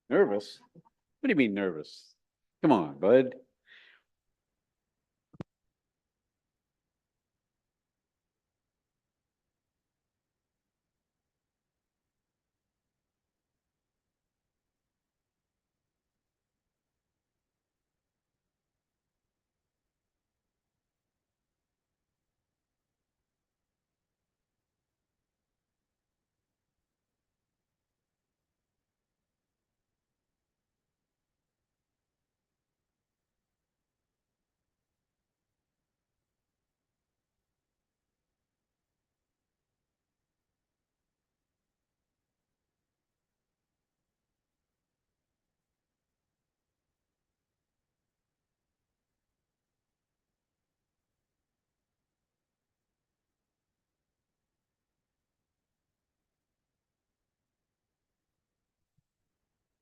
Nervous? What do you mean nervous? Come on, bud.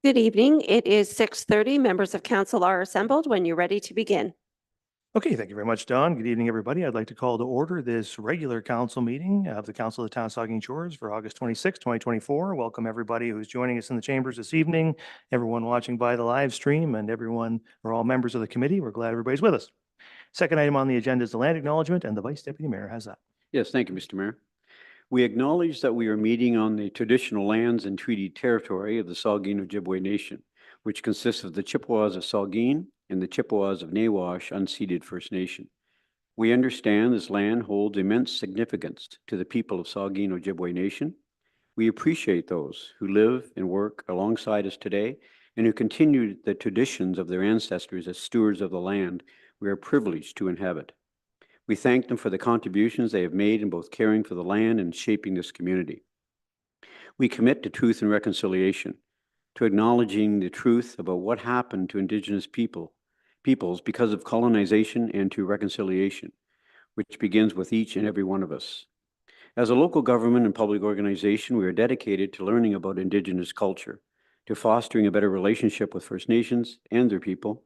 Good evening. It is 6:30. Members of council are assembled when you're ready to begin. Okay, thank you very much, Don. Good evening, everybody. I'd like to call to order this regular council meeting of the Council of the Town of Saugeen Shores for August 26, 2024. Welcome everybody who's joining us in the chambers this evening, everyone watching by the live stream, and everyone or all members of the committee. We're glad everybody's with us. Second item on the agenda is the land acknowledgement, and the Vice Deputy Mayor has that. Yes, thank you, Mr. Mayor. We acknowledge that we are meeting on the traditional lands and treaty territory of the Saugeen Ojibwe Nation, which consists of the Chippewas of Saugeen and the Chippewas of Nawash unceded First Nation. We understand this land holds immense significance to the people of Saugeen Ojibwe Nation. We appreciate those who live and work alongside us today and who continue the traditions of their ancestors as stewards of the land we are privileged to inhabit. We thank them for the contributions they have made in both caring for the land and shaping this community. We commit to truth and reconciliation, to acknowledging the truth about what happened to Indigenous peoples because of colonization, and to reconciliation, which begins with each and every one of us. As a local government and public organization, we are dedicated to learning about Indigenous culture, to fostering a better relationship with First Nations and their people,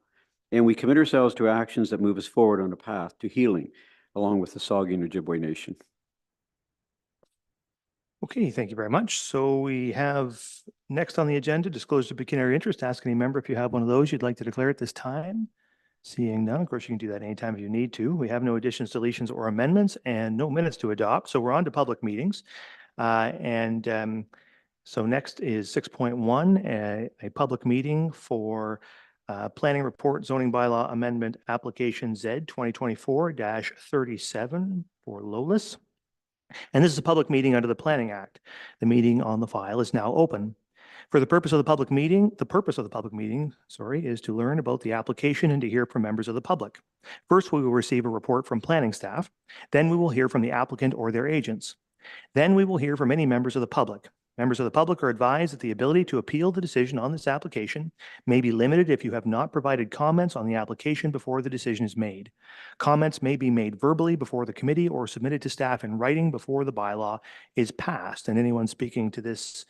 and we commit ourselves to actions that move us forward on a path to healing along with the Saugeen Ojibwe Nation. Okay, thank you very much. So we have next on the agenda, disclosure of pecuniary interest. Ask any member if you have one of those you'd like to declare at this time. Seeing none, of course, you can do that anytime if you need to. We have no additions, deletions, or amendments, and no minutes to adopt. So we're on to public meetings. So next is 6.1, a public meeting for Planning Report Zoning Bylaw Amendment Application Z 2024-37 for Lowless. And this is a public meeting under the Planning Act. The meeting on the file is now open. For the purpose of the public meeting, is to learn about the application and to hear from members of the public. First, we will receive a report from planning staff. Then we will hear from the applicant or their agents. Then we will hear from any members of the public. Members of the public are advised that the ability to appeal the decision on this application may be limited if you have not provided comments on the application before the decision is made. Comments may be made verbally before the committee or submitted to staff in writing before the bylaw is passed, and anyone speaking to this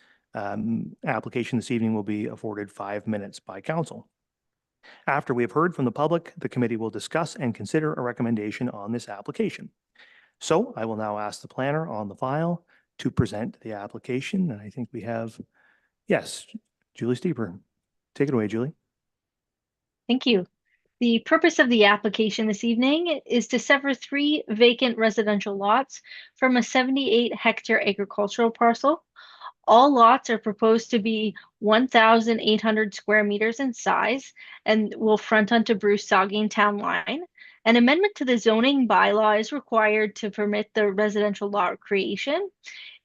application this evening will be afforded 5 minutes by council. After we have heard from the public, the committee will discuss and consider a recommendation on this application. So I will now ask the planner on the file to present the application. And I think we have, yes, Julie Steeper. Take it away, Julie. Thank you. The purpose of the application this evening is to sever 3 vacant residential lots from a 78-hectare agricultural parcel. All lots are proposed to be 1,800 square meters in size and will front onto Bruce Saugeen Town Line. An amendment to the zoning bylaw is required to permit the residential lot creation.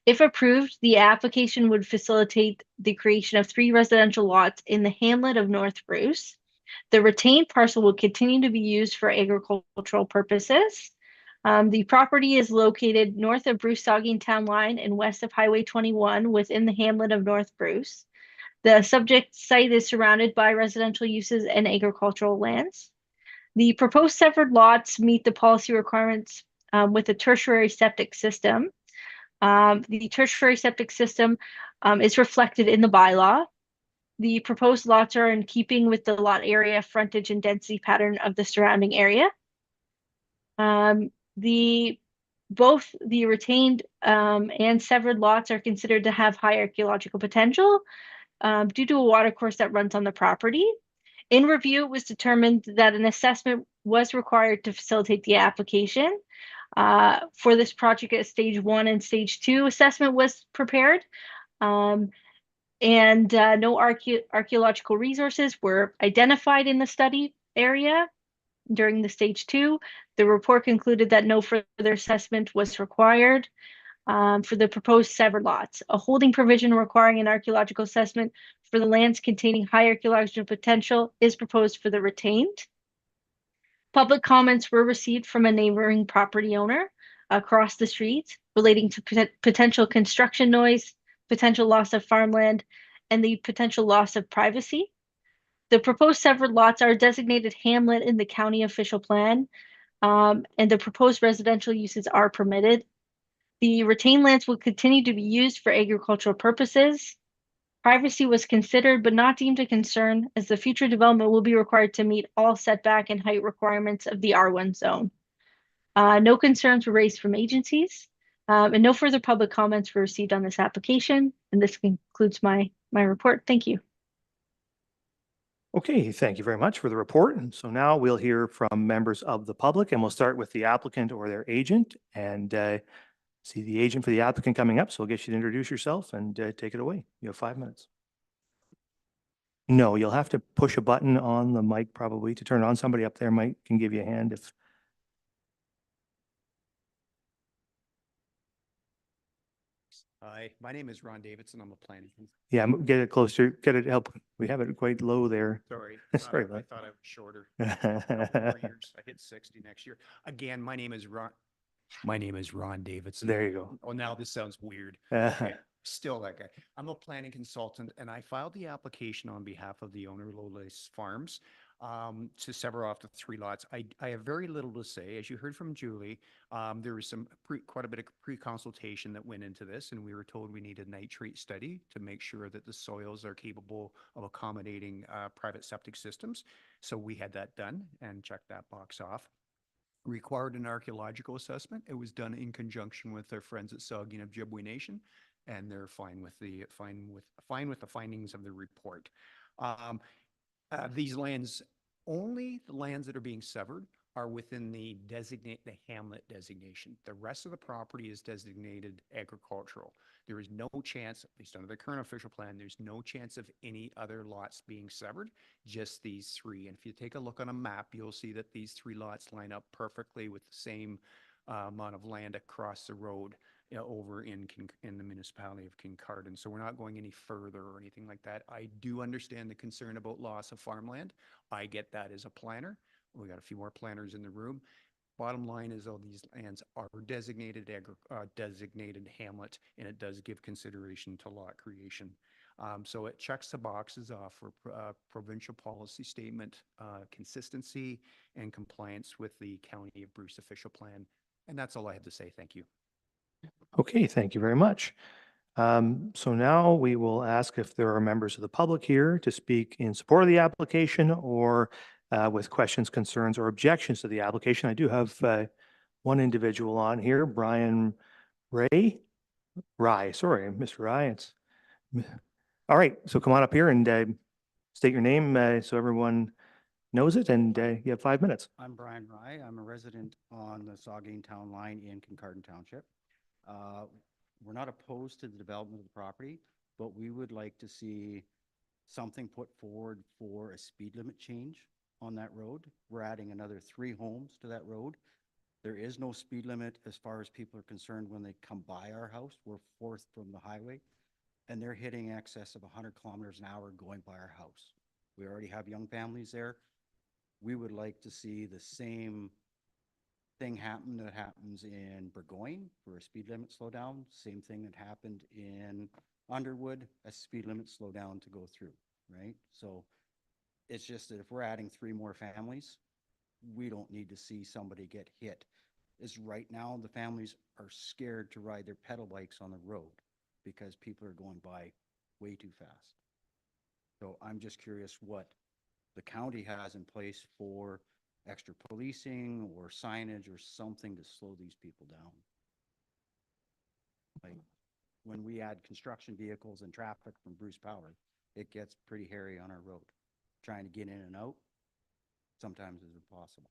If approved, the application would facilitate the creation of 3 residential lots in the hamlet of North Bruce. The retained parcel will continue to be used for agricultural purposes. The property is located north of Bruce Saugeen Town Line and west of Highway 21 within the hamlet of North Bruce. The subject site is surrounded by residential uses and agricultural lands. The proposed severed lots meet the policy requirements with a tertiary septic system. The tertiary septic system is reflected in the bylaw. The proposed lots are in keeping with the lot area, frontage, and density pattern of the surrounding area. Both the retained and severed lots are considered to have high archaeological potential. due to a watercourse that runs on the property. In review, it was determined that an assessment was required to facilitate the application. For this project at stage 1 and stage 2, assessment was prepared. And no archaeological resources were identified in the study area during the stage 2. The report concluded that no further assessment was required. For the proposed severed lots, a holding provision requiring an archaeological assessment for the lands containing high archaeological potential is proposed for the retained. Public comments were received from a neighboring property owner across the street relating to potential construction noise, potential loss of farmland, and the potential loss of privacy. The proposed severed lots are a designated hamlet in the county official plan, and the proposed residential uses are permitted. The retained lands will continue to be used for agricultural purposes. Privacy was considered but not deemed a concern, as the future development will be required to meet all setback and height requirements of the R1 zone. No concerns were raised from agencies, and no further public comments were received on this application. And this concludes my report. Thank you. Okay, thank you very much for the report. And so now we'll hear from members of the public, and we'll start with the applicant or their agent. And see the agent for the applicant coming up, so I'll get you to introduce yourself and take it away. You have 5 minutes. No, you'll have to push a button on the mic probably to turn it on. Somebody up there might can give you a hand if. Hi, my name is Ron Davidson. I'm a planning. Yeah, get it closer, get it help. We have it quite low there. Sorry. Sorry I about thought I was shorter. Couple more years. I hit 60 next year. Again, my name is Ron. My name is Ron Davidson. There you go. Oh, now this sounds weird. Okay, still that guy. I'm a planning consultant and I filed the application on behalf of the owner, Lola's Farms, to sever off the 3 lots. I have very little to say. As you heard from Julie, there was quite a bit of pre-consultation that went into this, and we were told we need a nitrate study to make sure that the soils are capable of accommodating private septic systems. So we had that done and checked that box off. Required an archaeological assessment. It was done in conjunction with their friends at Saugeen of Ojibwe Nation, and they're fine with the findings of the report. These lands, only the lands that are being severed are within the hamlet designation. The rest of the property is designated agricultural. There is no chance, at least under the current official plan, there's no chance of any other lots being severed, just these 3. And if you take a look on a map, you'll see that these 3 lots line up perfectly with the same amount of land across the road over in the municipality of Kincardine. So we're not going any further or anything like that. I do understand the concern about loss of farmland. I get that as a planner. We got a few more planners in the room. Bottom line is all these lands are designated hamlet, and it does give consideration to lot creation. So it checks the boxes off for provincial policy statement, consistency, and compliance with the County of Bruce official plan. And that's all I have to say. Thank you. Okay, thank you very much. So now we will ask if there are members of the public here to speak in support of the application or with questions, concerns, or objections to the application. I do have one individual on here, Brian Rye, sorry, Mr. Rye. All right, so come on up here and state your name so everyone knows it, and you have 5 minutes. I'm Brian Rye. I'm a resident on the Saugeen Town Line in Kincardine Township. We're not opposed to the development of the property, but we would like to see something put forward for a speed limit change on that road. We're adding another 3 homes to that road. There is no speed limit as far as people are concerned when they come by our house. We're 4th from the highway, and they're hitting excess of 100 kilometers an hour going by our house. We already have young families there. We would like to see the same thing happen that happens in Burgoyne for a speed limit slowdown. Same thing that happened in Underwood, a speed limit slowdown to go through, right? So it's just that if we're adding 3 more families, we don't need to see somebody get hit. Is right now the families are scared to ride their pedal bikes on the road because people are going by way too fast. So I'm just curious what the county has in place for extra policing or signage or something to slow these people down. Like when we add construction vehicles and traffic from Bruce Power, it gets pretty hairy on our road. Trying to get in and out sometimes is impossible.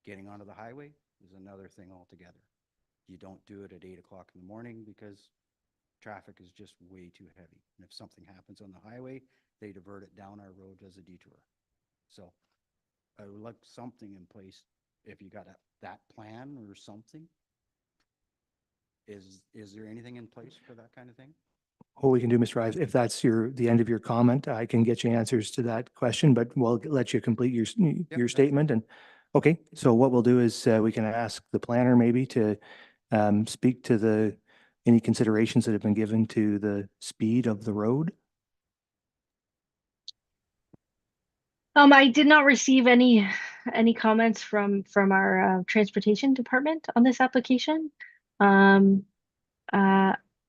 Getting onto the highway is another thing altogether. You don't do it at 8 o'clock in the morning because traffic is just way too heavy. And if something happens on the highway, they divert it down our road as a detour. So I would like something in place. If you got that plan or something, is there anything in place for that kind of thing? What we can do, Mr. Ives, if that's the end of your comment, I can get you answers to that question, but we'll let you complete your that's statement. And okay, so what we'll do is we can ask the planner maybe to speak to any considerations that have been given to the speed of the road. I did not receive any comments from our transportation department on this application.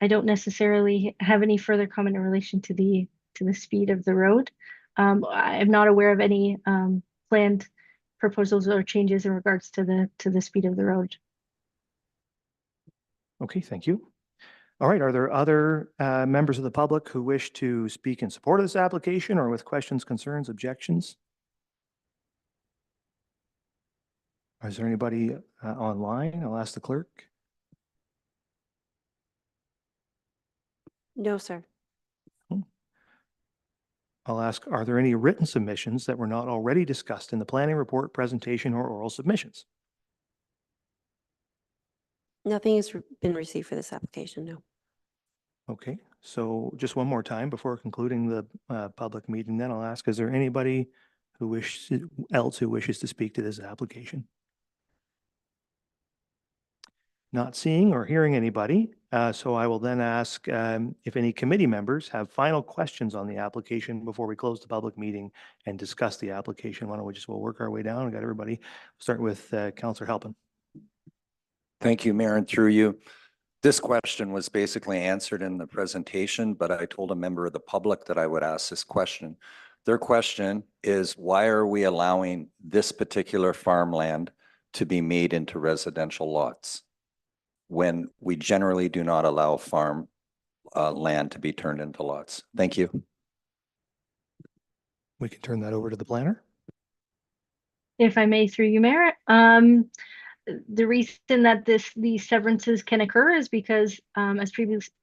I don't necessarily have any further comment in relation to the speed of the road. I'm not aware of any planned proposals or changes in regards to the speed of the road. Okay, thank you. All right, are there other members of the public who wish to speak in support of this application or with questions, concerns, objections? Is there anybody online? I'll ask the clerk. No, sir. I'll ask, are there any written submissions that were not already discussed in the planning report, presentation, or oral submissions? Nothing has been received for this application, no. Okay, so just one more time before concluding the public meeting, then I'll ask, is there anybody else who wishes to speak to this application? Not seeing or hearing anybody, so I will then ask if any committee members have final questions on the application before we close the public meeting and discuss the application. Why don't we'll work our way down. We got everybody. Start with Councillor Halpin. Thank you, Mayor, and through you. This question was basically answered in the presentation, but I told a member of the public that I would ask this question. Their question is, why are we allowing this particular farmland to be made into residential lots when we generally do not allow farm land to be turned into lots? Thank you. We can turn that over to the planner. If I may, through you, Mayor. The reason that these severances can occur is because, as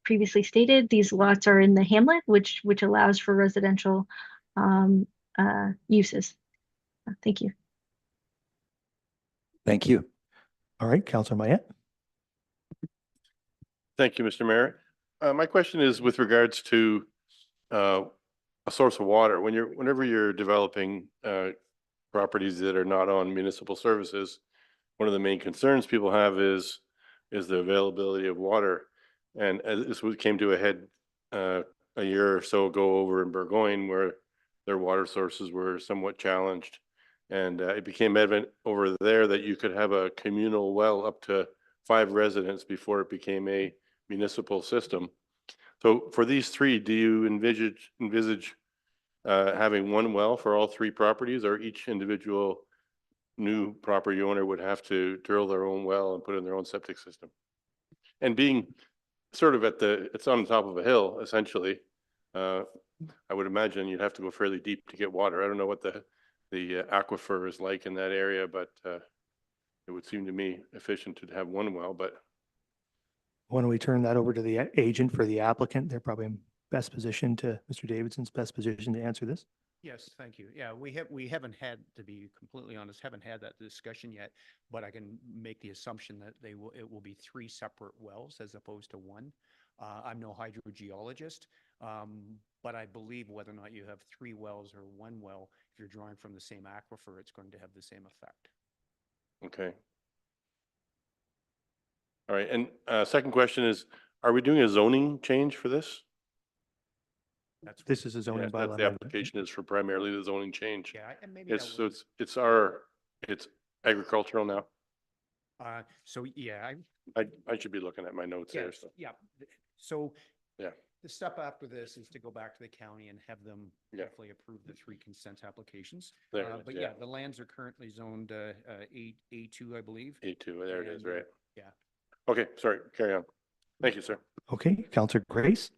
previously stated, these lots are in the hamlet, which allows for residential uses. Thank you. Thank you. All right, Councillor Mayette. Thank you, Mr. Mayor. My question is with regards to a source of water. Whenever you're developing properties that are not on municipal services, one of the main concerns people have is the availability of water. And as this came to a head a year or so ago over in Burgoyne, where their water sources were somewhat challenged. And it became evident over there that you could have a communal well up to 5 residents before it became a municipal system. So for these 3, do you envisage having one well for all 3 properties, or each individual new property owner would have to drill their own well and put in their own septic system? And being sort of it's on the top of a hill, essentially, I would imagine you'd have to go fairly deep to get water. I don't know what the aquifer is like in that area, but it would seem to me efficient to have one well. But Why don't we turn that over to the agent for the applicant? They're probably in best position Mr. Davidson's best position to answer this. Yes, thank you. Yeah, we haven't had, to be completely honest, haven't had that discussion yet, but I can make the assumption that it will be 3 separate wells as opposed to 1. I'm no hydrogeologist, but I believe whether or not you have 3 wells or 1 well, if you're drawing from the same aquifer, it's going to have the same effect. okay. All right. And second question is, are we doing a zoning change for this? This is a zoning Yes, bylaw. that's the amendment. application is for primarily the zoning change. Yeah, and maybe that So would- it's agricultural now. So yeah, I should be looking at my notes here. yes, So yeah. So Yeah. the step after this is to go back to the county and have them Yeah. hopefully approve the 3 consent applications. There it is, But yeah. yeah, the lands are currently zoned A2, I believe. A2, there it is, And, right? yeah. Okay, sorry, carry on. Thank you, sir. Okay, Councillor Grace.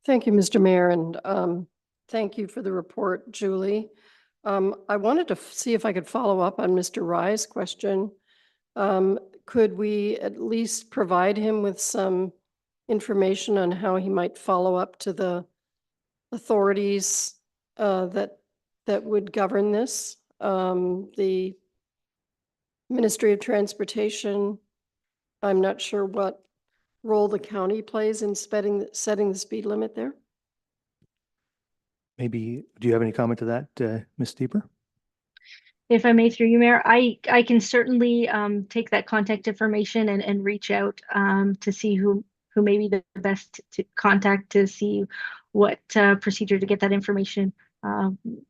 Thank you, Mr. Mayor, and thank you for the report, Julie. I wanted to see if I could follow up on Mr. Rye's question. Could we at least provide him with some information on how he might follow up to the authorities that would govern this? The Ministry of Transportation, I'm not sure what role the county plays in setting the speed limit there. Maybe, do you have any comment to that, Ms. Steeper? If I may, through you, Mayor, I can certainly take that contact information and reach out to see who may be the best to contact to see what procedure to get that information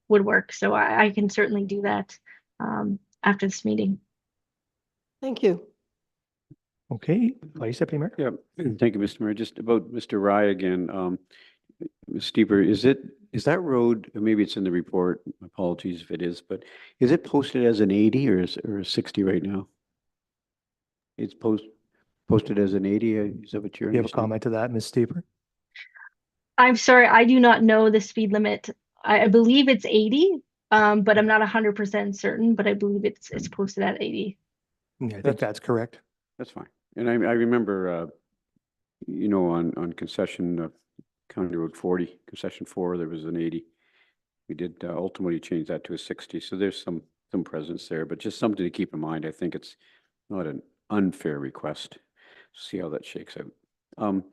would work. So I can certainly do that after this meeting. Thank you. Okay, Vice Deputy Mayor? Yeah, thank you, Mr. Mayor. Just about Mr. Rye again. Ms. Steeper, is that road, maybe it's in the report, apologies if it is, but is it posted as an 80 or a 60 right now? It's posted as an 80, is that what you're Do you have a understanding? comment to that, Ms. Steeper? I'm sorry, I do not know the speed limit. I believe it's 80, but I'm not 100% certain, but I believe it's posted at 80. Yeah, I think that's correct. That's fine. And I remember, you know, on concession, County Road 40, concession 4, there was an 80. We did ultimately change that to a 60. So there's some presence there, but just something to keep in mind. I think it's not an unfair request. See how that shakes out.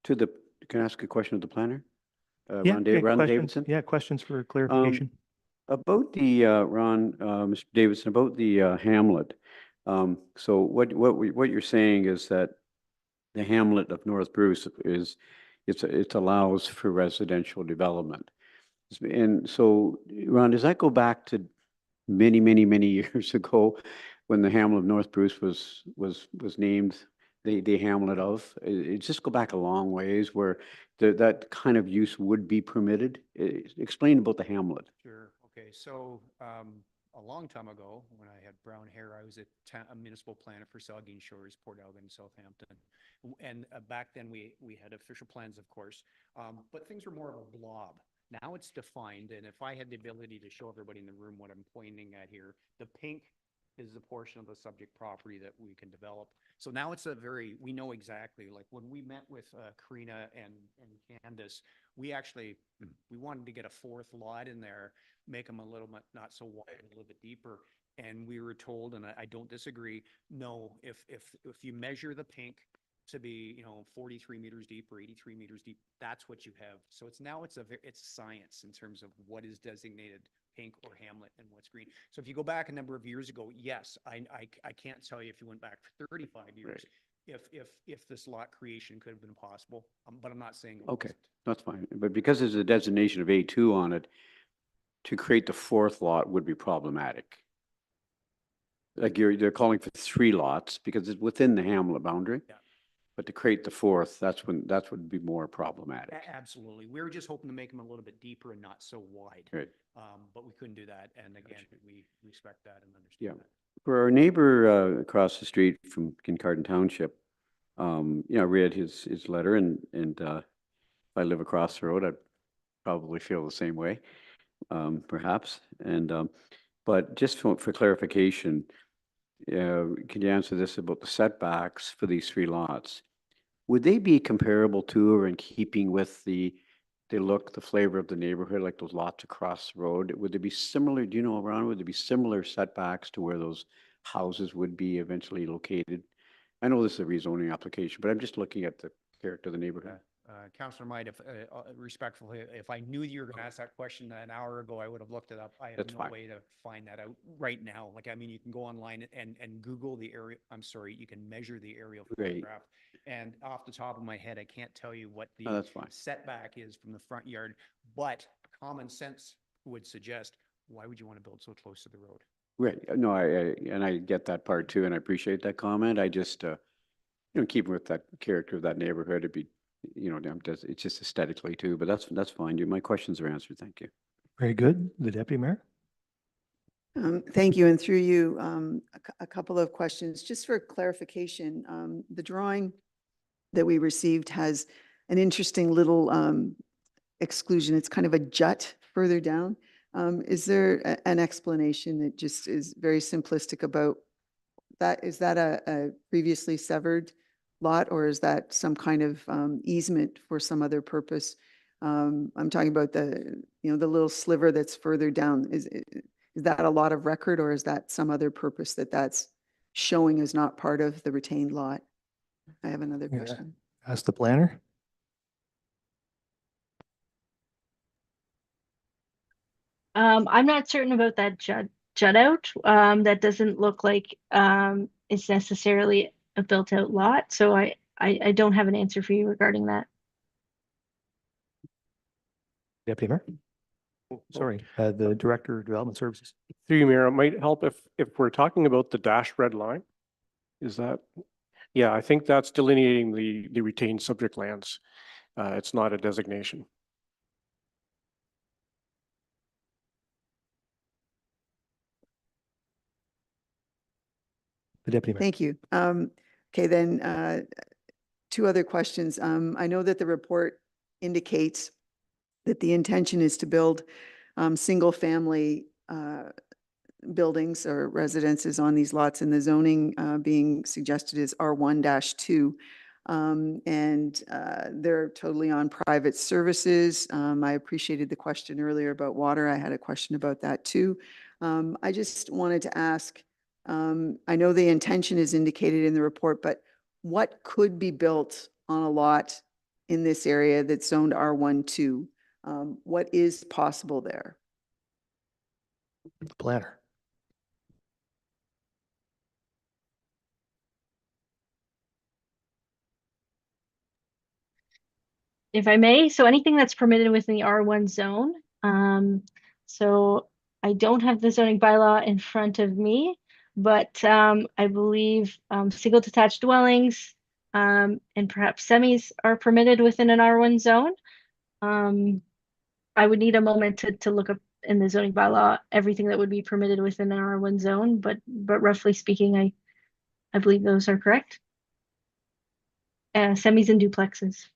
Can I ask a question of the planner? Yeah, Ron yeah, Ron questions- Davidson? Yeah, questions for clarification. About the, Mr. Davidson, about the hamlet. So what you're saying is that the hamlet of North Bruce it allows for residential development. And so, Ron, does that go back to many, many, many years ago when the hamlet of North Bruce was named the hamlet of? It just go back a long ways where that kind of use would be permitted. Explain about the hamlet. Sure. Okay. So a long time ago, when I had brown hair, I was a municipal planner for Saugeen Shores, Port Elgin, Southampton. And back then we had official plans, of course, but things were more of a blob. Now it's defined. And if I had the ability to show everybody in the room what I'm pointing at here, the pink is the portion of the subject property that we can develop. So now it's we know exactly, like when we met with Karina and Candace, we wanted to get a fourth lot in there, make them a little bit, not so wide, a little bit deeper. And we were told, and I don't disagree, no, if you measure the pink to be, 43 meters deep or 83 meters deep, that's what you have. So it's science in terms of what is designated pink or hamlet and what's green. So if you go back a number of years ago, yes, I can't tell you if you went back 35 years, if this lot creation could have been possible, but I'm not saying it Okay, wasn't. that's fine. But because there's a designation of A2 on it, to create the fourth lot would be problematic. Like they're calling for 3 lots because it's within the hamlet boundary. Yeah. But to create the fourth, that would be more problematic. Absolutely. We were just hoping to make them a little bit deeper and not so wide. Right. But we couldn't do that. And again, we respect that and Yeah. understand that. For our neighbor across the street from Kincardine Township, I read his letter and if I live across the road, I'd probably feel the same way, perhaps. And but just for clarification, can you answer this about the setbacks for these 3 lots? Would they be comparable to or in keeping with the look, the flavor of the neighborhood, like those lots across the road? Would they be similar, do you know, Ron, would there be similar setbacks to where those houses would be eventually located? I know this is a rezoning application, but I'm just looking at the character of the neighborhood. Councillor Might, if respectfully, if I knew you were going to ask that question an hour ago, I would have looked it up. I have That's no fine. way to find that out right now. Like, I mean, you can go online and Google the area. I'm sorry, you can measure the aerial Right. photograph. And off the top of my head, I can't tell you what the Oh, that's fine. setback is from the front yard, but common sense would suggest, why would you want to build so close to the road? Right. No, I get that part too, and I appreciate that comment. I just, keeping with that character of that neighborhood, it'd be, it's just aesthetically too, but that's fine. My questions are answered. Thank you. Very good. The Deputy Mayor? Thank you. And through you, a couple of questions, just for clarification. The drawing that we received has an interesting little exclusion. It's kind of a jut further down. Is there an explanation that just is very simplistic about that? Is that a previously severed lot, or is that some kind of easement for some other purpose? I'm talking about the, the little sliver that's further down. Is that a lot of record, or is that some other purpose that's showing as not part of the retained lot? I have another Yeah. question. Ask the planner. I'm not certain about that jut out. That doesn't look like it's necessarily a built out lot. So I don't have an answer for you regarding that. Deputy Mayor. Sorry, the Director of Development Services. Through you, Mayor, it might help if we're talking about the dashed red line. Is that, yeah, I think that's delineating the retained subject lands. It's not a designation. The Deputy Mayor. Thank you. Okay, then two other questions. I know that the report indicates that the intention is to build single-family buildings or residences on these lots, and the zoning being suggested is R1-2. And they're totally on private services. I appreciated the question earlier about water. I had a question about that too. I just wanted to ask, I know the intention is indicated in the report, but what could be built on a lot in this area that's zoned R1-2? What is possible there? The planner. If I may, so anything that's permitted within the R1 zone. So I don't have the zoning bylaw in front of me, but I believe single detached dwellings and perhaps semis are permitted within an R1 zone. I would need a moment to look up in the zoning bylaw everything that would be permitted within an R1 zone, but roughly speaking, I believe those are correct. Semis and duplexes.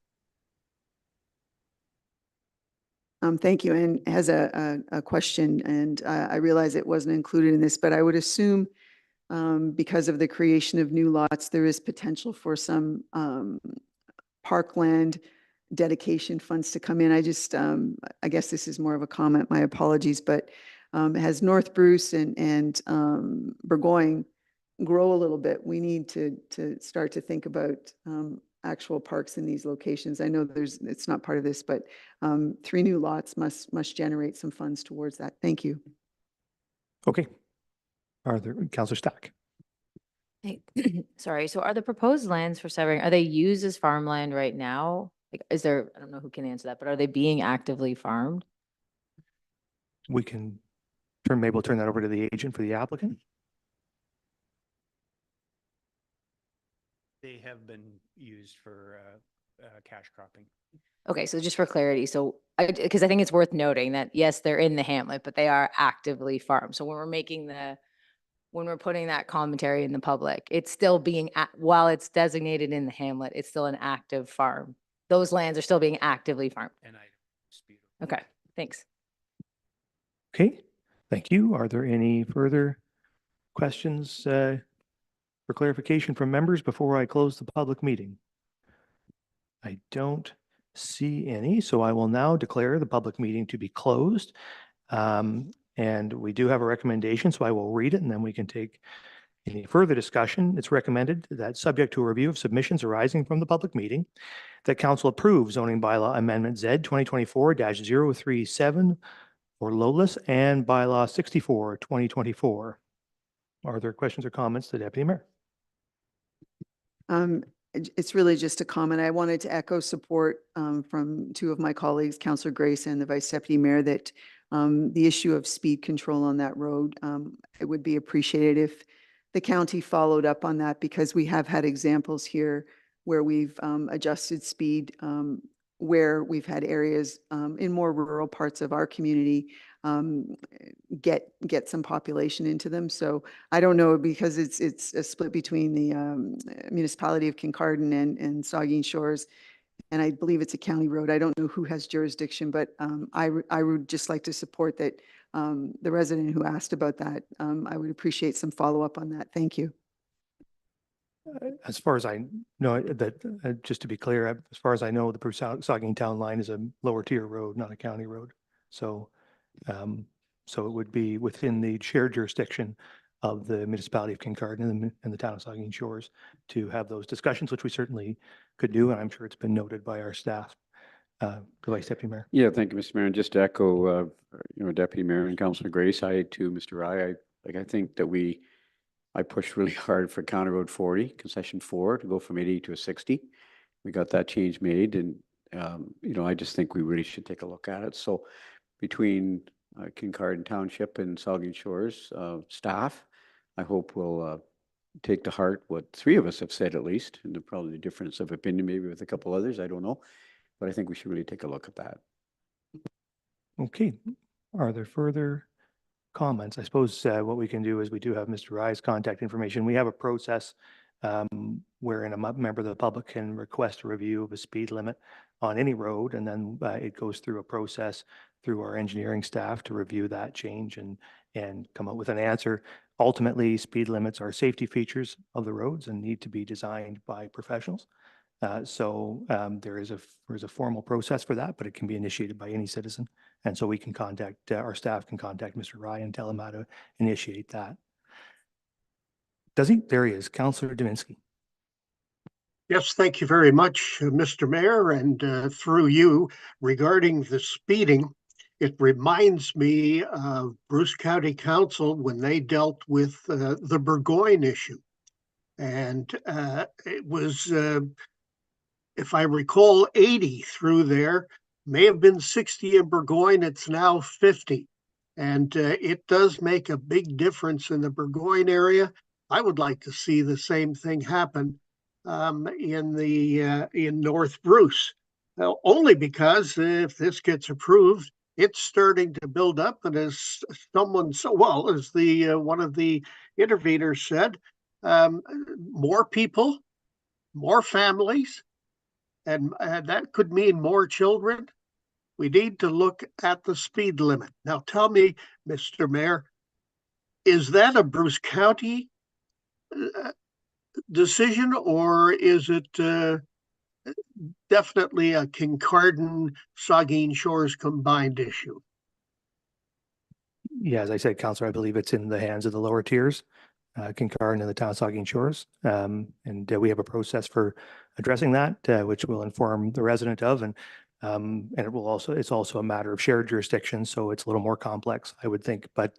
Thank you. And has a question, and I realize it wasn't included in this, but I would assume because of the creation of new lots, there is potential for some parkland dedication funds to come in. I just, I guess this is more of a comment, my apologies, but as North Bruce and Burgoyne grow a little bit, we need to start to think about actual parks in these locations. I know it's not part of this, but 3 new lots must generate some funds towards that. Thank you. Okay. Are there, Councillor Stack? Hey, sorry, so are the proposed lands for severing, are they used as farmland right now? Like, is there, I don't know who can answer that, but are they being actively farmed? We can maybe we'll turn that over to the agent for the applicant. They have been used for cash cropping. Okay, so just for clarity, so because I think it's worth noting that yes, they're in the hamlet, but they are actively farmed. So when we're putting that commentary in the public, it's still being, while it's designated in the hamlet, it's still an active farm. Those lands are still being actively farmed. And I dispute. Okay, thanks. Okay, thank you. Are there any further questions for clarification from members before I close the public meeting? I don't see any, so I will now declare the public meeting to be closed. And we do have a recommendation, so I will read it and then we can take any further discussion. It's recommended that, subject to a review of submissions arising from the public meeting, that council approve zoning bylaw amendment Z 2024-037 for Lowless and bylaw 64 2024. Are there questions or comments to the Deputy Mayor? It's really just a comment. I wanted to echo support from 2 of my colleagues, Councillor Grace and the Vice Deputy Mayor, that the issue of speed control on that road, it would be appreciated if the county followed up on that, because we have had examples here where we've adjusted speed, where we've had areas in more rural parts of our community get some population into them. So I don't know, because it's a split between the municipality of Kincardine and Saugeen Shores. and I believe it's a county road. I don't know who has jurisdiction, but I would just like to support that. The resident who asked about that, I would appreciate some follow-up on that. Thank you. As far as I know, just to be clear, as far as I know, the Saugeen Town Line is a lower tier road, not a county road. So, so it would be within the shared jurisdiction of the municipality of Kincardine and the town of Saugeen Shores to have those discussions, which we certainly could do, and I'm sure it's been noted by our staff. Vice Deputy Mayor. Yeah, thank you, Mr. Mayor. And just to echo, Deputy Mayor and Councillor Grace, I too, Mr. Rye, I think that I pushed really hard for County Road 40, concession 4, to go from 80 to a 60. We got that change made, and I just think we really should take a look at it. So between Kincardine Township and Saugeen Shores staff, I hope we'll take to heart what 3 of us have said, at least, and probably the difference of opinion maybe with a couple others, I don't know. But I think we should really take a look at that. Okay. Are there further comments? I suppose what we can do is we do have Mr. Rye's contact information. We have a process wherein a member of the public can request a review of a speed limit on any road, and then it goes through a process through our engineering staff to review that change and come up with an answer. Ultimately, speed limits are safety features of the roads and need to be designed by professionals. So there is a formal process for that, but it can be initiated by any citizen. And so we can contact, our staff can contact Mr. Ryan and tell him how to initiate that. Does he? There he is, Councillor Dominski. Yes, thank you very much, Mr. Mayor, and through you, regarding the speeding, it reminds me of Bruce County Council when they dealt with the Burgoyne issue. And it was, if I recall, 80 through there, may have been 60 in Burgoyne, it's now 50. And it does make a big difference in the Burgoyne area. I would like to see the same thing happen in North Bruce, only because if this gets approved, it's starting to build up, and as someone as the one of the interveners said, more people, more families, and that could mean more children. We need to look at the speed limit. Now, tell me, Mr. Mayor, is that a Bruce County decision, or is it definitely a Kincardine Saugeen Shores combined issue? Yeah, as I said, Councillor, I believe it's in the hands of the lower tiers, Kincardine and the town of Saugeen Shores. And we have a process for addressing that, which will inform the resident of, and it's also a matter of shared jurisdiction, so it's a little more complex, I would think. But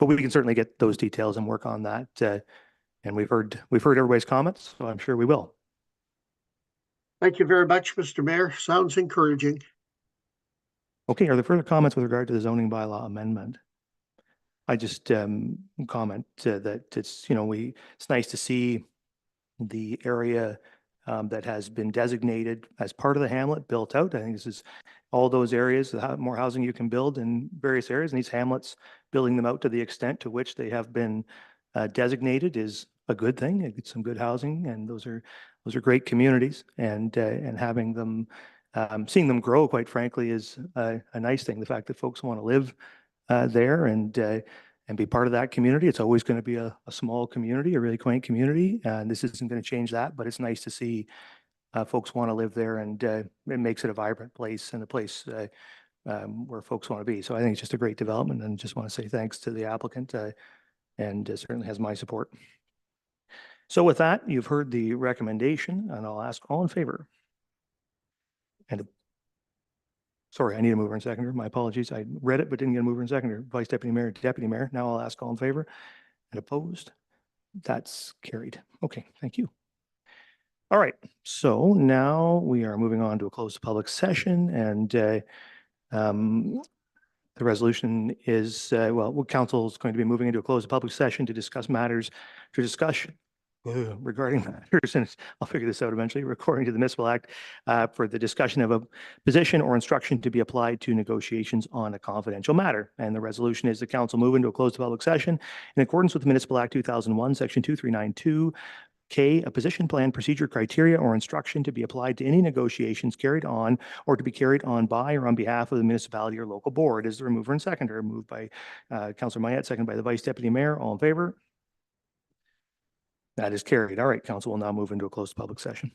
we can certainly get those details and work on that. And we've heard everybody's comments, so I'm sure we will. Thank you very much, Mr. Mayor. Sounds encouraging. Okay, are there further comments with regard to the zoning bylaw amendment? I just comment that it's nice to see the area that has been designated as part of the hamlet built out. I think this is all those areas, the more housing you can build in various areas, and these hamlets, building them out to the extent to which they have been designated is a good thing. It's some good housing, and those are great communities, and having them, seeing them grow, quite frankly, is a nice thing. The fact that folks want to live there and be part of that community. It's always going to be a small community, a really quaint community, and this isn't going to change that. But it's nice to see folks want to live there, and it makes it a vibrant place and a place where folks want to be. So I think it's just a great development, and just want to say thanks to the applicant, and certainly has my support. So with that, you've heard the recommendation, and I'll ask all in favor. And sorry, I need a mover and seconder. My apologies. I read it, but didn't get a mover and seconder. Vice Deputy Mayor, Deputy Mayor. Now I'll ask all in favor and opposed. That's carried. Okay, thank you. All right, so now we are moving on to a closed public session, and the resolution is, council is going to be moving into a closed public session to discuss matters, regarding matters, and I'll figure this out eventually, according to the Municipal Act, for the discussion of a position or instruction to be applied to negotiations on a confidential matter. And the resolution is the council move into a closed public session in accordance with the Municipal Act 2001, Section 2392, K, a position plan, procedure, criteria, or instruction to be applied to any negotiations carried on or to be carried on by or on behalf of the municipality or local board. Is there a mover and seconder? Moved by Councillor Mayette, second by the Vice Deputy Mayor. All in favor? That is carried. All right, council will now move into a closed public session.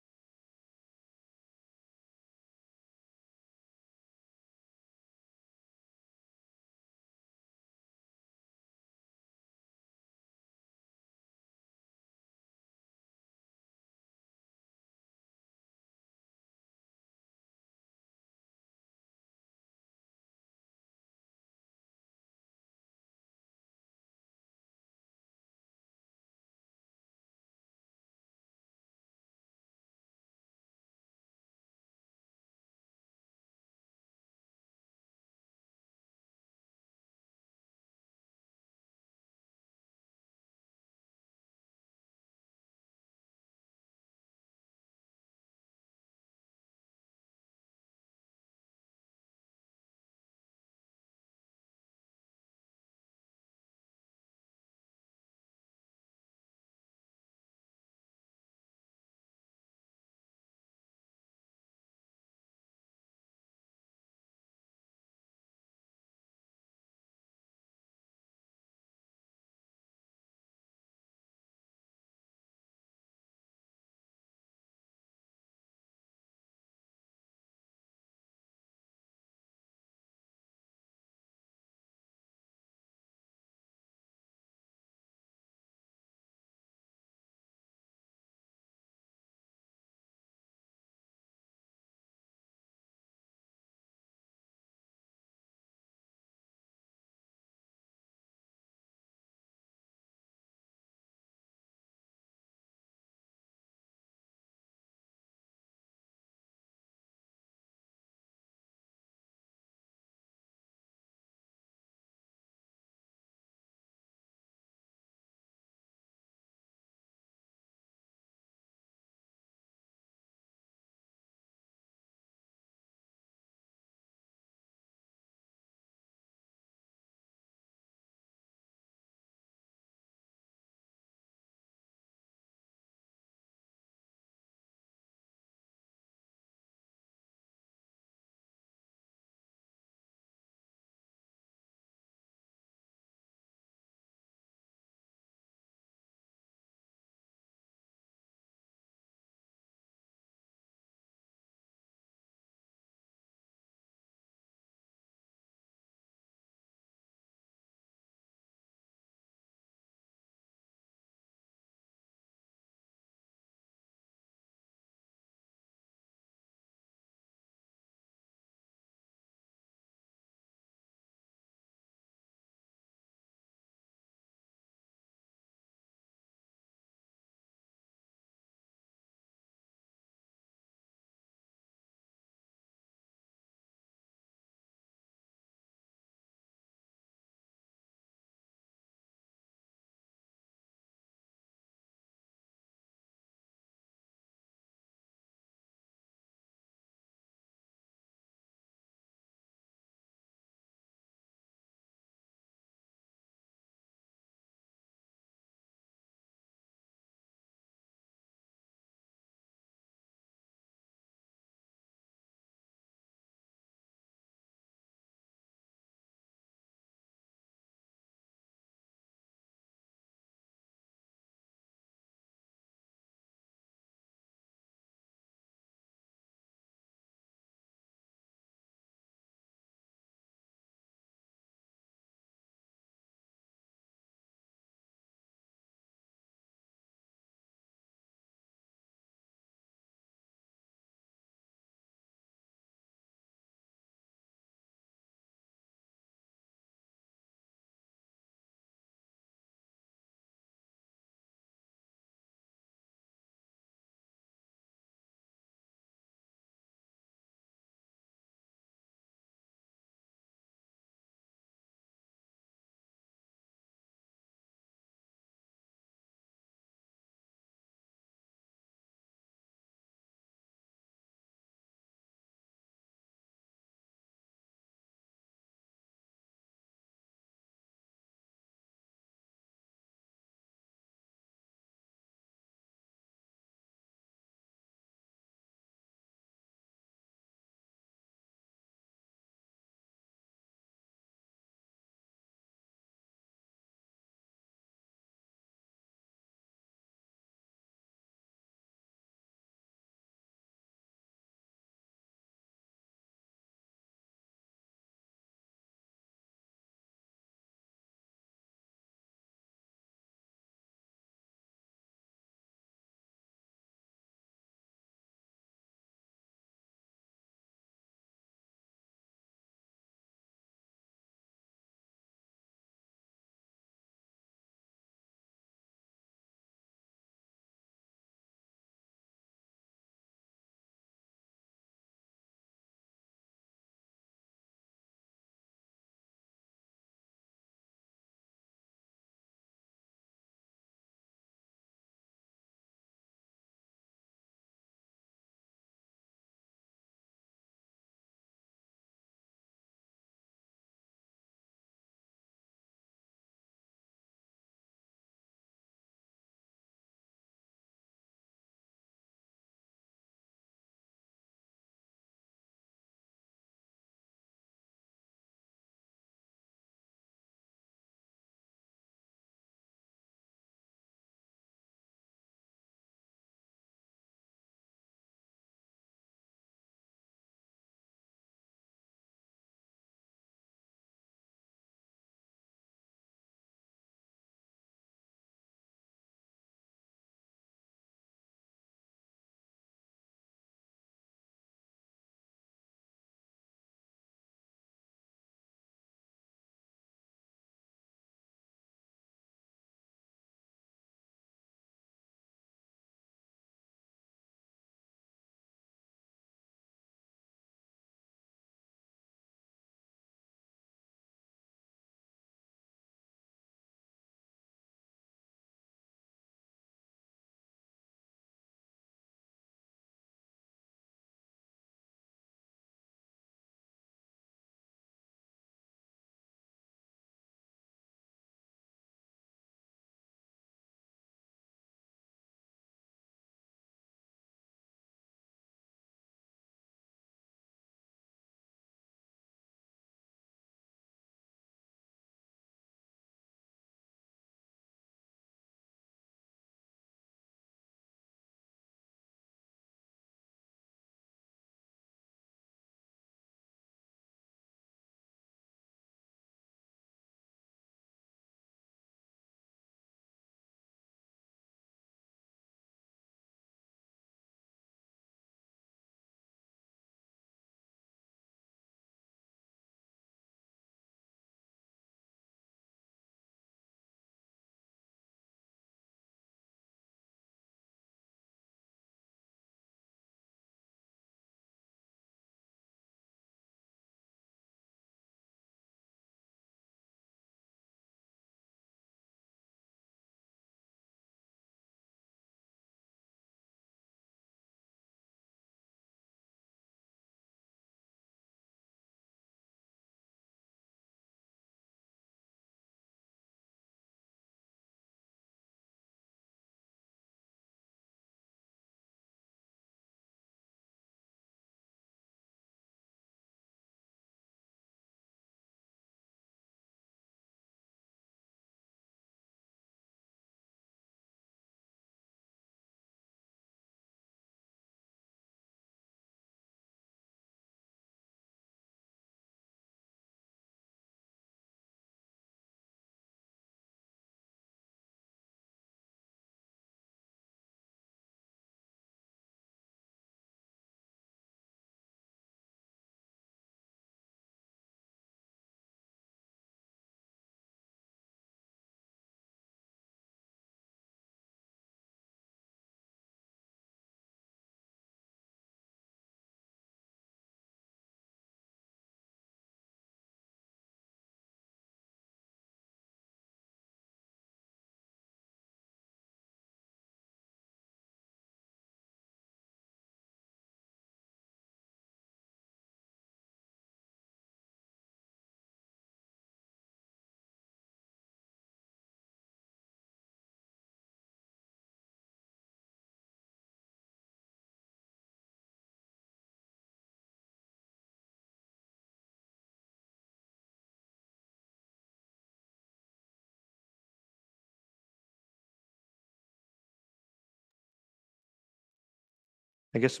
I guess.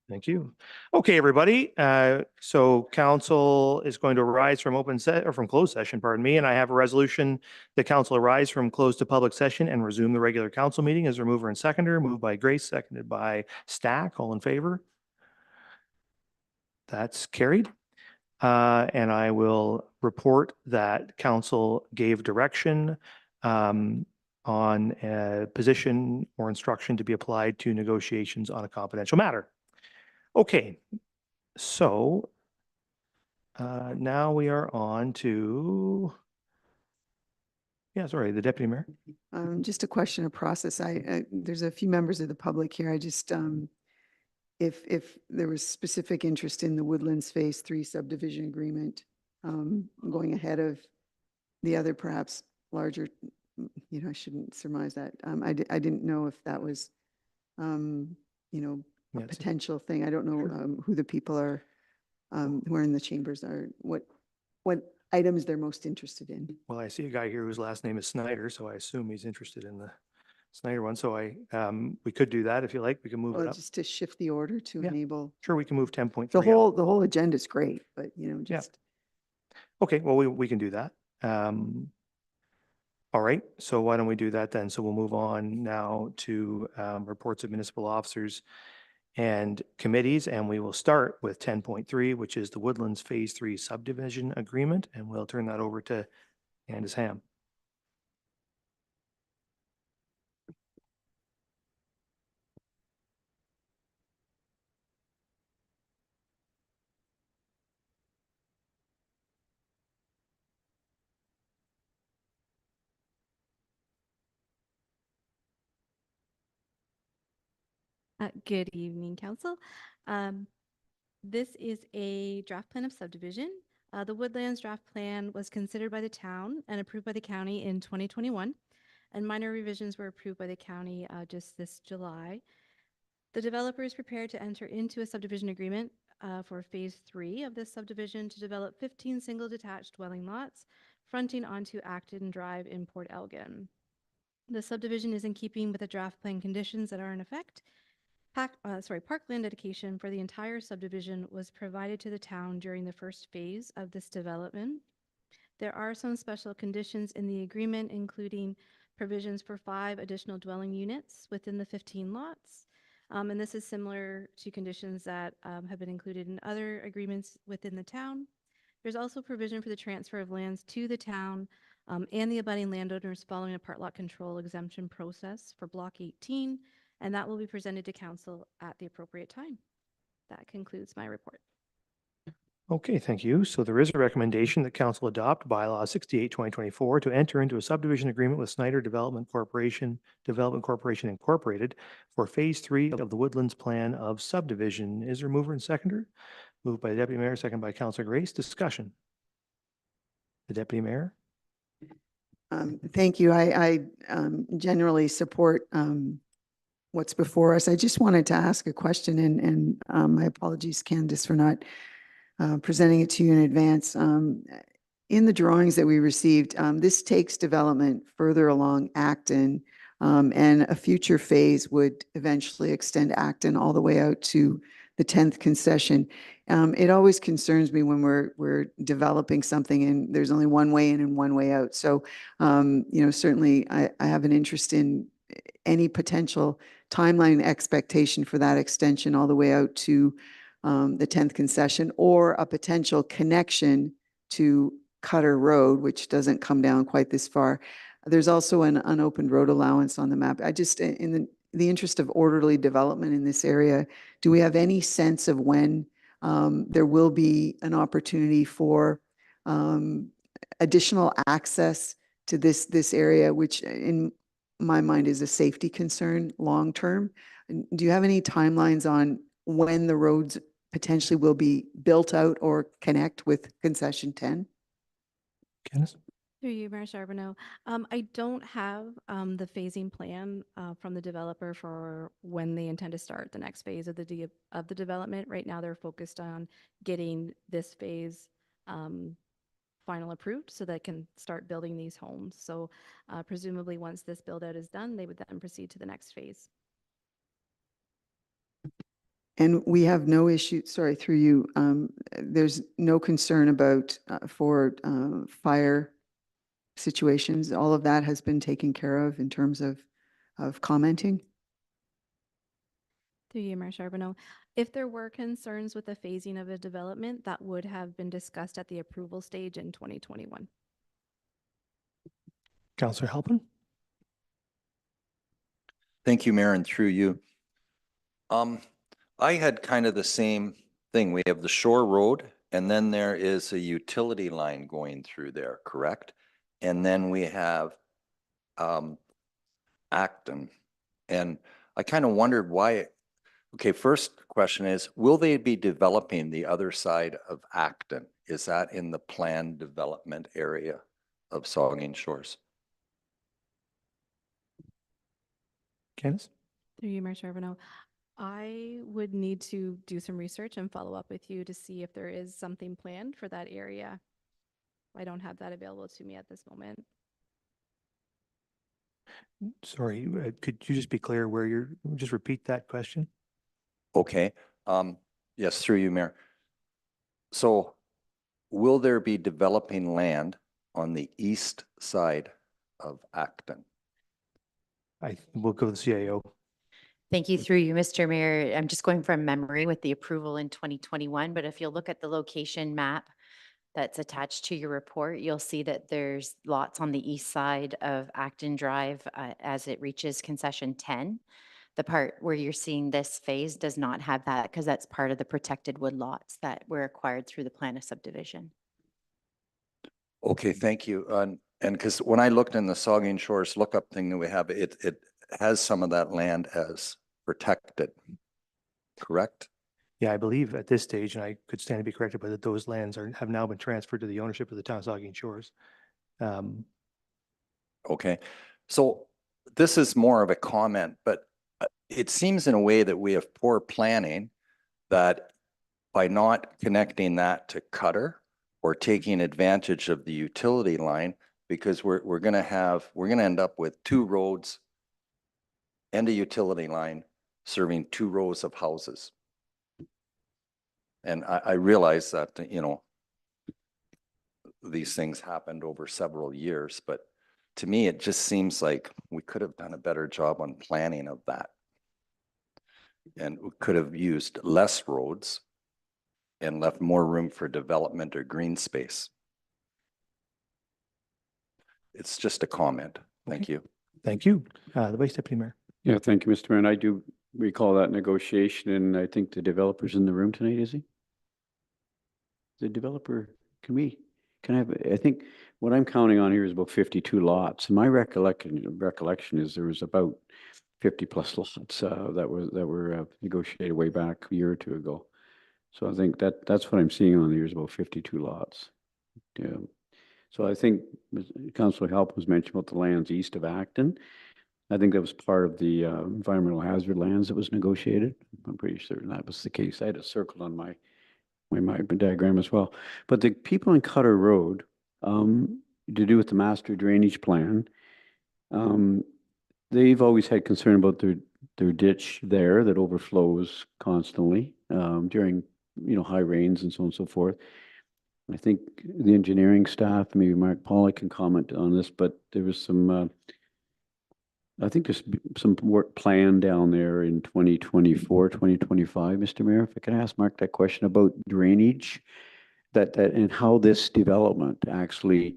Thank you. Okay, everybody. So council is going to arise from from closed session, pardon me. And I have a resolution that council arise from closed to public session and resume the regular council meeting as a mover and seconder, moved by Grace, seconded by Stack. All in favor? That's carried. And I will report that council gave direction on a position or instruction to be applied to negotiations on a confidential matter. Okay, so now we are on to, yeah, sorry, the deputy mayor. Just a question of process. There's a few members of the public here. I just, if there was specific interest in the Woodlands Phase 3 subdivision agreement, going ahead of the other perhaps larger, I shouldn't surmise that. I didn't know if that was, a Yeah, potential thing. I don't know who the people are, who are in the chambers are, what items they're most interested in. Well, I see a guy here whose last name is Snyder, so I assume he's interested in the Snyder one. So we could do that if you like. We can move Well, it up. just to shift the order to Yeah. enable, Sure, we can move 10.3 the up. whole agenda is great, but Yeah. just. Okay, well, we can do that. All right, so why don't we do that then? So we'll move on now to reports of municipal officers and committees, and we will start with 10.3, which is the Woodlands Phase 3 subdivision agreement, and we'll turn that over to Candace Ham. Good evening, Council. This is a draft plan of subdivision. The Woodlands draft plan was considered by the town and approved by the county in 2021, and minor revisions were approved by the county just this July. The developer is prepared to enter into a subdivision agreement for Phase 3 of this subdivision to develop 15 single detached dwelling lots fronting onto Acton Drive in Port Elgin. The subdivision is in keeping with the draft plan conditions that are in effect. Parkland dedication for the entire subdivision was provided to the town during the first phase of this development. There are some special conditions in the agreement, including provisions for 5 additional dwelling units within the 15 lots. And this is similar to conditions that have been included in other agreements within the town. There's also provision for the transfer of lands to the town and the abutting landowners following a part lot control exemption process for Block 18, and that will be presented to council at the appropriate time. That concludes my report. Okay, thank you. So there is a recommendation that council adopt bylaw 68/2024 to enter into a subdivision agreement with Snyder Development Corporation Incorporated for Phase 3 of the Woodlands Plan of Subdivision. Is there a mover and seconder? Moved by the Deputy Mayor, second by Councilor Grace. Discussion. The Deputy Mayor. Thank you. I generally support what's before us. I just wanted to ask a question, and my apologies, Candace, for not presenting it to you in advance. In the drawings that we received, this takes development further along Acton, and a future phase would eventually extend Acton all the way out to the 10th concession. It always concerns me when we're developing something and there's only one way in and one way out. So, certainly I have an interest in any potential timeline expectation for that extension all the way out to the 10th concession, or a potential connection to Cutter Road, which doesn't come down quite this far. There's also an unopened road allowance on the map. I just, in the interest of orderly development in this area, do we have any sense of when there will be an opportunity for additional access to this area, which in my mind is a safety concern long-term? Do you have any timelines on when the roads potentially will be built out or connect with concession 10? Candace? Through you, Mayor Charbonneau. I don't have the phasing plan from the developer for when they intend to start the next phase of the development. Right now, they're focused on getting this phase final approved so they can start building these homes. So presumably, once this build out is done, they would then proceed to the next phase. And we have no issue, sorry, through you, there's no concern about for fire situations. All of that has been taken care of in terms of commenting. Through you, Mayor Charbonneau. If there were concerns with the phasing of a development, that would have been discussed at the approval stage in 2021. Councillor Halpin? Thank you, Mayor, and through you. I had kind of the same thing. We have the Shore Road, and then there is a utility line going through there, correct? And then we have Acton. And I kind of wondered why. Okay, first question is, will they be developing the other side of Acton? Is that in the planned development area of Saugeen Shores? Candace? Through you, Mayor Charbonneau. I would need to do some research and follow up with you to see if there is something planned for that area. I don't have that available to me at this moment. Sorry, could you just be clear where you're, just repeat that question? Okay, yes, through you, Mayor. So will there be developing land on the east side of Acton? We'll go to the CAO. Thank you. Through you, Mr. Mayor. I'm just going from memory with the approval in 2021, but if you'll look at the location map that's attached to your report, you'll see that there's lots on the east side of Acton Drive as it reaches concession 10. The part where you're seeing this phase does not have that because that's part of the protected wood lots that were acquired through the plan of subdivision. Okay, thank you. And because when I looked in the Saugeen Shores lookup thing that we have, it has some of that land as protected, correct? Yeah, I believe at this stage, and I could stand to be corrected, but that those lands have now been transferred to the ownership of the town of Saugeen Shores. Okay, so this is more of a comment, but it seems in a way that we have poor planning that by not connecting that to Cutter or taking advantage of the utility line, because we're going to end up with two roads and a utility line serving two rows of houses. And I realize that, you know, these things happened over several years, but to me, it just seems like we could have done a better job on planning of that. And we could have used less roads and left more room for development or green space. It's just a comment. Thank you. Thank you. The Vice Deputy Mayor. Yeah, thank you, Mr. Mayor. And I do recall that negotiation, and I think the developer's in the room tonight, is he? The developer, I think what I'm counting on here is about 52 lots. And my recollection is there was about 50 plus lots that were negotiated way back a year or two ago. So I think that's what I'm seeing on here is about 52 lots. Yeah. So I think Councillor Halp was mentioning about the lands east of Acton. I think that was part of the environmental hazard lands that was negotiated. I'm pretty certain that was the case. I had it circled on my diagram as well. But the people on Cutter Road, to do with the master drainage plan, they've always had concern about their ditch there that overflows constantly during high rains and so on and so forth. I think the engineering staff, maybe Mark Pollock can comment on this, but there was some, I think there's some work planned down there in 2024, 2025, Mr. Mayor. If I can ask Mark that question about drainage, that and how this development actually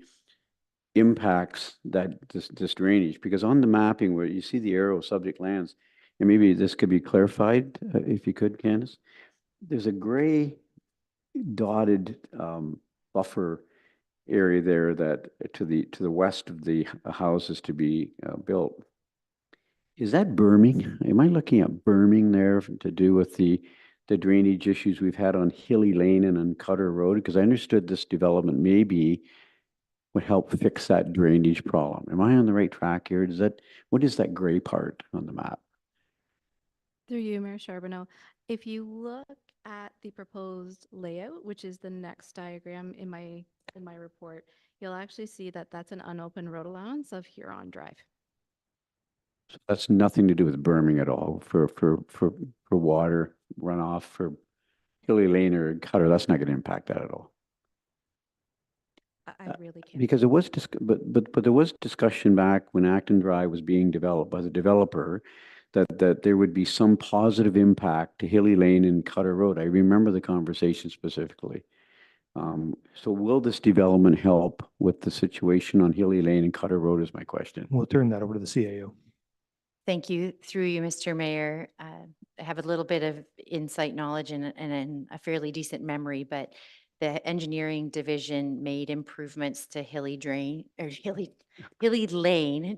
impacts this drainage, because on the mapping where you see the arrow subject lands, and maybe this could be clarified if you could, Candace, there's a gray dotted buffer area there that to the west of the houses to be built. Is that berming? Am I looking at berming there to do with the drainage issues we've had on Hilly Lane and on Cutter Road? Because I understood this development maybe would help fix that drainage problem. Am I on the right track here? What is that gray part on the map? Through you, Mayor Charbonneau. If you look at the proposed layout, which is the next diagram in my report, you'll actually see that that's an unopened road allowance of Huron Drive. That's nothing to do with berming at all for water runoff for Hilly Lane or Cutter. That's not going to impact that at all. I really can't. Because there was but there was discussion back when Acton Drive was being developed by the developer that there would be some positive impact to Hilly Lane and Cutter Road. I remember the conversation specifically. So will this development help with the situation on Hilly Lane and Cutter Road is my question. We'll turn that over to the CAO. Thank you. Through you, Mr. Mayor. I have a little bit of insight knowledge and a fairly decent memory, but the engineering division made improvements to Hilly Lane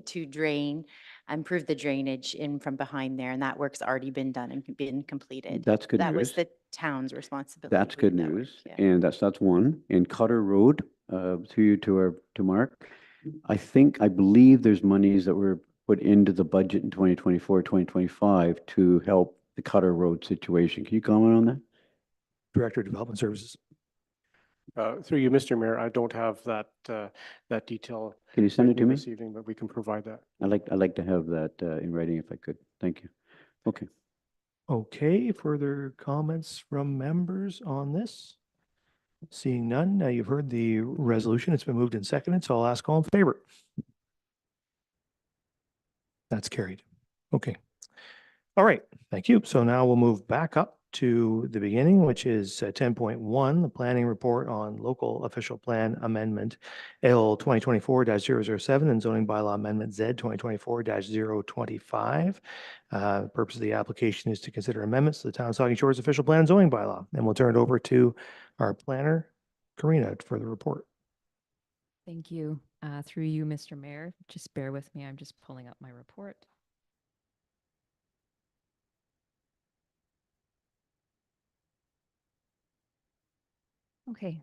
to drain, improve the drainage in from behind there, and that work's already been done and been completed. That's good That was news. the town's responsibility. That's to good do that work, news. yeah. And that's one. And Cutter Road, through you to Mark, I believe there's monies that were put into the budget in 2024, 2025 to help the Cutter Road situation. Can you comment on that? Director of Development Services. Through you, Mr. Mayor, I don't have that, that detail. Can you send it with to me? This evening, but we can provide that. I'd like to have that in writing if I could. Thank you. Okay. Okay, further comments from members on this? Seeing none, now you've heard the resolution. It's been moved and seconded, so I'll ask all in favor. That's carried. Okay. All right, thank you. So now we'll move back up to the beginning, which is 10.1, the planning report on local official plan amendment L 2024-007 and zoning bylaw amendment Z 2024-025. Purpose of the application is to consider amendments to the town of Saugeen Shores official plan and zoning bylaw. And we'll turn it over to our planner, Karina, for the report. Thank you. Through you, Mr. Mayor, just bear with me. I'm just pulling up my report. Okay.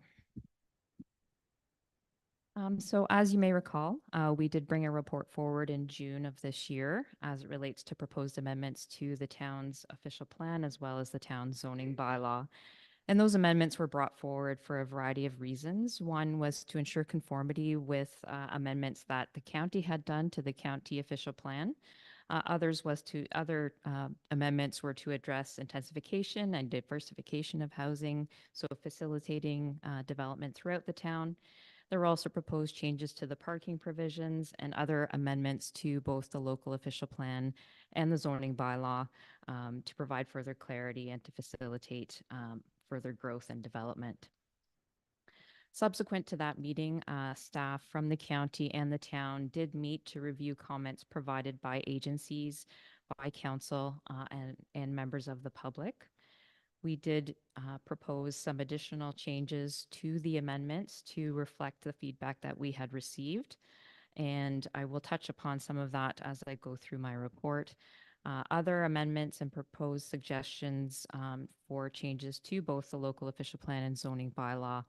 So as you may recall, we did bring a report forward in June of this year as it relates to proposed amendments to the town's official plan as well as the town's zoning bylaw. And those amendments were brought forward for a variety of reasons. One was to ensure conformity with amendments that the county had done to the county official plan. Other amendments were to address intensification and diversification of housing, so facilitating development throughout the town. There were also proposed changes to the parking provisions and other amendments to both the local official plan and the zoning bylaw to provide further clarity and to facilitate further growth and development. Subsequent to that meeting, staff from the county and the town did meet to review comments provided by agencies, by council, and members of the public. We did propose some additional changes to the amendments to reflect the feedback that we had received. And I will touch upon some of that as I go through my report. Other amendments and proposed suggestions for changes to both the local official plan and zoning bylaw,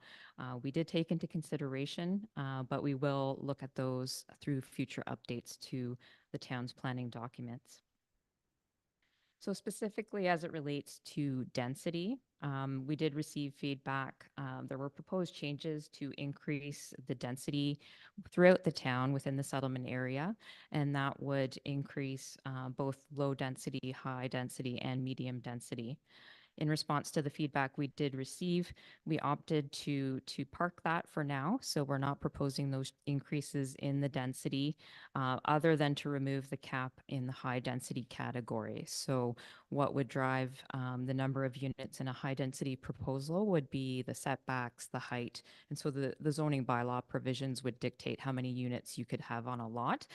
we did take into consideration, but we will look at those through future updates to the town's planning documents. So specifically as it relates to density, we did receive feedback. There were proposed changes to increase the density throughout the town within the settlement area, and that would increase both low density, high density, and medium density. In response to the feedback we did receive, we opted to park that for now. So we're not proposing those increases in the density other than to remove the cap in the high density category. So what would drive the number of units in a high density proposal would be the setbacks, the height. And so the zoning bylaw provisions would dictate how many units you could have on a lot.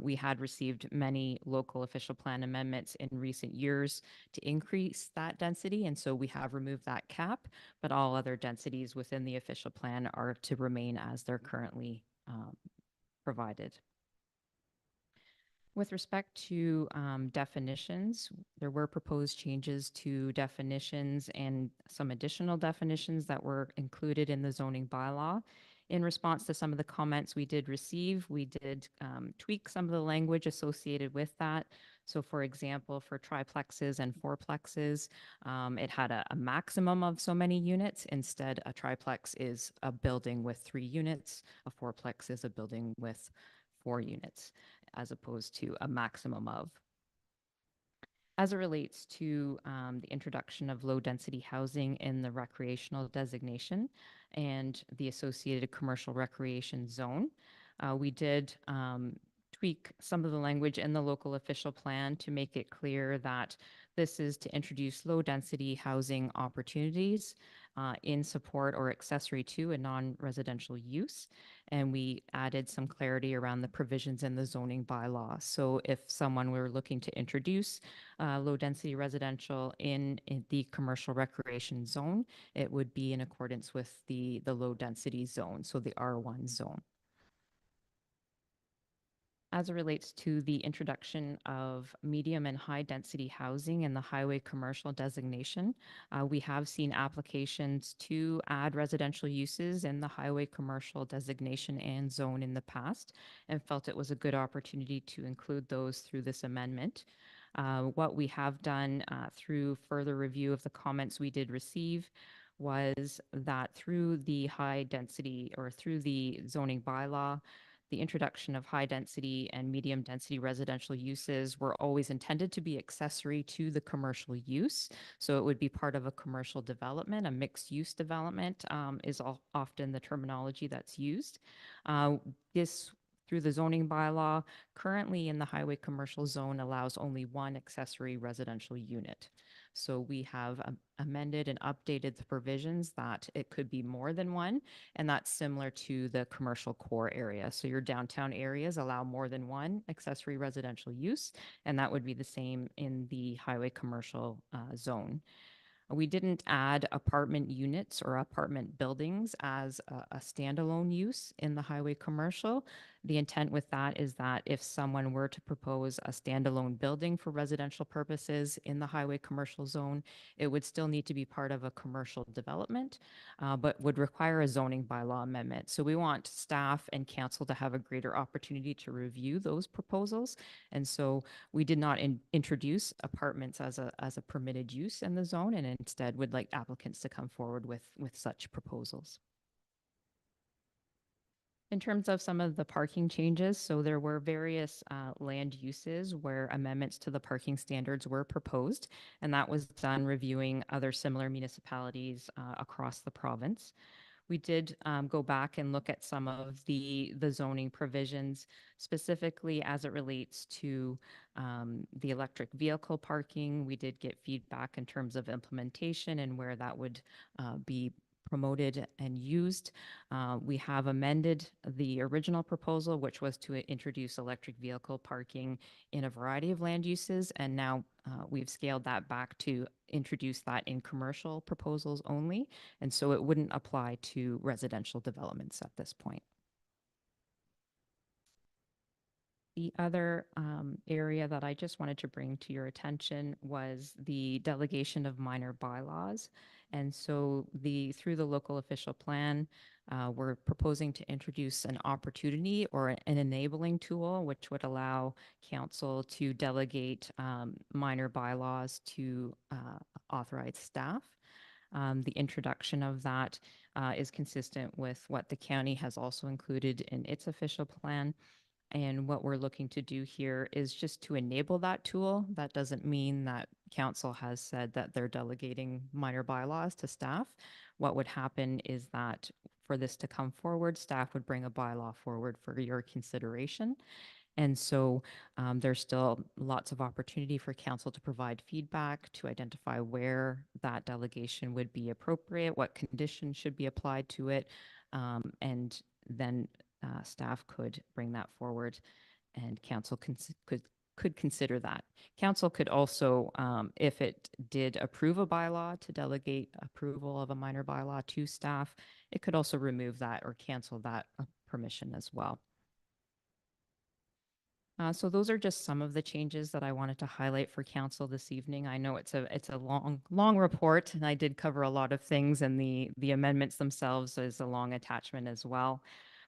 We had received many local official plan amendments in recent years to increase that density, and so we have removed that cap, but all other densities within the official plan are to remain as they're currently provided. With respect to definitions, there were proposed changes to definitions and some additional definitions that were included in the zoning bylaw. In response to some of the comments we did receive, we did tweak some of the language associated with that. So for example, for triplexes and fourplexes, it had a maximum of so many units. Instead, a triplex is a building with 3 units. A fourplex is a building with 4 units, as opposed to a maximum of. As it relates to the introduction of low-density housing in the recreational designation and the associated commercial recreation zone, we did tweak some of the language in the local official plan to make it clear that this is to introduce low-density housing opportunities in support or accessory to a non-residential use. And we added some clarity around the provisions in the zoning bylaw. So if someone were looking to introduce low-density residential in the commercial recreation zone, it would be in accordance with the low-density zone, so the R1 zone. As it relates to the introduction of medium and high density housing in the highway commercial designation, we have seen applications to add residential uses in the highway commercial designation and zone in the past, and felt it was a good opportunity to include those through this amendment. What we have done through further review of the comments we did receive was that through the high density or through the zoning bylaw, the introduction of high density and medium density residential uses were always intended to be accessory to the commercial use. So it would be part of a commercial development. A mixed use development is often the terminology that's used. This through the zoning bylaw, currently in the highway commercial zone allows only 1 accessory residential unit. So we have amended and updated the provisions that it could be more than 1, and that's similar to the commercial core area. So your downtown areas allow more than 1 accessory residential use, and that would be the same in the highway commercial zone. We didn't add apartment units or apartment buildings as a standalone use in the highway commercial. The intent with that is that if someone were to propose a standalone building for residential purposes in the highway commercial zone, it would still need to be part of a commercial development, but would require a zoning bylaw amendment. So we want staff and council to have a greater opportunity to review those proposals. And so we did not introduce apartments as a permitted use in the zone, and instead would like applicants to come forward with such proposals. In terms of some of the parking changes, so there were various land uses where amendments to the parking standards were proposed, and that was done reviewing other similar municipalities across the province. We did go back and look at some of the zoning provisions, specifically as it relates to the electric vehicle parking. We did get feedback in terms of implementation and where that would be promoted and used. We have amended the original proposal, which was to introduce electric vehicle parking in a variety of land uses, and now we've scaled that back to introduce that in commercial proposals only, and so it wouldn't apply to residential developments at this point. The other area that I just wanted to bring to your attention was the delegation of minor bylaws. And so through the local official plan, we're proposing to introduce an opportunity or an enabling tool, which would allow council to delegate minor bylaws to authorized staff. The introduction of that is consistent with what the county has also included in its official plan. And what we're looking to do here is just to enable that tool. That doesn't mean that council has said that they're delegating minor bylaws to staff. What would happen is that for this to come forward, staff would bring a bylaw forward for your consideration. And so there's still lots of opportunity for council to provide feedback, to identify where that delegation would be appropriate, what conditions should be applied to it, and then staff could bring that forward and council could consider that. Council could also, if it did approve a bylaw, to delegate approval of a minor bylaw to staff, it could also remove that or cancel that permission as well. So those are just some of the changes that I wanted to highlight for council this evening. I know it's a long report, and I did cover a lot of things, and the amendments themselves is a long attachment as well.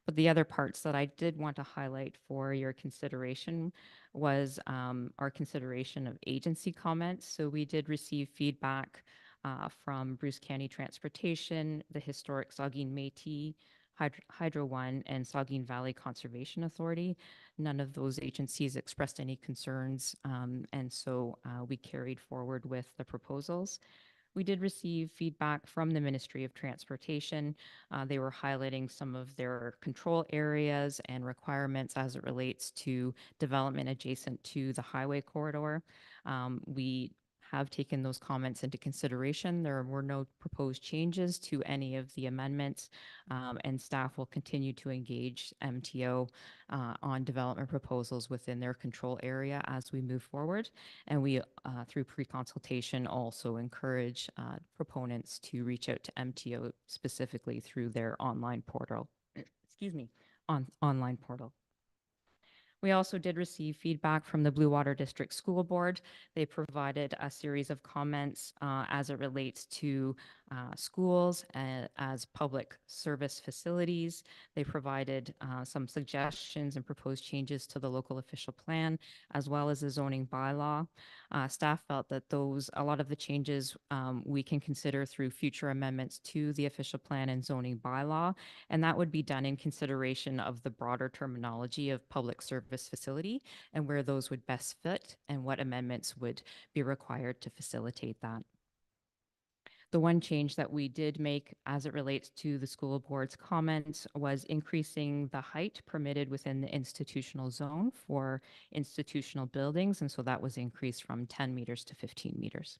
But the other parts that I did want to highlight for your consideration was our consideration of agency comments. So we did receive feedback from Bruce County Transportation, the Historic Saugeen Métis, Hydro One, and Saugeen Valley Conservation Authority. None of those agencies expressed any concerns, and so we carried forward with the proposals. We did receive feedback from the Ministry of Transportation. They were highlighting some of their control areas and requirements as it relates to development adjacent to the highway corridor. We have taken those comments into consideration. There were no proposed changes to any of the amendments, and staff will continue to engage MTO on development proposals within their control area as we move forward. And we, through pre-consultation, also encourage proponents to reach out to MTO specifically through their online portal. Excuse me, online portal. We also did receive feedback from the Blue Water District School Board. They provided a series of comments as it relates to schools as public service facilities. They provided some suggestions and proposed changes to the local official plan, as well as the zoning bylaw. Staff felt that a lot of the changes we can consider through future amendments to the official plan and zoning bylaw, and that would be done in consideration of the broader terminology of public service facility and where those would best fit and what amendments would be required to facilitate that. The one change that we did make as it relates to the school board's comments was increasing the height permitted within the institutional zone for institutional buildings. And so that was increased from 10 meters to 15 meters.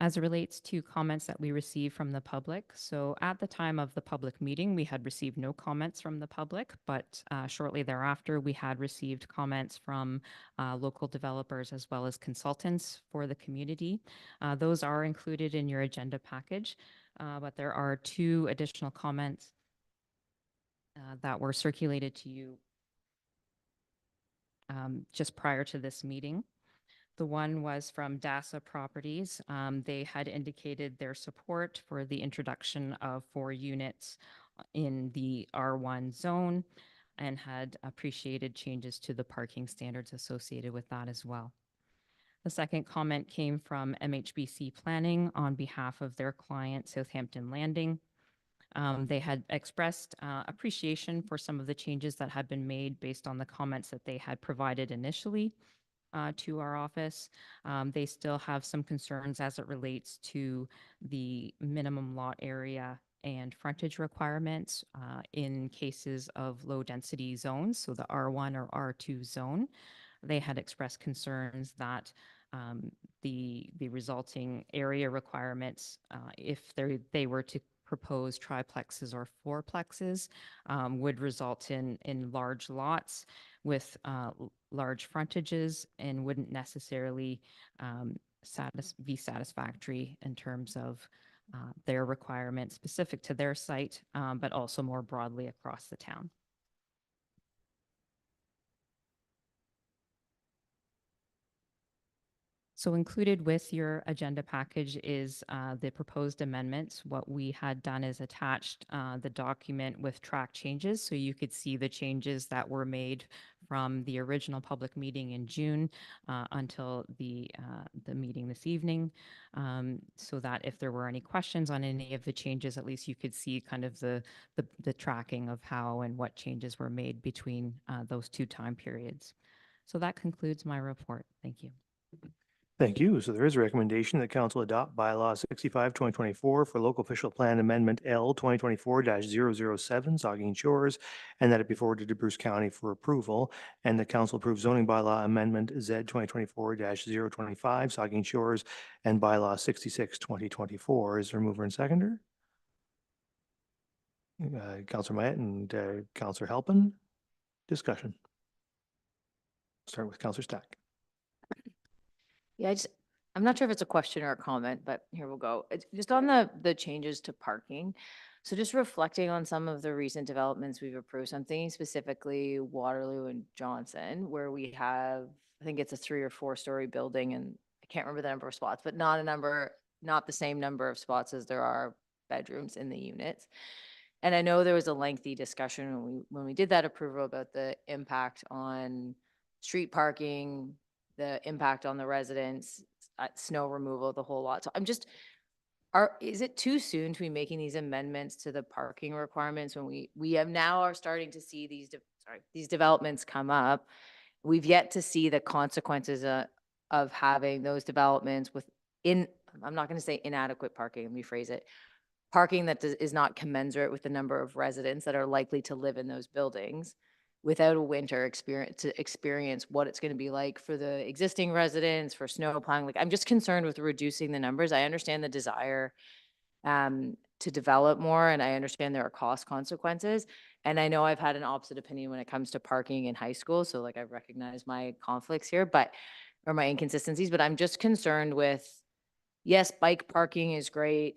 As it relates to comments that we received from the public, so at the time of the public meeting, we had received no comments from the public, but shortly thereafter, we had received comments from local developers as well as consultants for the community. Those are included in your agenda package, but there are two additional comments that were circulated to you just prior to this meeting. The one was from DASA Properties. They had indicated their support for the introduction of 4 units in the R1 zone and had appreciated changes to the parking standards associated with that as well. The second comment came from MHBC Planning on behalf of their client, Southampton Landing. They had expressed appreciation for some of the changes that had been made based on the comments that they had provided initially to our office. They still have some concerns as it relates to the minimum lot area and frontage requirements in cases of low density zones, so the R1 or R2 zone. They had expressed concerns that the resulting area requirements, if they were to propose triplexes or fourplexes, would result in large lots with large frontages and wouldn't necessarily be satisfactory in terms of their requirements specific to their site, but also more broadly across the town. So included with your agenda package is the proposed amendments. What we had done is attached the document with track changes, so you could see the changes that were made from the original public meeting in June until the meeting this evening, so that if there were any questions on any of the changes, at least you could see kind of the tracking of how and what changes were made between those 2 time periods. So that concludes my report. Thank you. Thank you. So there is a recommendation that council adopt bylaw 65, 2024 for local official plan amendment L 2024-007 Saugeen Shores, and that it be forwarded to Bruce County for approval, and the council approves zoning bylaw amendment Z 2024-025 Saugeen Shores and bylaw 66, 2024. Is there a mover and seconder? Councillor Myatt and Councillor Halpin. Discussion. Start with Councillor Stack. Yeah, I'm not sure if it's a question or a comment, but here we'll go. It's just on the changes to parking. So just reflecting on some of the recent developments we've approved, so I'm thinking specifically Waterloo and Johnson, where we have, I think it's a 3 or 4-story building, and I can't remember the number of spots, but not the same number of spots as there are bedrooms in the units. And I know there was a lengthy discussion when we did that approval about the impact on street parking, the impact on the residents, snow removal, the whole lot. So I'm just, is it too soon to be making these amendments to the parking requirements when we have now are starting to see these developments come up? We've yet to see the consequences of having those developments I'm not going to say inadequate parking, let me phrase it. Parking that is not commensurate with the number of residents that are likely to live in those buildings without a winter experience what it's going to be like for the existing residents, for snow plowing. Like, I'm just concerned with reducing the numbers. I understand the desire to develop more, and I understand there are cost consequences. And I know I've had an opposite opinion when it comes to parking in high school. So like, I recognize my conflicts here, or my inconsistencies, but I'm just concerned with, yes, bike parking is great.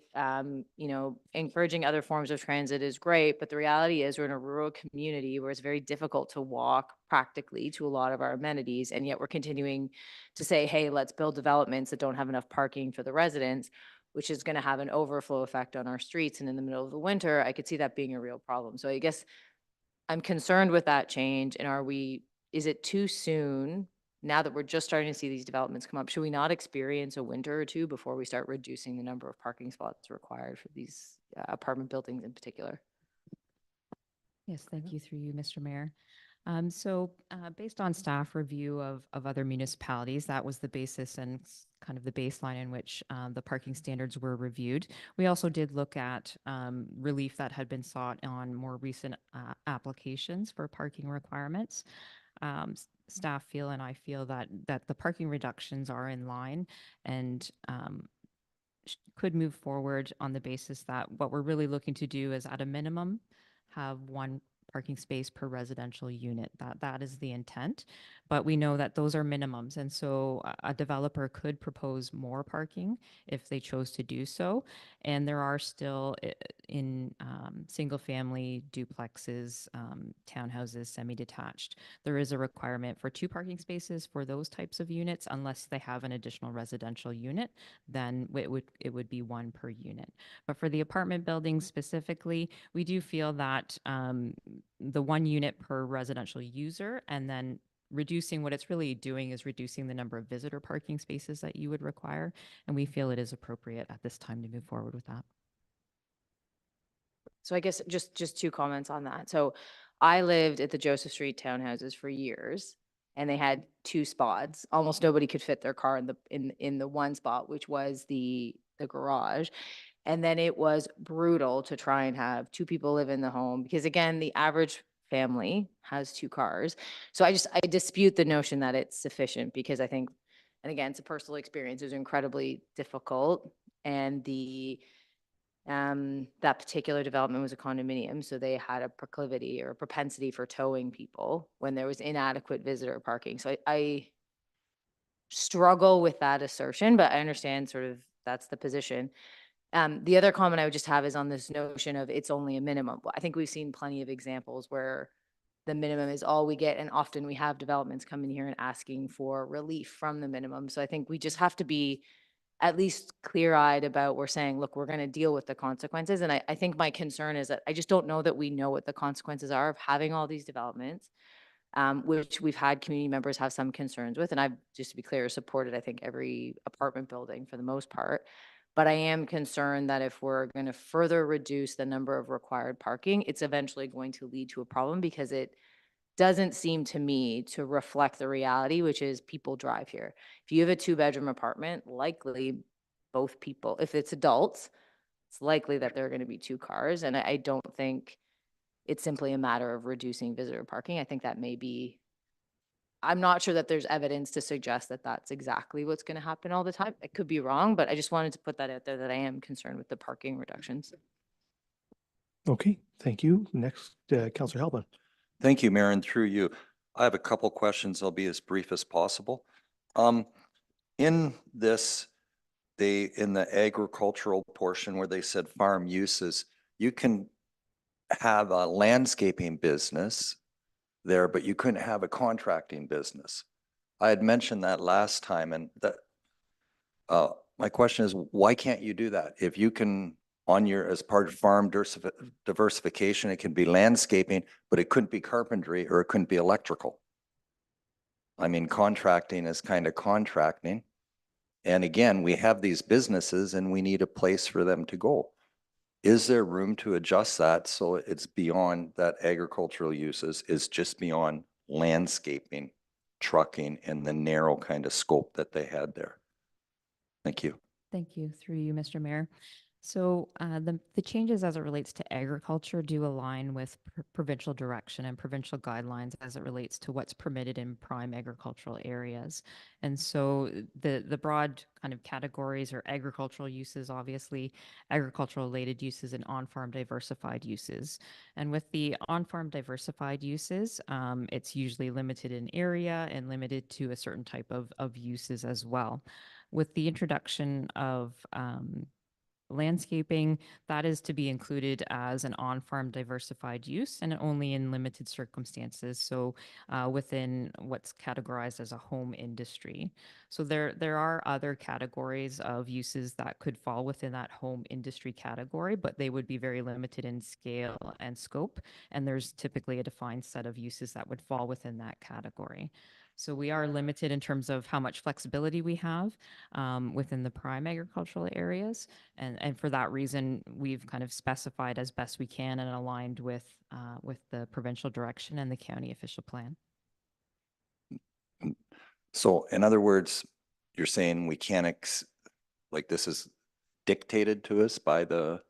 Encouraging other forms of transit is great, but the reality is we're in a rural community where it's very difficult to walk practically to a lot of our amenities. And yet we're continuing to say, hey, let's build developments that don't have enough parking for the residents, which is going to have an overflow effect on our streets. And in the middle of the winter, I could see that being a real problem. So I guess I'm concerned with that change. And is it too soon? Now that we're just starting to see these developments come up, should we not experience a winter or two before we start reducing the number of parking spots required for these apartment buildings in particular? Yes, thank you through you, Mr. Mayor. Based on staff review of other municipalities, that was the basis and kind of the baseline in which the parking standards were reviewed. We also did look at relief that had been sought on more recent applications for parking requirements. Staff feel and I feel that the parking reductions are in line and could move forward on the basis that what we're really looking to do is at a minimum have one parking space per residential unit. That is the intent, but we know that those are minimums. And so a developer could propose more parking if they chose to do so. And there are still in single family duplexes, townhouses, semi-detached, there is a requirement for 2 parking spaces for those types of units. Unless they have an additional residential unit, then it would be 1 per unit. But for the apartment buildings specifically, we do feel that the 1 unit per residential user, and then reducing, what it's really doing is reducing the number of visitor parking spaces that you would require. And we feel it is appropriate at this time to move forward with that. So I guess just 2 comments on that. So I lived at the Joseph Street townhouses for years, and they had 2 spots. Almost nobody could fit their car in the 1 spot, which was the garage. And then it was brutal to try and have 2 people live in the home because, again, the average family has 2 cars. So I dispute the notion that it's sufficient because I think, and again, it's a personal experience, it was incredibly difficult. And that particular development was a condominium, so they had a proclivity or a propensity for towing people when there was inadequate visitor parking. So I struggle with that assertion, but I understand sort of that's the position. The other comment I would just have is on this notion of it's only a minimum. I think we've seen plenty of examples where the minimum is all we get, and often we have developments come in here and asking for relief from the minimum. So I think we just have to be at least clear-eyed about, we're saying, look, we're going to deal with the consequences. And I think my concern is that I just don't know that we know what the consequences are of having all these developments, which we've had community members have some concerns with. And I've, just to be clear, supported, I think, every apartment building for the most part. But I am concerned that if we're going to further reduce the number of required parking, it's eventually going to lead to a problem because it doesn't seem to me to reflect the reality, which is people drive here. If you have a 2-bedroom apartment, likely both people, if it's adults, it's likely that there are going to be 2 cars. And I don't think it's simply a matter of reducing visitor parking. I think that may be, I'm not sure that there's evidence to suggest that that's exactly what's going to happen all the time. I could be wrong, but I just wanted to put that out there that I am concerned with the parking reductions. Okay, thank you. Next, Councillor Halpin. Thank you, Mayor, and through you. I have a couple questions. I'll be as brief as possible. In this, in the agricultural portion where they said farm uses, you can have a landscaping business there, but you couldn't have a contracting business. I had mentioned that last time, and that, my question is, why can't you do that? If you can, on your, as part of farm diversification, it can be landscaping, but it couldn't be carpentry or it couldn't be electrical. I mean, contracting is kind of contracting. And again, we have these businesses and we need a place for them to go. Is there room to adjust that so it's beyond that agricultural uses is just beyond landscaping, trucking, and the narrow kind of scope that they had there? Thank you. Thank you. Through you, Mr. Mayor. So the changes as it relates to agriculture do align with provincial direction and provincial guidelines as it relates to what's permitted in prime agricultural areas. And so the broad kind of categories are agricultural uses, obviously, agricultural related uses, and on-farm diversified uses. And with the on-farm diversified uses, it's usually limited in area and limited to a certain type of uses as well. With the introduction of landscaping, that is to be included as an on-farm diversified use and only in limited circumstances. So within what's categorized as a home industry. So there are other categories of uses that could fall within that home industry category, but they would be very limited in scale and scope. And there's typically a defined set of uses that would fall within that category. So we are limited in terms of how much flexibility we have within the prime agricultural areas. And for that reason, we've kind of specified as best we can and aligned with the provincial direction and the county official plan. So in other words, you're saying we can't, like this is dictated to us by the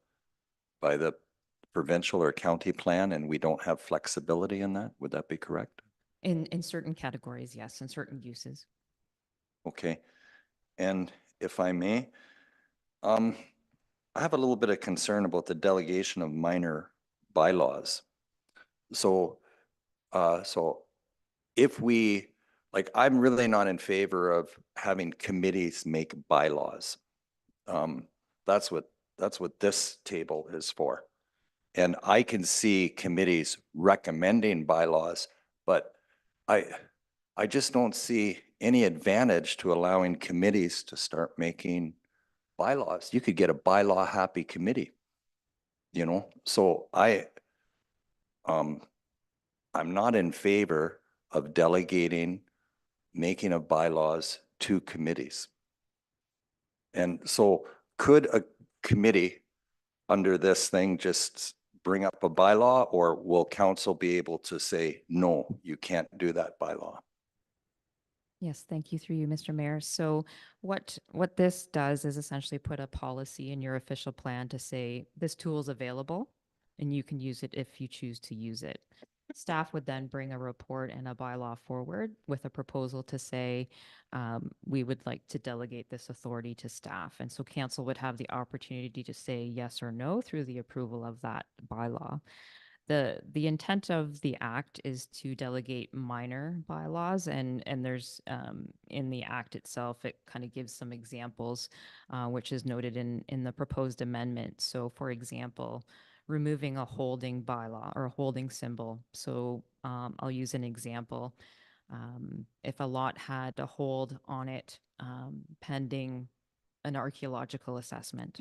provincial or county plan and we don't have flexibility in that? Would that be correct? In certain categories, yes, in certain uses. Okay. And if I may, I have a little bit of concern about the delegation of minor bylaws. So, so if we, like, I'm really not in favor of having committees make bylaws. That's what this table is for. And I can see committees recommending bylaws, but I just don't see any advantage to allowing committees to start making bylaws. You could get a bylaw happy committee, you know? So I'm not in favor of delegating making of bylaws to committees. And so could a committee under this thing just bring up a bylaw, or will council be able to say, no, you can't do that bylaw? Yes, thank you through you, Mr. Mayor. So what this does is essentially put a policy in your official plan to say this tool is available and you can use it if you choose to use it. Staff would then bring a report and a bylaw forward with a proposal to say, we would like to delegate this authority to staff. And so council would have the opportunity to say yes or no through the approval of that bylaw. The intent of the act is to delegate minor bylaws, and there's in the act itself, it kind of gives some examples, which is noted in the proposed amendment. So for example, removing a holding bylaw or a holding symbol. So I'll use an example. If a lot had a hold on it pending an archaeological assessment,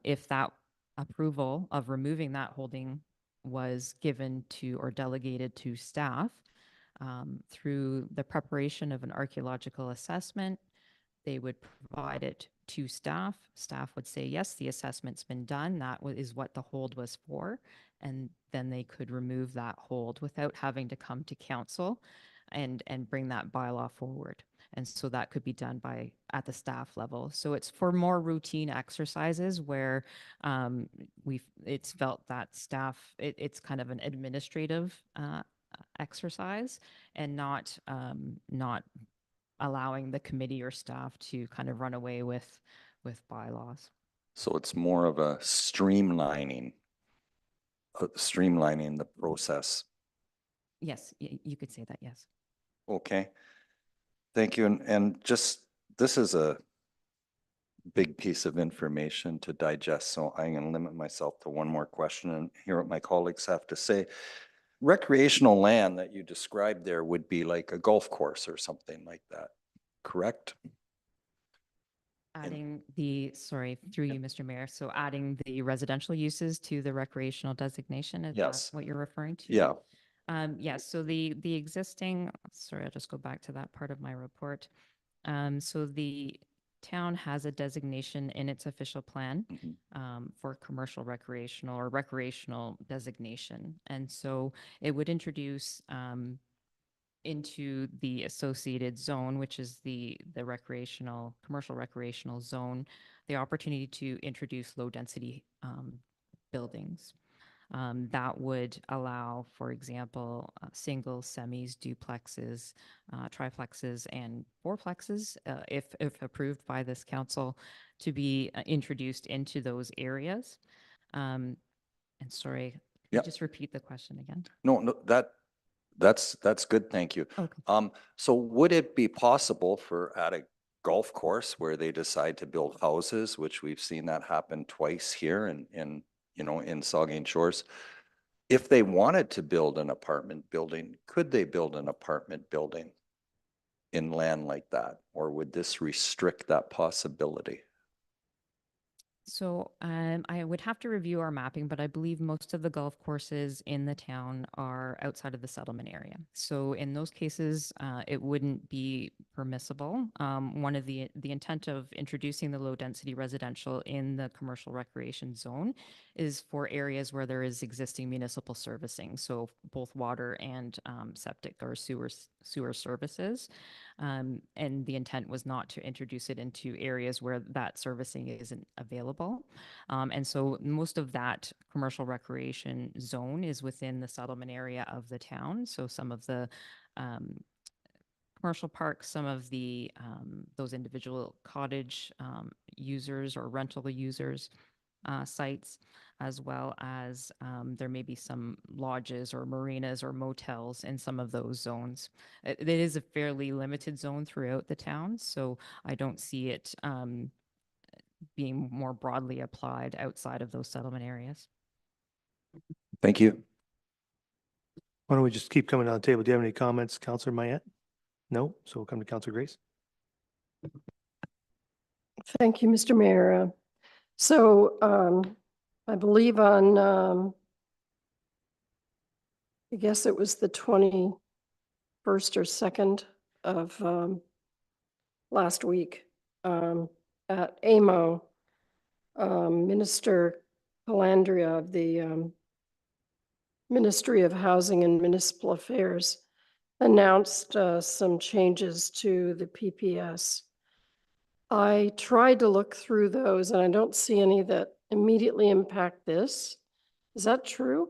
if that approval of removing that holding was given to or delegated to staff through the preparation of an archaeological assessment, they would provide it to staff. Staff would say, yes, the assessment's been done. That is what the hold was for. And then they could remove that hold without having to come to council and bring that bylaw forward. And so that could be done at the staff level. So it's for more routine exercises where it's felt that staff, it's kind of an administrative exercise and not allowing the committee or staff to kind of run away with bylaws. So it's more of a streamlining the process. Yes, you could say that, yes. Okay. Thank you. And just, this is big piece of information to digest, so I'm going to limit myself to one more question and hear what my colleagues have to say. Recreational land that you described there would be like a golf course or something like that, correct? Adding the, sorry, through you, Mr. Mayor, so adding the residential uses to the recreational designation, is that Yes. what you're referring to? Yeah. Yes, so the existing, sorry, I'll just go back to that part of my report. So the town has a designation in its official plan for commercial recreational or recreational designation. And so it would introduce into the associated zone, which is the recreational, commercial recreational zone, the opportunity to introduce low density buildings. That would allow, for example, singles, semis, duplexes, triplexes, and fourplexes, if approved by this council, to be introduced into those areas. And sorry, can you Yep. just repeat the question again? No, that's good. Thank you. Okay. So would it be possible for at a golf course where they decide to build houses, which we've seen that happen twice here in Saugeen Shores, if they wanted to build an apartment building, could they build an apartment building in land like that? Or would this restrict that possibility? So I would have to review our mapping, but I believe most of the golf courses in the town are outside of the settlement area. So in those cases, it wouldn't be permissible. One of the intent of introducing the low density residential in the commercial recreation zone is for areas where there is existing municipal servicing, so both water and septic or sewer services. And the intent was not to introduce it into areas where that servicing isn't available. And so most of that commercial recreation zone is within the settlement area of the town. So some of the commercial parks, some of the those individual cottage users or rental users sites, as well as there may be some lodges or marinas or motels in some of those zones. It is a fairly limited zone throughout the town, so I don't see it being more broadly applied outside of those settlement areas. Thank you. Why don't we just keep coming down the table? Do you have any comments, Councillor Mayette? No? So we'll come to Councillor Grace. Thank you, Mr. Mayor. So I believe on, I guess it was the 21st or 2nd of last week at AMO, Minister Calandria of the Ministry of Housing and Municipal Affairs announced some changes to the PPS. I tried to look through those and I don't see any that immediately impact this. Is that true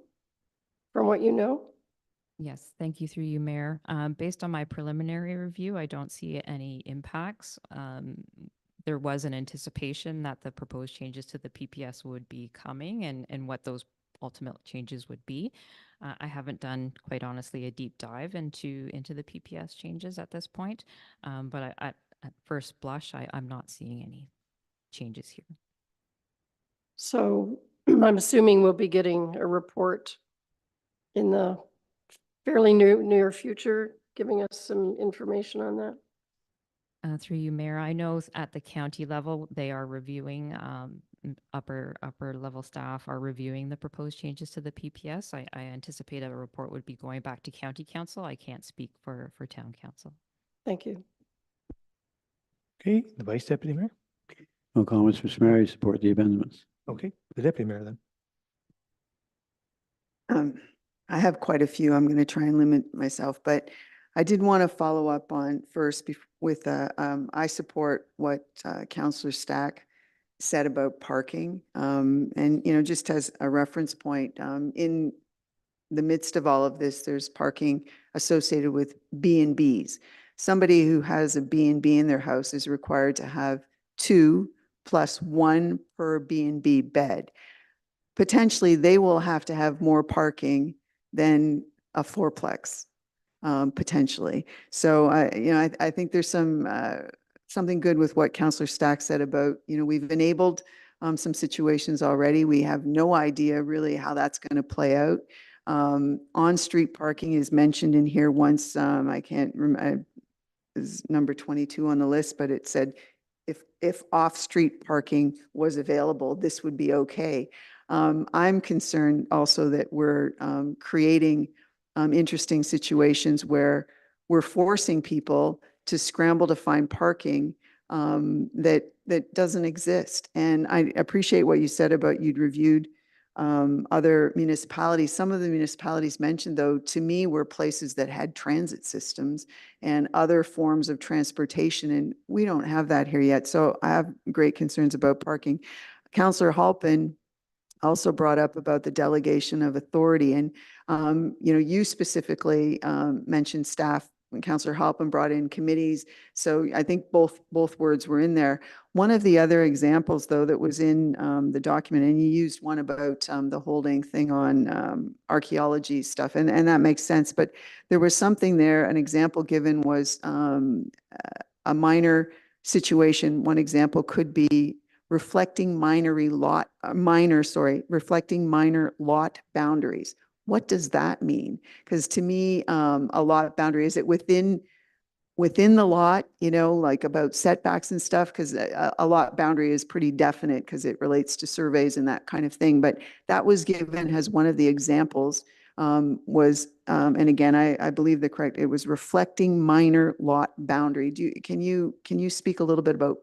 from what you know? Yes, thank you through you, Mayor. Based on my preliminary review, I don't see any impacts. There was an anticipation that the proposed changes to the PPS would be coming and what those ultimate changes would be. I haven't done, quite honestly, a deep dive into the PPS changes at this point, but at first blush, I'm not seeing any changes here. So I'm assuming we'll be getting a report in the fairly near future, giving us some information on that. Through you, Mayor, I know at the county level, they are reviewing, upper level staff are reviewing the proposed changes to the PPS. I anticipate a report would be going back to county council. I can't speak for town council. Thank you. Okay, the Vice Deputy Mayor. No comments, Mr. Mayor. I support the amendments. Okay, the Deputy Mayor then. I have quite a few. I'm going to try and limit myself, but I did want to follow up on first with, I support what Councillor Stack said about parking. And, just as a reference point, in the midst of all of this, there's parking associated with B&Bs. Somebody who has a B&B in their house is required to have 2 plus 1 per B&B bed. Potentially, they will have to have more parking than a fourplex, potentially. So, I think there's some something good with what Councillor Stack said about, we've enabled some situations already. We have no idea really how that's going to play out. On-street parking is mentioned in here once. I can't remember, is number 22 on the list, but it said if off-street parking was available, this would be okay. I'm concerned also that we're creating interesting situations where we're forcing people to scramble to find parking that doesn't exist. And I appreciate what you said about you'd reviewed other municipalities. Some of the municipalities mentioned, though, to me, were places that had transit systems and other forms of transportation, and we don't have that here yet. So I have great concerns about parking. Councillor Halpin also brought up about the delegation of authority, and you specifically mentioned staff. When Councillor Halpin brought in committees, so I think both words were in there. One of the other examples, though, that was in the document, and you used one about the holding thing on archaeology stuff, and that makes sense. But there was something there. An example given was a minor situation. One example could be reflecting reflecting minor lot boundaries. What does that mean? Because to me, a lot boundary, is it within the lot, like about setbacks and stuff? Because a lot boundary is pretty definite because it relates to surveys and that kind of thing. But that was given as one of the examples and again, I believe it was reflecting minor lot boundary. Can you speak a little bit about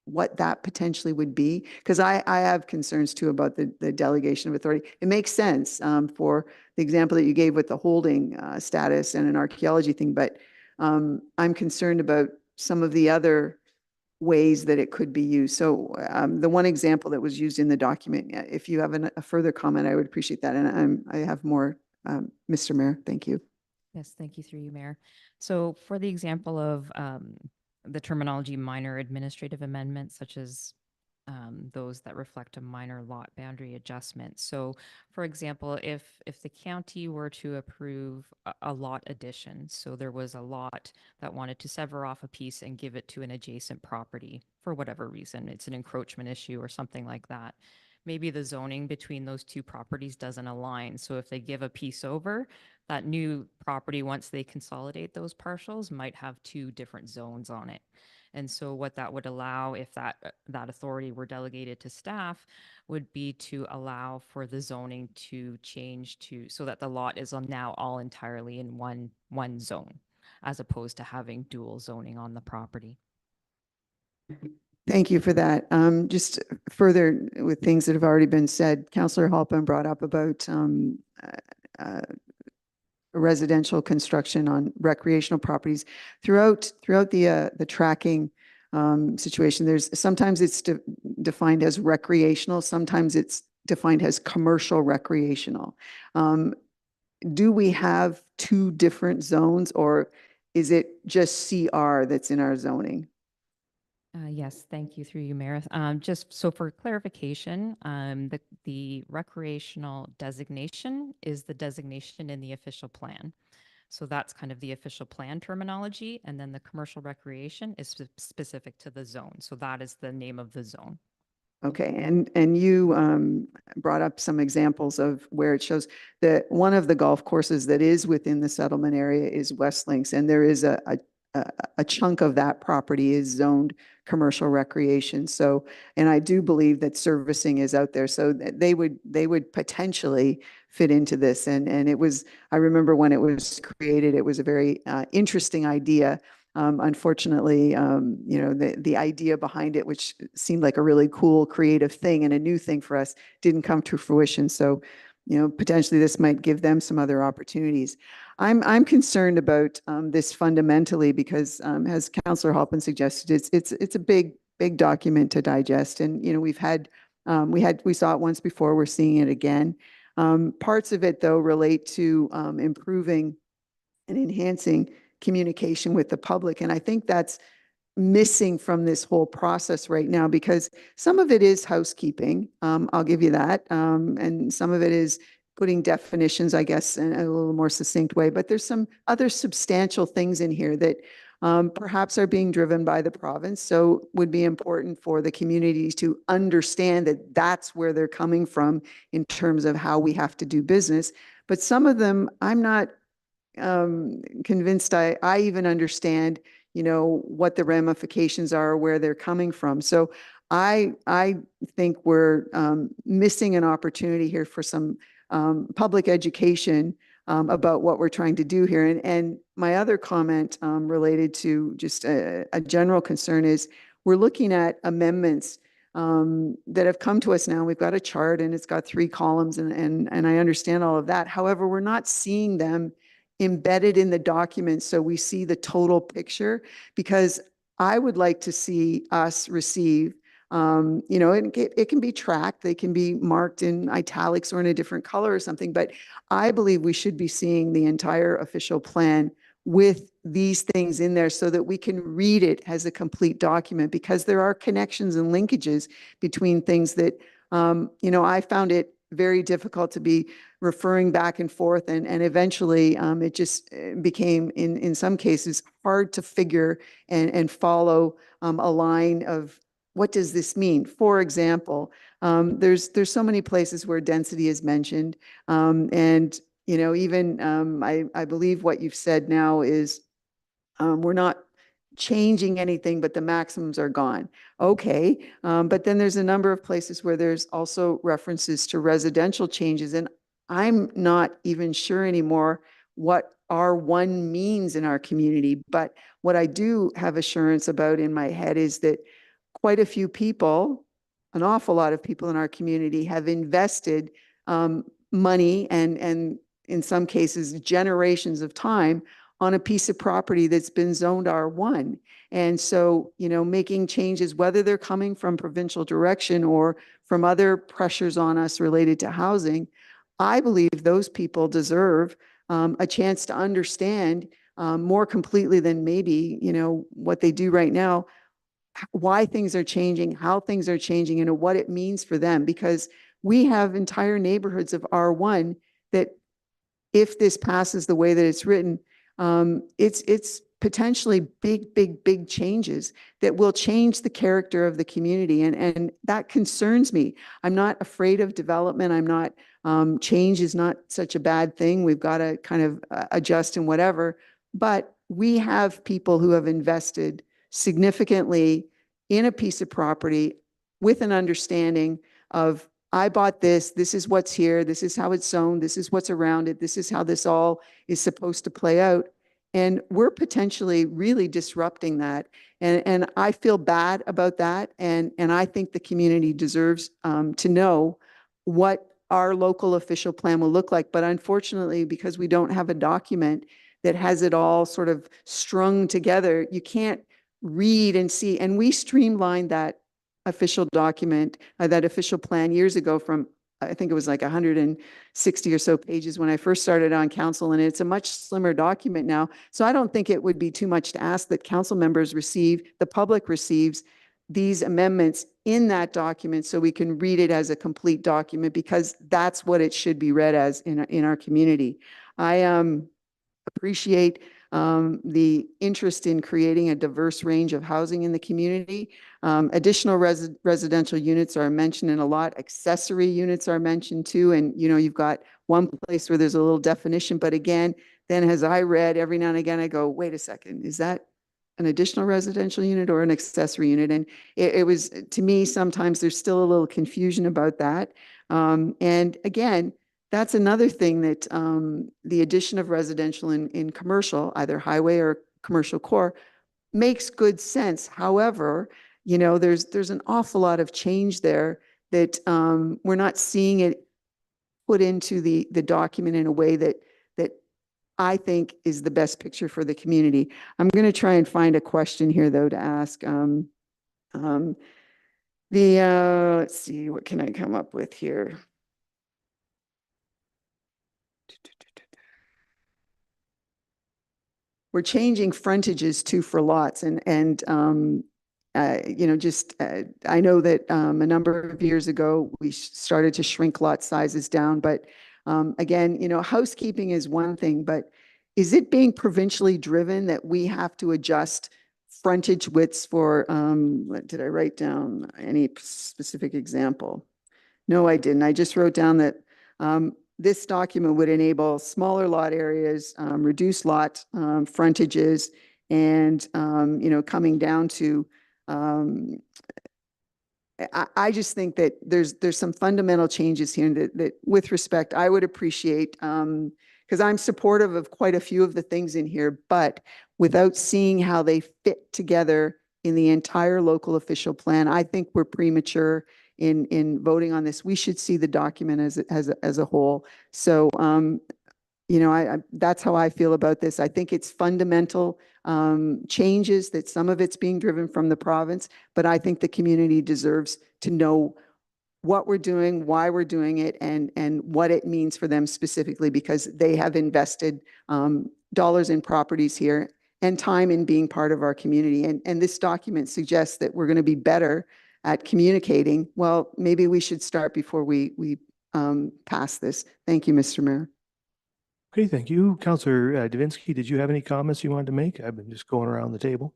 what that potentially would be? Because I have concerns too about the delegation of authority. It makes sense for the example that you gave with the holding status and an archaeology thing, but I'm concerned about some of the other ways that it could be used. So the one example that was used in the document, if you have a further comment, I would appreciate that. And I have more, Mr. Mayor. Thank you. Yes, thank you through you, Mayor. So for the example of the terminology minor administrative amendments, such as those that reflect a minor lot boundary adjustment. So for example, if the county were to approve a lot addition, so there was a lot that wanted to sever off a piece and give it to an adjacent property for whatever reason, it's an encroachment issue or something like that. Maybe the zoning between those two properties doesn't align. So if they give a piece over, that new property, once they consolidate those parcels, might have two different zones on it. And so what that would allow, if that authority were delegated to staff, would be to allow for the zoning to change so that the lot is now all entirely in one zone, as opposed to having dual zoning on the property. Thank you for that. Just further with things that have already been said, Councillor Halpin brought up about residential construction on recreational properties. Throughout the tracking situation, sometimes it's defined as recreational, sometimes it's defined as commercial recreational. Do we have two different zones, or is it just CR that's in our zoning? Yes, thank you through you, Mayor. Just so for clarification, the recreational designation is the designation in the official plan. So that's kind of the official plan terminology. And then the commercial recreation is specific to the zone. So that is the name of the zone. Okay, and you brought up some examples of where it shows that one of the golf courses that is within the settlement area is West Links, and there is a chunk of that property is zoned commercial recreation. So, and I do believe that servicing is out there, so they would potentially fit into this. And it was, I remember when it was created, it was a very interesting idea. Unfortunately, the idea behind it, which seemed like a really cool, creative thing and a new thing for us, didn't come to fruition. So, potentially this might give them some other opportunities. I'm concerned about this fundamentally because, as Councillor Halpin suggested, it's a big document to digest, and we saw it once before. We're seeing it again. Parts of it, though, relate to improving and enhancing communication with the public, and I think that's missing from this whole process right now, because some of it is housekeeping. I'll give you that, and some of it is putting definitions, I guess, in a little more succinct way. But there's some other substantial things in here that perhaps are being driven by the province. So would be important for the communities to understand that that's where they're coming from in terms of how we have to do business. But some of them, I'm not convinced I even understand, what the ramifications are, where they're coming from. So I think we're missing an opportunity here for some public education about what we're trying to do here. And my other comment related to just a general concern is we're looking at amendments that have come to us now. We've got a chart and it's got 3 columns and I understand all of that. However, we're not seeing them embedded in the document so we see the total picture, because I would like to see us receive, it can be tracked, they can be marked in italics or in a different color or something, but I believe we should be seeing the entire official plan with these things in there so that we can read it as a complete document, because there are connections and linkages between things that, I found it very difficult to be referring back and forth. And eventually it just became, in some cases, hard to figure and follow a line of what does this mean? For example, there's so many places where density is mentioned. And, even I believe what you've said now is we're not changing anything, but the maximums are gone. Okay. But then there's a number of places where there's also references to residential changes. And I'm not even sure anymore what R1 means in our community. But what I do have assurance about in my head is that quite a few people, an awful lot of people in our community have invested money and in some cases generations of time on a piece of property that's been zoned R1. And so, making changes, whether they're coming from provincial direction or from other pressures on us related to housing, I believe those people deserve a chance to understand more completely than maybe, what they do right now, why things are changing, how things are changing, and what it means for them. Because we have entire neighborhoods of R1 that, if this passes the way that it's written, it's potentially big changes that will change the character of the community. And that concerns me. I'm not afraid of development. I'm not, change is not such a bad thing. We've got to kind of adjust and whatever. But we have people who have invested significantly in a piece of property with an understanding of, I bought this is what's here, this is how it's zoned, this is what's around it, this is how this all is supposed to play out. And we're potentially really disrupting that. And I feel bad about that. And I think the community deserves to know what our local official plan will look like. But unfortunately, because we don't have a document that has it all sort of strung together, you can't read and see. And we streamlined that official document, that official plan years ago from, I think it was like 160 or so pages when I first started on council, and it's a much slimmer document now. So I don't think it would be too much to ask that council members receive, the public receives these amendments in that document so we can read it as a complete document, because that's what it should be read as in our community. I appreciate the interest in creating a diverse range of housing in the community. Additional residential units are mentioned in a lot. Accessory units are mentioned too. And, you've got one place where there's a little definition, but again, then as I read every now and again, I go, wait a second, is that an additional residential unit or an accessory unit? And it was, to me, sometimes there's still a little confusion about that. And again, that's another thing that the addition of residential in commercial, either highway or commercial core, makes good sense. However, there's an awful lot of change there that we're not seeing it put into the document in a way that I think is the best picture for the community. I'm going to try and find a question here though to ask. Let's see, what can I come up with here? We're changing frontages too for lots, and I know that a number of years ago we started to shrink lot sizes down, but again, housekeeping is one thing, but is it being provincially driven that we have to adjust frontage widths for, what did I write down? Any specific example? No, I didn't. I just wrote down that this document would enable smaller lot areas, reduce lot frontages, and, coming down to, I just think that there's some fundamental changes here that with respect, I would appreciate, because I'm supportive of quite a few of the things in here, but without seeing how they fit together in the entire local official plan, I think we're premature in voting on this. We should see the document as a whole. So, that's how I feel about this. I think it's fundamental changes, that some of it's being driven from the province, but I think the community deserves to know what we're doing, why we're doing it, and what it means for them specifically, because they have invested dollars in properties here and time in being part of our community. And this document suggests that we're going to be better at communicating. Well, maybe we should start before we pass this. Thank you, Mr. Mayor. Okay, thank you. Councillor Davinsky, did you have any comments you wanted to make? I've been just going around the table.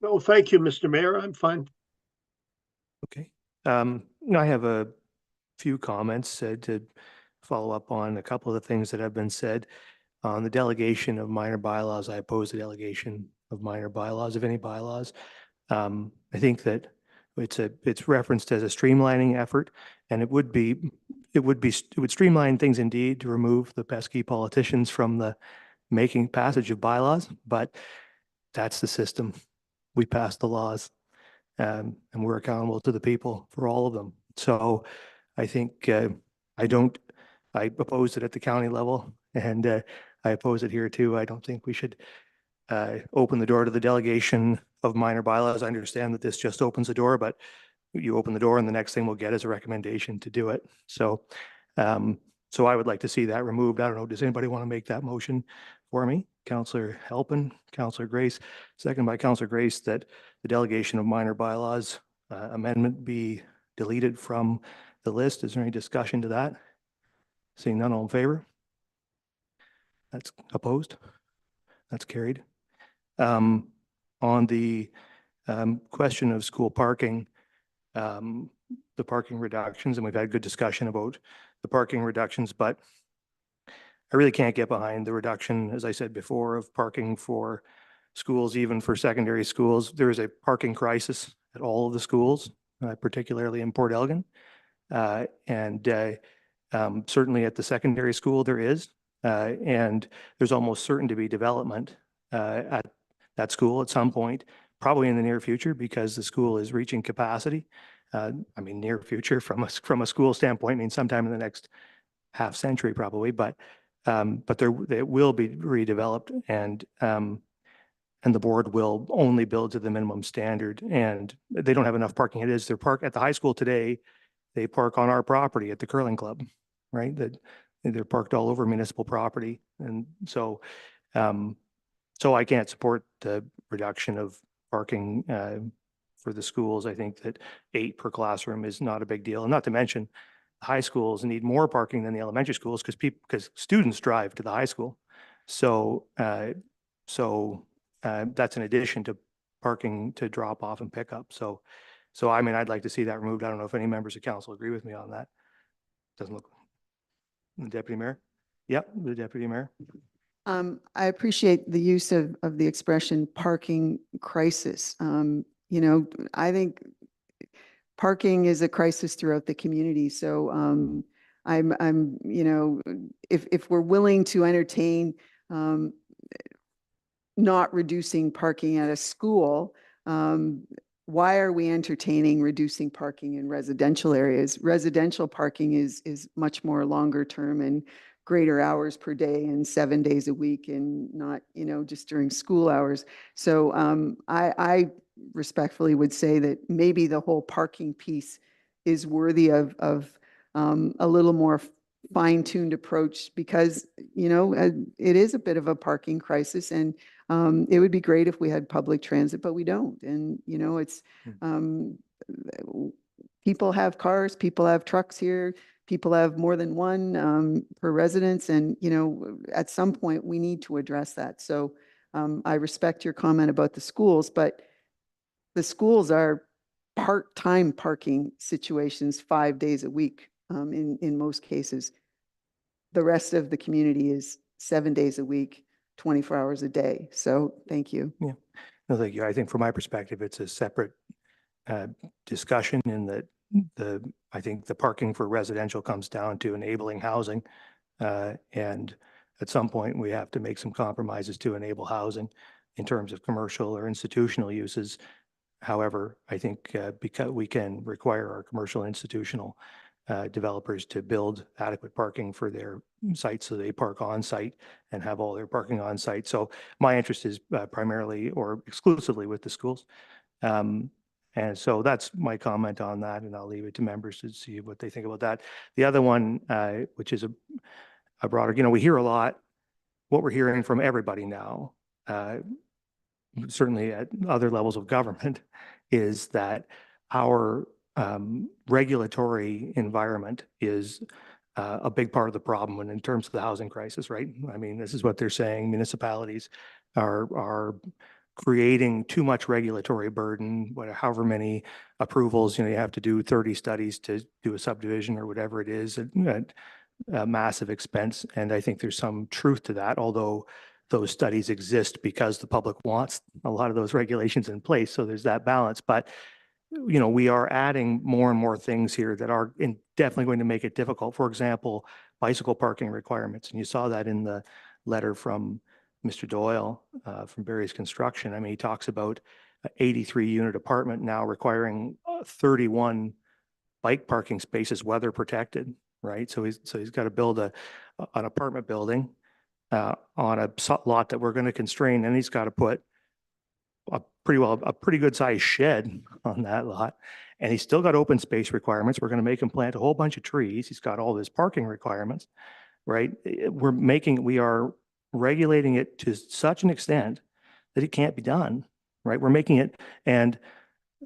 No, thank you, Mr. Mayor. I'm fine. Okay. I have a few comments to follow up on a couple of the things that have been said. On the delegation of minor bylaws, I oppose the delegation of minor bylaws, of any bylaws. I think that it's referenced as a streamlining effort, and it would streamline things indeed to remove the pesky politicians from the making passage of bylaws, but that's the system. We pass the laws, and we're accountable to the people for all of them. So I think I oppose it at the county level, and I oppose it here too. I don't think we should open the door to the delegation of minor bylaws. I understand that this just opens the door, but you open the door and the next thing we'll get is a recommendation to do it. So, so I would like to see that removed. I don't know, does anybody want to make that motion for me? Councillor Halpin, Councillor Grace, second by Councillor Grace, that the delegation of minor bylaws amendment be deleted from the list. Is there any discussion to that? Seeing none, all in favor? That's opposed? That's carried. On the question of school parking, the parking reductions, and we've had good discussion about the parking reductions, but I really can't get behind the reduction, as I said before, of parking for schools, even for secondary schools. There is a parking crisis at all of the schools, particularly in Port Elgin. And certainly at the secondary school there is, and there's almost certain to be development at that school at some point, probably in the near future, because the school is reaching capacity. I mean, near future from a school standpoint, means sometime in the next half century probably, but it will be redeveloped, and the board will only build to the minimum standard, and they don't have enough parking. It is their park at the high school today. They park on our property at the curling club, right? That they're parked all over municipal property, and so I can't support the reduction of parking for the schools. I think that 8 per classroom is not a big deal, and not to mention high schools need more parking than the elementary schools because students drive to the high school. So that's in addition to parking to drop off and pick up. So I mean, I'd like to see that removed. I don't know if any members of council agree with me on that. Doesn't look. The deputy mayor? Yep, the deputy mayor. I appreciate the use of the expression parking crisis. I think parking is a crisis throughout the community. So if we're willing to entertain not reducing parking at a school, why are we entertaining reducing parking in residential areas? Residential parking is much more longer term and greater hours per day and 7 days a week, and not, just during school hours. So I respectfully would say that maybe the whole parking piece is worthy of a little more fine-tuned approach, because, it is a bit of a parking crisis, and it would be great if we had public transit, but we don't. And, it's people have cars, people have trucks here, people have more than one per residence, and, you know, at some point, we need to address that. So I respect your comment about the schools, but the schools are part-time parking situations 5 days a week in most cases. The rest of the community is 7 days a week, 24 hours a day. So thank you. Yeah. No, thank you. I think from my perspective, it's a separate discussion in that I think the parking for residential comes down to enabling housing. And at some point, we have to make some compromises to enable housing in terms of commercial or institutional uses. However, I think because we can require our commercial institutional developers to build adequate parking for their sites so they park on site and have all their parking on site. So my interest is primarily or exclusively with the schools. And so that's my comment on that, and I'll leave it to members to see what they think about that. The other one, which is a broader, you know, we hear a lot, what we're hearing from everybody now, certainly at other levels of government, is that our regulatory environment is a big part of the problem when in terms of the housing crisis, right? I mean, this is what they're saying. Municipalities are creating too much regulatory burden, however many approvals, you know, you have to do 30 studies to do a subdivision or whatever it is, at a massive expense. And I think there's some truth to that, although those studies exist because the public wants a lot of those regulations in place. So there's that balance. But, you know, we are adding more and more things here that are definitely going to make it difficult. For example, bicycle parking requirements. And you saw that in the letter from Mr. Doyle from Barry's Construction. I mean, he talks about an 83 unit apartment now requiring 31 bike parking spaces, weather protected, right? So he's got to build an apartment building on a lot that we're going to constrain, and he's got to put a pretty good sized shed on that lot. And he's still got open space requirements. We're going to make him plant a whole bunch of trees. He's got all his parking requirements, right? We are regulating it to such an extent that it can't be done, right? We're making it, and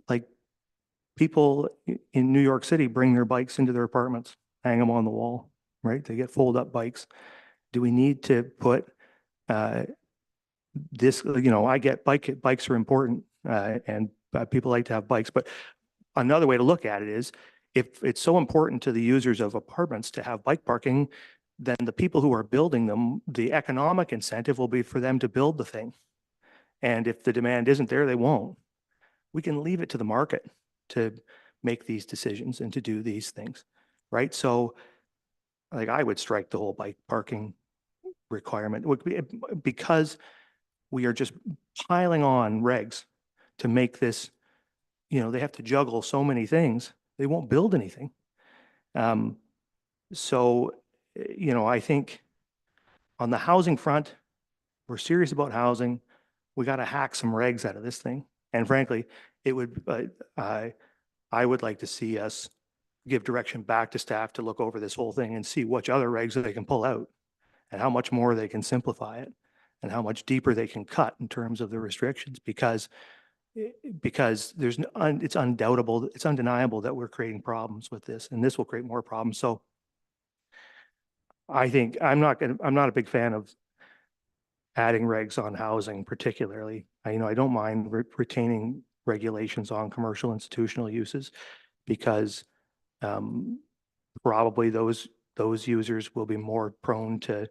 like people in New York City bring their bikes into their apartments, hang them on the wall, right? They get fold up bikes. Do we need to put this, you know, I get bikes are important and people like to have bikes, but another way to look at it is if it's so important to the users of apartments to have bike parking, then the people who are building them, the economic incentive will be for them to build the thing. And if the demand isn't there, they won't. We can leave it to the market to make these decisions and to do these things, right? So like I would strike the whole bike parking requirement because we are just piling on regs to make this, you know, they have to juggle so many things, they won't build anything. So, you know, I think on the housing front, we're serious about housing. We got to hack some regs out of this thing. And frankly, it would, I would like to see us give direction back to staff to look over this whole thing and see which other regs they can pull out and how much more they can simplify it and how much deeper they can cut in terms of the restrictions, because there's it's undoubtable, it's undeniable that we're creating problems with this, and this will create more problems. So I think I'm not a big fan of adding regs on housing particularly. You know, I don't mind retaining regulations on commercial institutional uses because probably those users will be more prone to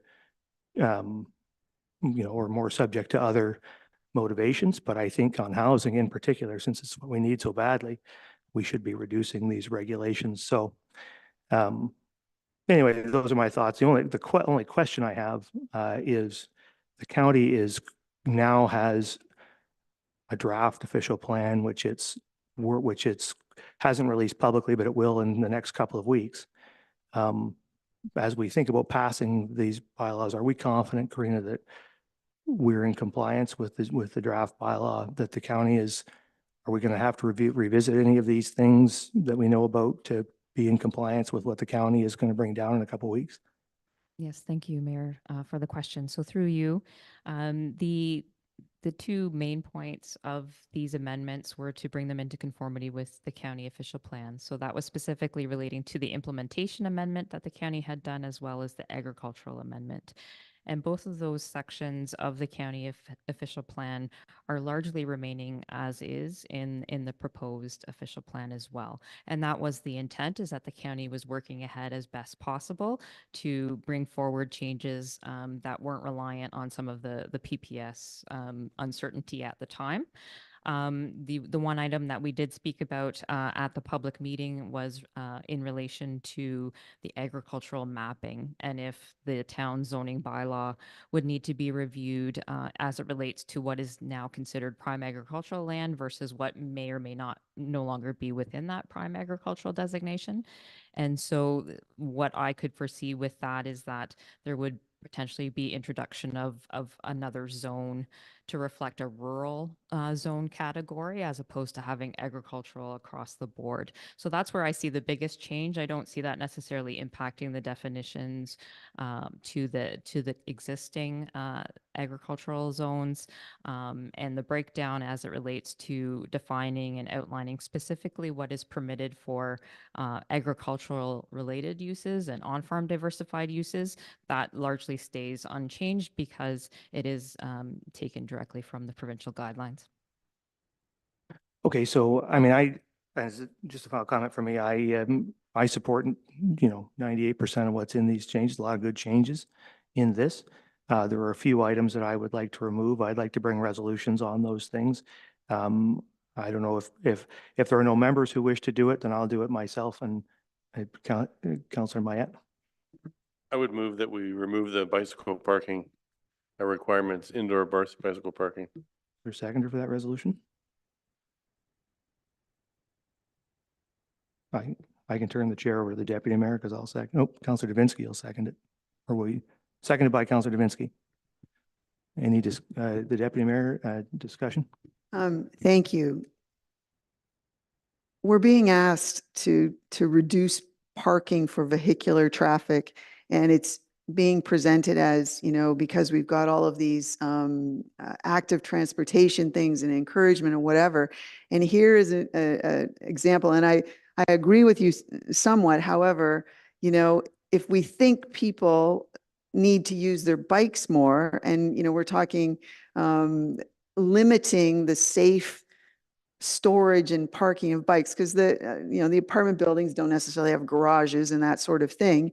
you know, or more subject to other motivations. But I think on housing in particular, since it's what we need so badly, we should be reducing these regulations. So anyway, those are my thoughts. The only question I have is the county now has a draft official plan, which it's hasn't released publicly, but it will in the next couple of weeks. As we think about passing these bylaws, are we confident, Karina, that we're in compliance with the draft bylaw that the county is? Are we going to have to revisit any of these things that we know about to be in compliance with what the county is going to bring down in a couple of weeks? Yes, thank you, Mayor, for the question. So through you, the the two main points of these amendments were to bring them into conformity with the county official plan. So that was specifically relating to the implementation amendment that the county had done, as well as the agricultural amendment. And both of those sections of the county official plan are largely remaining as is in the proposed official plan as well. And that was the intent, is that the county was working ahead as best possible to bring forward changes that weren't reliant on some of the PPS uncertainty at the time. The one item that we did speak about at the public meeting was in relation to the agricultural mapping, and if the town zoning bylaw would need to be reviewed as it relates to what is now considered prime agricultural land versus what may or may not no longer be within that prime agricultural designation. And so what I could foresee with that is that there would potentially be introduction of another zone to reflect a rural zone category, as opposed to having agricultural across the board. So that's where I see the biggest change. I don't see that necessarily impacting the definitions to the existing agricultural zones, and the breakdown as it relates to defining and outlining specifically what is permitted for agricultural related uses and on-farm diversified uses. That largely stays unchanged because it is taken directly from the provincial guidelines. Okay, so I mean, as just a final comment for me, I support, 98% of what's in these changes, a lot of good changes in this. There are a few items that I would like to remove. I'd like to bring resolutions on those things. I don't know if there are no members who wish to do it, then I'll do it myself. And Councillor Mayette. I would move that we remove the bicycle parking requirements, indoor bicycle parking. Is there a seconder for that resolution? I can turn the chair over to the deputy mayor because I'll second. Nope, Councillor Davinsky will second it. Or will you? Seconded by Councillor Davinsky. Any the deputy mayor discussion? Thank you. We're being asked to reduce parking for vehicular traffic, and it's being presented as, because we've got all of these active transportation things and encouragement and whatever. And here is an example, and I agree with you somewhat. However, if we think people need to use their bikes more, and, we're talking limiting the safe storage and parking of bikes, because the apartment buildings don't necessarily have garages and that sort of thing.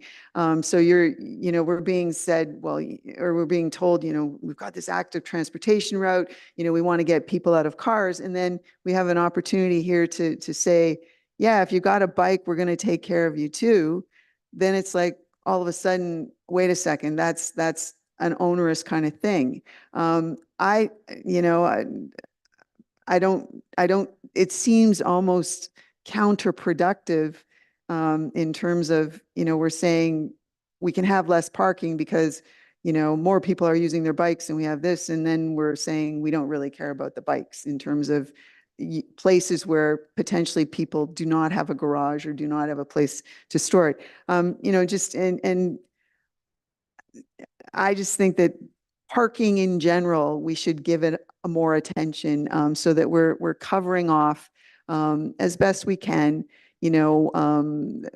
So we're being said, or we're being told, we've got this active transportation route, we want to get people out of cars. And then we have an opportunity here to say, yeah, if you got a bike, we're going to take care of you too. Then it's like, all of a sudden, wait a second, that's an onerous kind of thing. I don't, it seems almost counterproductive in terms of, we're saying we can have less parking because, more people are using their bikes and we have this. And then we're saying we don't really care about the bikes in terms of places where potentially people do not have a garage or do not have a place to store it. And I just think that parking in general, we should give it more attention so that we're covering off as best we can, the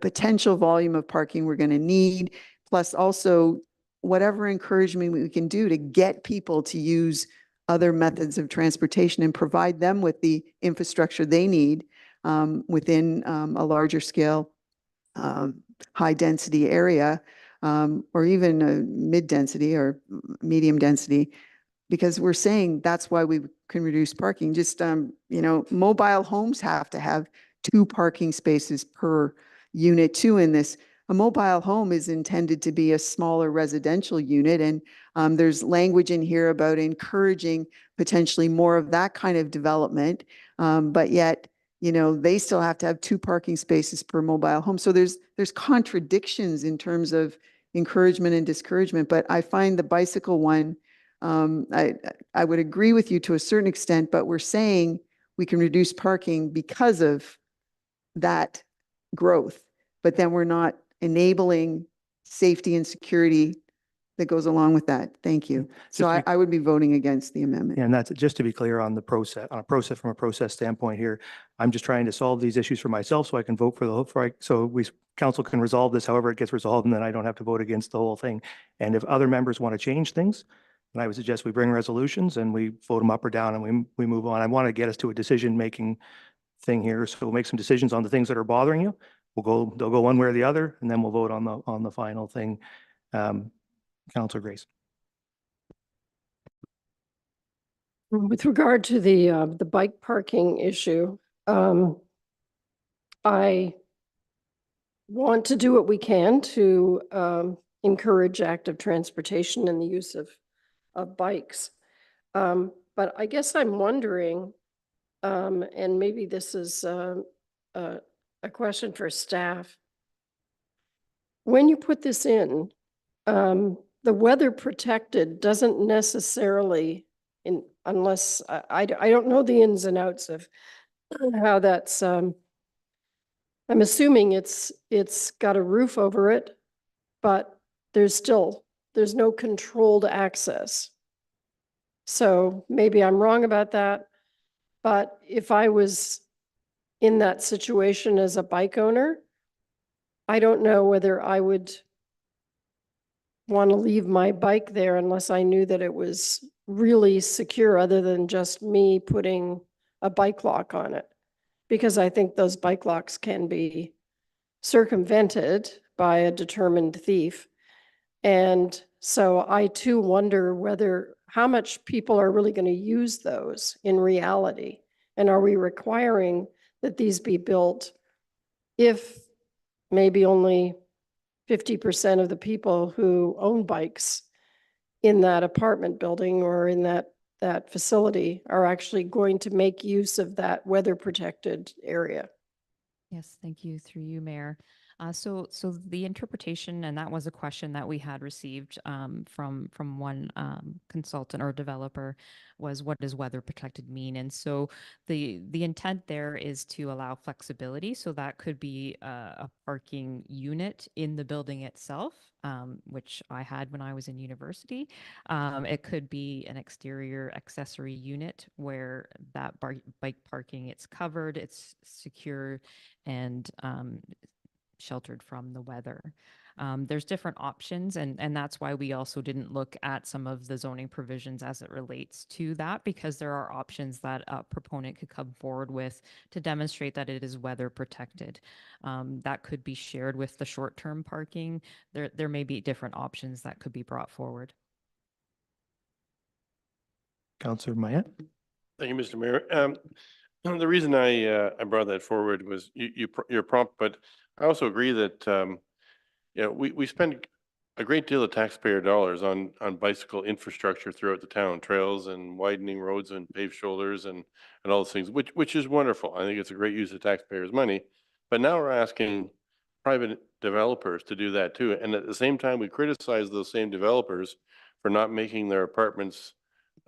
potential volume of parking we're going to need, plus also whatever encouragement we can do to get people to use other methods of transportation and provide them with the infrastructure they need within a larger scale, high density area, or even a mid density or medium density, because we're saying that's why we can reduce parking. Just, mobile homes have to have 2 parking spaces per unit too in this. A mobile home is intended to be a smaller residential unit, and there's language in here about encouraging potentially more of that kind of development, but yet, they still have to have 2 parking spaces per mobile home. So there's contradictions in terms of encouragement and discouragement, but I find the bicycle one, I would agree with you to a certain extent, but we're saying we can reduce parking because of that growth, but then we're not enabling safety and security that goes along with that. Thank you. So Just to be- I would be voting against the amendment. And that's just to be clear on the process, from a process standpoint here. I'm just trying to solve these issues for myself so I can vote for the whole, so council can resolve this however it gets resolved, and then I don't have to vote against the whole thing. And if other members want to change things, then I would suggest we bring resolutions and we vote them up or down and we move on. I want to get us to a decision-making thing here. So we'll make some decisions on the things that are bothering you. They'll go one way or the other, and then we'll vote on the final thing. Councilor Grace. With regard to the bike parking issue, I want to do what we can to encourage active transportation and the use of bikes. But I guess I'm wondering, and maybe this is a question for staff. When you put this in, the weather protected doesn't necessarily, unless I don't know the ins and outs of how that's, I'm assuming it's got a roof over it, but there's no controlled access. So maybe I'm wrong about that, but if I was in that situation as a bike owner, I don't know whether I would want to leave my bike there unless I knew that it was really secure, other than just me putting a bike lock on it. Because I think those bike locks can be circumvented by a determined thief. And so I too wonder how much people are really going to use those in reality. And are we requiring that these be built if maybe only 50% of the people who own bikes in that apartment building or in that facility are actually going to make use of that weather protected area? Yes, thank you. Through you, Mayor. So the interpretation, and that was a question that we had received from one consultant or developer, was what does weather protected mean? And so the intent there is to allow flexibility. So that could be a parking unit in the building itself, which I had when I was in university. It could be an exterior accessory unit where that bike parking, it's covered, it's secure, and sheltered from the weather. There's different options, and that's why we also didn't look at some of the zoning provisions as it relates to that, because there are options that a proponent could come forward with to demonstrate that it is weather protected. That could be shared with the short-term parking. There may be different options that could be brought forward. Councilor Mayette. Thank you, Mr. Mayor. The reason I brought that forward was you're prompt, but I also agree that we spend a great deal of taxpayer dollars on bicycle infrastructure throughout the town, trails and widening roads and paved shoulders and all those things, which is wonderful. I think it's a great use of taxpayers' money. But now we're asking private developers to do that too, and at the same time we criticize those same developers for not making their apartments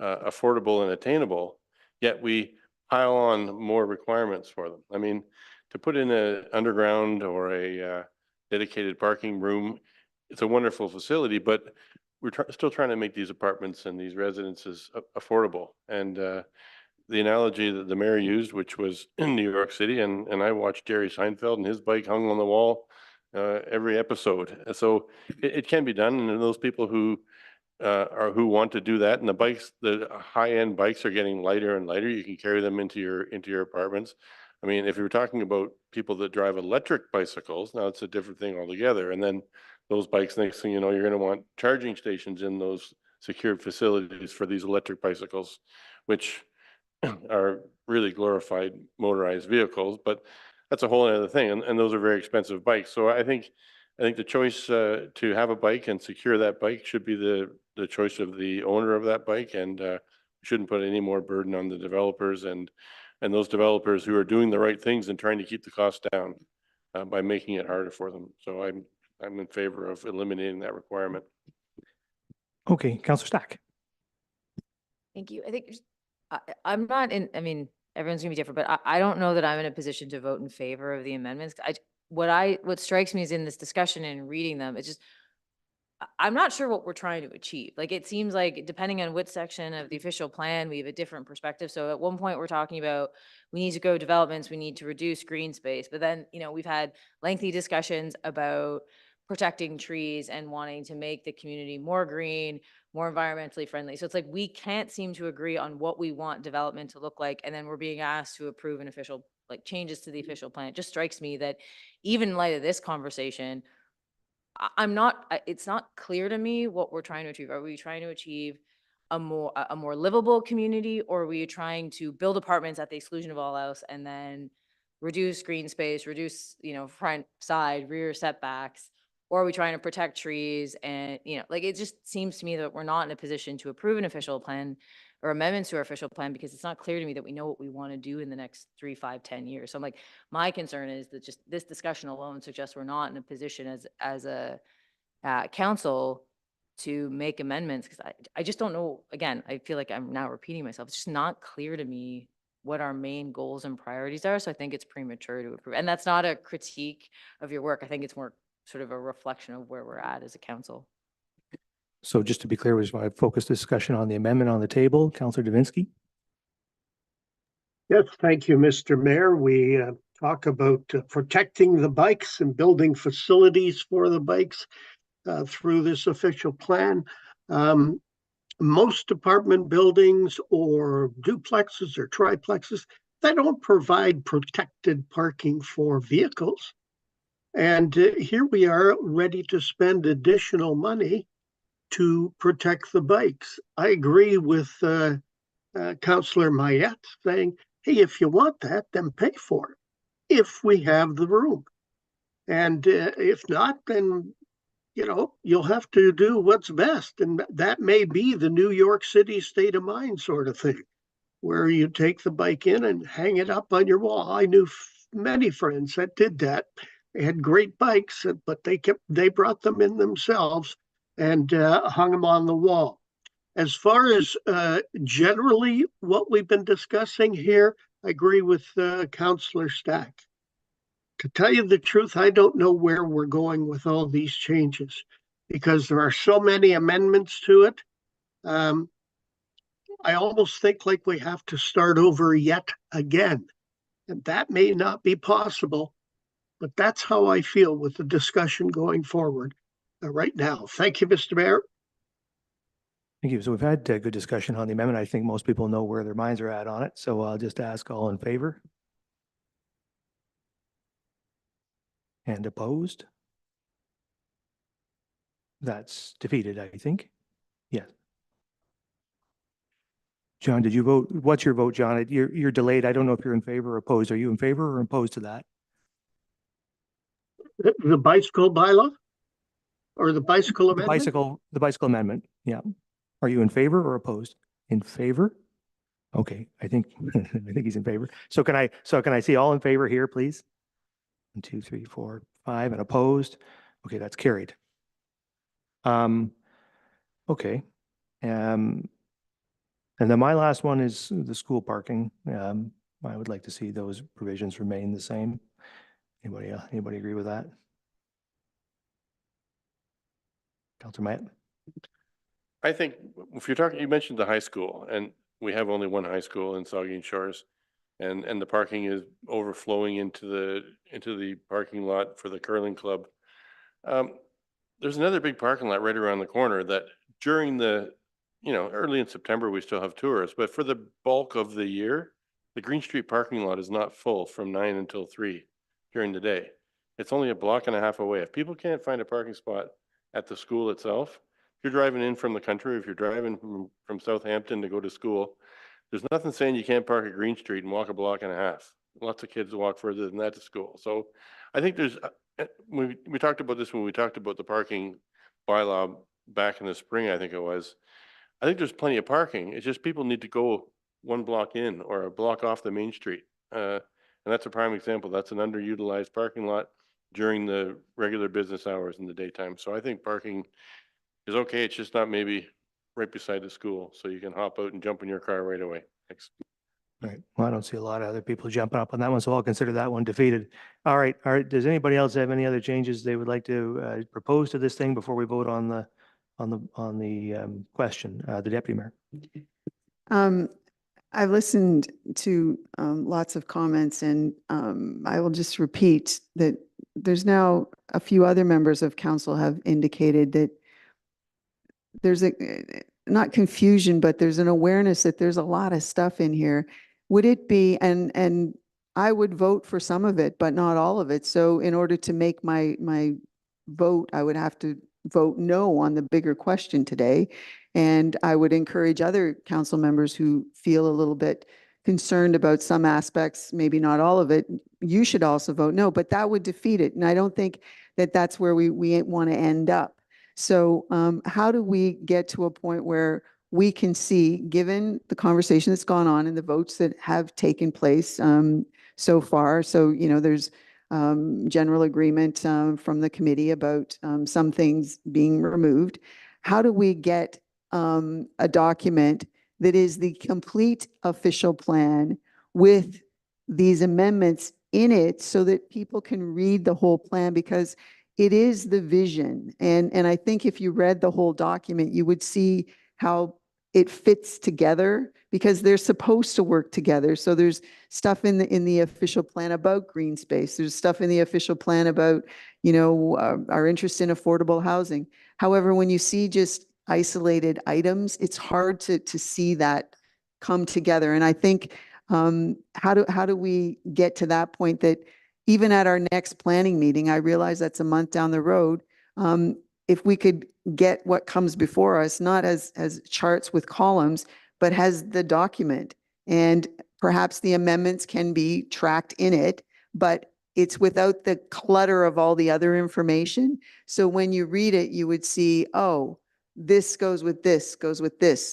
affordable and attainable. Yet we pile on more requirements for them. I mean, to put in an underground or a dedicated parking room, it's a wonderful facility, but we're still trying to make these apartments and these residences affordable. And the analogy that the mayor used, which was in New York City, and I watched Jerry Seinfeld and his bike hung on the wall every episode. And so it can be done, and those people who want to do that, and the high-end bikes are getting lighter and lighter. You can carry them into your apartments. I mean, if you're talking about people that drive electric bicycles, now it's a different thing altogether. And then those bikes, next thing you know, you're going to want charging stations in those secured facilities for these electric bicycles, which are really glorified motorized vehicles. But that's a whole other thing, and those are very expensive bikes. So I think the choice to have a bike and secure that bike should be the choice of the owner of that bike, and shouldn't put any more burden on the developers and those developers who are doing the right things and trying to keep the cost down by making it harder for them. So I'm in favor of eliminating that requirement. Okay, Councilor Stack. Thank you. I think I'm not in, I mean, everyone's gonna be different, but I don't know that I'm in a position to vote in favor of the amendments. What strikes me is in this discussion and reading them, it's just, I'm not sure what we're trying to achieve. Like, it seems like depending on which section of the official plan, we have a different perspective. So at one point, we're talking about, we need to grow developments, we need to reduce green space. But then, we've had lengthy discussions about protecting trees and wanting to make the community more green, more environmentally friendly. So it's like, we can't seem to agree on what we want development to look like. And then we're being asked to approve an official, like, changes to the official plan. It just strikes me that even in light of this conversation, I'm not, it's not clear to me what we're trying to achieve. Are we trying to achieve a more livable community, or are we trying to build apartments at the exclusion of all else and then reduce green space, reduce, front, side, rear setbacks? Or are we trying to protect trees? And, like, it just seems to me that we're not in a position to approve an official plan or amendments to our official plan, because it's not clear to me that we know what we want to do in the next 3, 5, 10 years. So I'm like, my concern is that just this discussion alone suggests we're not in a position as a council to make amendments, because I just don't know. Again, I feel like I'm now repeating myself. It's just not clear to me what our main goals and priorities are. So I think it's premature to approve. And that's not a critique of your work. I think it's more sort of a reflection of where we're at as a council. So just to be clear, we just want to focus discussion on the amendment on the table. Councillor Davinsky? Yes, thank you, Mr. Mayor. We talk about protecting the bikes and building facilities for the bikes through this official plan. Most apartment buildings or duplexes or triplexes, they don't provide protected parking for vehicles. And here we are ready to spend additional money to protect the bikes. I agree with Councillor Mayette saying, hey, if you want that, then pay for it, if we have the room. And if not, then, you'll have to do what's best. And that may be the New York City state of mind sort of thing, where you take the bike in and hang it up on your wall. I knew many friends that did that. They had great bikes, but they brought them in themselves and hung them on the wall. As far as generally what we've been discussing here, I agree with Councillor Stack. To tell you the truth, I don't know where we're going with all these changes, because there are so many amendments to it. I almost think like we have to start over yet again. And that may not be possible, but that's how I feel with the discussion going forward right now. Thank you, Mr. Mayor. Thank you. So we've had good discussion on the amendment. I think most people know where their minds are at on it. So I'll just ask all in favor. And opposed? That's defeated, I think. Yes. John, did you vote? What's your vote, John? You're delayed. I don't know if you're in favor or opposed. Are you in favor or opposed to that? The bicycle bylaw or the bicycle amendment? The bicycle amendment. Yeah. Are you in favor or opposed? In favor? Okay. I think he's in favor. So can I see all in favor here, please? 1, 2, 3, 4, 5, and opposed. Okay, that's carried. Okay. And then my last one is the school parking. I would like to see those provisions remain the same. Anybody agree with that? Councillor Matt? I think if you're talking, you mentioned the high school, and we have only one high school in Saugeen Shores, and the parking is overflowing into the parking lot for the curling club. There's another big parking lot right around the corner that during the, early in September, we still have tourists, but for the bulk of the year, the Green Street parking lot is not full from 9 until 3 during the day. It's only a block and a half away. If people can't find a parking spot at the school itself, if you're driving in from the country, if you're driving from Southampton to go to school, there's nothing saying you can't park at Green Street and walk a block and a half. Lots of kids walk further than that to school. So I think there's, we talked about this when we talked about the parking bylaw back in the spring, I think it was. I think there's plenty of parking. It's just people need to go 1 block in or a block off the main street. And that's a prime example. That's an underutilized parking lot during the regular business hours in the daytime. So I think parking is okay. It's just not maybe right beside the school. So you can hop out and jump in your car right away. Thanks. Right. Well, I don't see a lot of other people jumping up on that one, so I'll consider that one defeated. All right. All right. Does anybody else have any other changes they would like to propose to this thing before we vote on the question? The deputy mayor. I've listened to lots of comments, and I will just repeat that there's now a few other members of council have indicated that there's not confusion, but there's an awareness that there's a lot of stuff in here. Would it be, and I would vote for some of it, but not all of it. So in order to make my vote, I would have to vote no on the bigger question today. And I would encourage other council members who feel a little bit concerned about some aspects, maybe not all of it, you should also vote no, but that would defeat it. And I don't think that that's where we want to end up. So how do we get to a point where we can see, given the conversation that's gone on and the votes that have taken place so far, so, you know, there's general agreement from the committee about some things being removed. How do we get a document that is the complete official plan with these amendments in it so that people can read the whole plan? Because it is the vision. And I think if you read the whole document, you would see how it fits together because they're supposed to work together. So there's stuff in the official plan about green space. There's stuff in the official plan about, you know, our interest in affordable housing. However, when you see just isolated items, it's hard to see that come together. And I think how do we get to that point that even at our next planning meeting, I realize that's a month down the road, if we could get what comes before us, not as charts with columns, but has the document, and perhaps the amendments can be tracked in it, but it's without the clutter of all the other information. So when you read it, you would see, oh, this goes with this,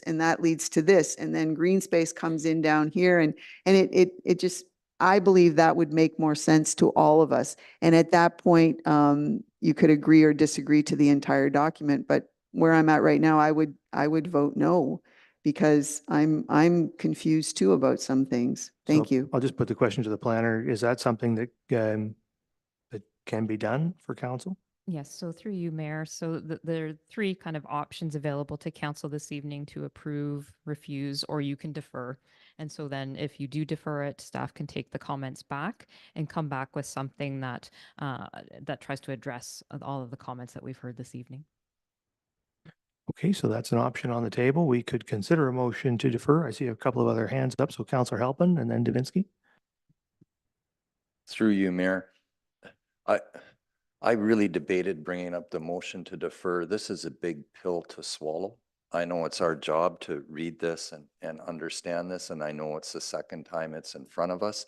and that leads to this. And then green space comes in down here. And it just, I believe that would make more sense to all of us. And at that point, you could agree or disagree to the entire document. But where I'm at right now, I would vote no, because I'm confused too about some things. Thank So you. I'll just put the question to the planner. Is that something that that can be done for council? Yes, so through you, Mayor. So there are three kind of options available to council this evening to approve, refuse, or you can defer. And so then if you do defer it, staff can take the comments back and come back with something that that tries to address all of the comments that we've heard this evening. Okay, so that's an option on the table. We could consider a motion to defer. I see a couple of other hands up. So Councillor Halpin and then Davinsky. Through you, Mayor. I really debated bringing up the motion to defer. This is a big pill to swallow. I know it's our job to read this and understand this, and I know it's the second time it's in front of us.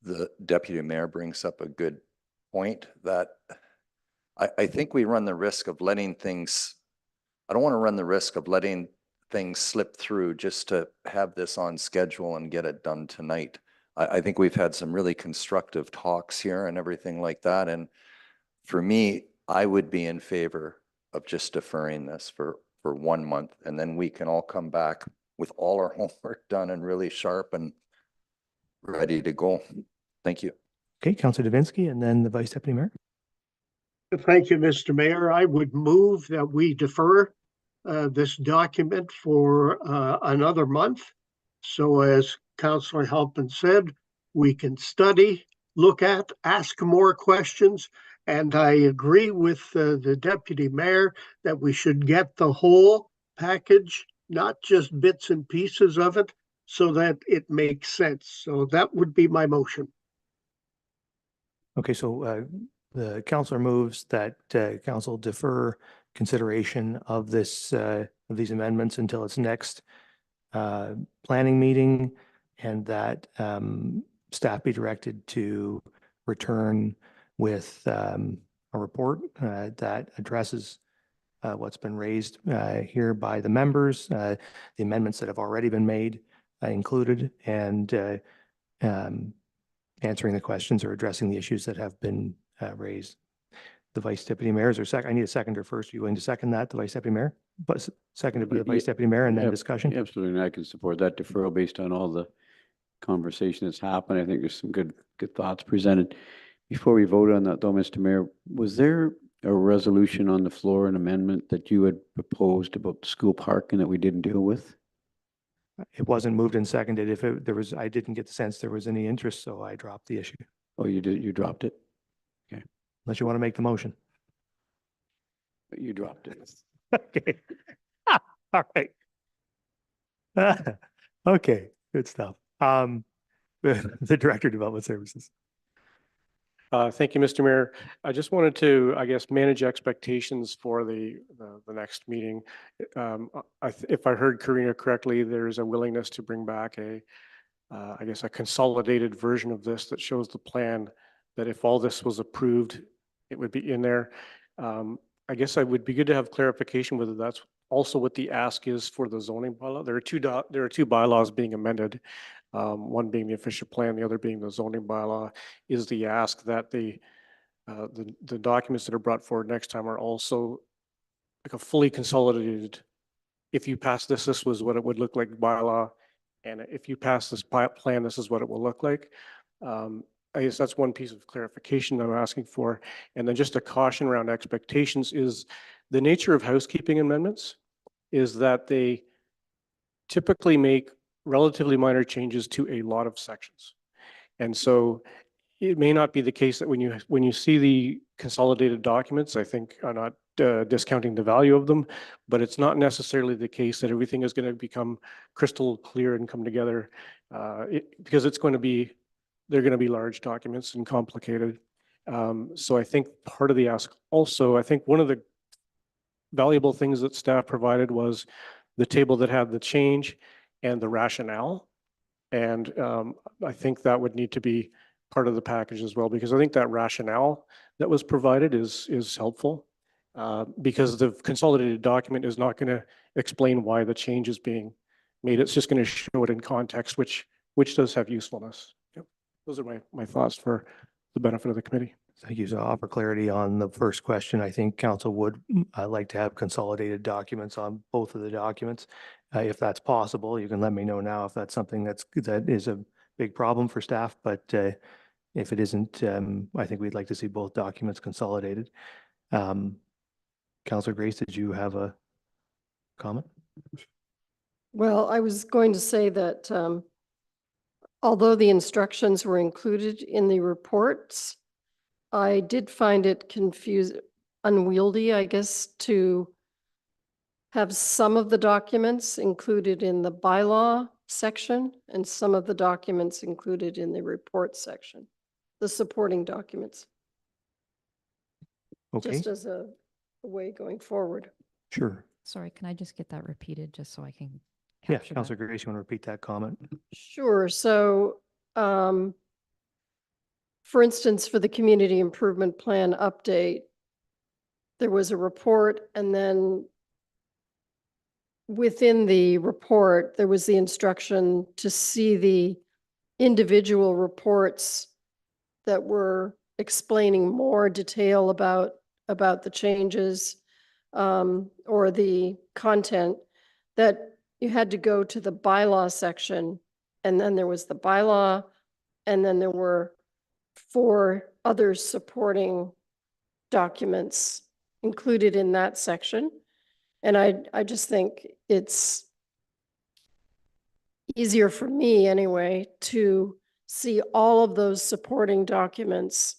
The deputy mayor brings up a good point that I think we run the risk of letting things, I don't want to run the risk of letting things slip through just to have this on schedule and get it done tonight. I think we've had some really constructive talks here and everything like that. And for me, I would be in favor of just deferring this for 1 month, and then we can all come back with all our homework done and really sharp and ready to go. Thank you. Okay, Councillor Davinsky and then the Vice Deputy Mayor. Thank you, Mr. Mayor. I would move that we defer this document for another month. So as Councillor Halpin said, we can study, look at, ask more questions. And I agree with the deputy mayor that we should get the whole package, not just bits and pieces of it, so that it makes sense. So that would be my motion. Okay, so the councillor moves that council defer consideration of this of these amendments until its next planning meeting, and that staff be directed to return with a report that addresses what's been raised here by the members, the amendments that have already been made included, and answering the questions or addressing the issues that have been raised. The Vice Deputy Mayor, is there a second? I need a seconder first. Are you going to second that, the Vice Deputy Mayor? but seconded by the Y- Vice Deputy Mayor, and then Yep, discussion. Absolutely, and I can support that deferral based on all the conversation that's happened. I think there's some good thoughts presented. Before we vote on that though, Mr. Mayor, was there a resolution on the floor, an amendment that you had proposed about the school park and that we didn't deal with? It wasn't moved and seconded. If there was, I didn't get the sense there was any interest, so I dropped the issue. Oh, you did, you dropped it? Unless you want to make the motion. You dropped it. Okay. All right. Okay, good stuff. The Director of Development Services. Thank you, Mr. Mayor. I just wanted to, I guess, manage expectations for the next meeting. If I heard Karina correctly, there's a willingness to bring back I guess, a consolidated version of this that shows the plan, that if all this was approved, it would be in there. I guess it would be good to have clarification whether that's also what the ask is for the zoning bylaw. There are two bylaws being amended. One being the official plan, the other being the zoning bylaw. Is the ask that the documents that are brought forward next time are also like a fully consolidated, if you pass this, this was what it would look like bylaw, and if you pass this plan, this is what it will look like. I guess that's one piece of clarification I'm asking for. And then just a caution around expectations is the nature of housekeeping amendments is that they typically make relatively minor changes to a lot of sections. And so it may not be the case that when you see the consolidated documents, I think are not discounting the value of them, but it's not necessarily the case that everything is going to become crystal clear and come together because they're going to be large documents and complicated. So I think part of the ask also, I think one of the valuable things that staff provided was the table that had the change and the rationale. And I think that would need to be part of the package as well, because I think that rationale that was provided is helpful because the consolidated document is not going to explain why the change is being made. It's just going to show it in context, which does have usefulness. Yep. Those are my thoughts for the benefit of the committee. Thank you. So offer clarity on the first question. I think council would like to have consolidated documents on both of the documents. If that's possible, you can let me know now if that's something that is a big problem for staff, but if it isn't, I think we'd like to see both documents consolidated. Councillor Grace, did you have a comment? Well, I was going to say that although the instructions were included in the reports, I did find it unwieldy, I guess, to have some of the documents included in the bylaw section and some of the documents included in the report section, the supporting documents. Okay, Just as a way going forward. sure. Sorry, can I just get that repeated just so I can Yeah, capture that? Councillor Grace, you want to repeat that comment? Sure. So, for instance, for the community improvement plan update, there was a report, and then within the report, there was the instruction to see the individual reports that were explaining more detail about the changes or the content, that you had to go to the bylaw section, and then there was the bylaw, and then there were 4 other supporting documents included in that section. And I just think it's easier for me anyway to see all of those supporting documents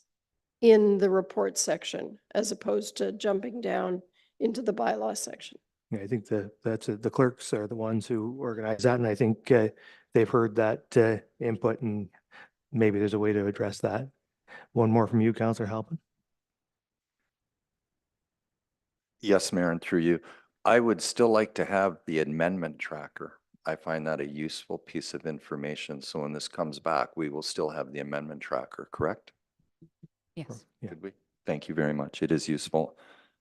in the report section as opposed to jumping down into the bylaw section. Yeah, I think the clerks are the ones who organize that, and I think they've heard that input, and maybe there's a way to address that. One more from you, Councillor Halpin. Yes, Mayor, and through you, I would still like to have the amendment tracker. I find that a useful piece of information. So when this comes back, we will still have the amendment tracker, correct? Yes. Yeah. Could we? Thank you very much. It is useful.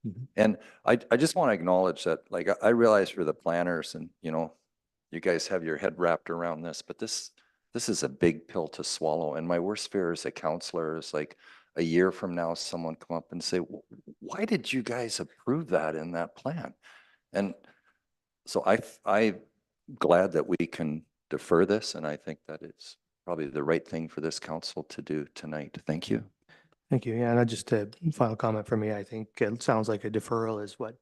Mhm. And I just want to acknowledge that, like, I realize for the planners and, you guys have your head wrapped around this, but this is a big pill to swallow. And my worst fear as a counselor is like a year from now, someone come up and say, why did you guys approve that in that plan? And so I'm glad that we can defer this, and I think that it's probably the right thing for this council to do tonight. Thank you. Thank you. Yeah, and just a final comment from me. I think it sounds like a deferral is what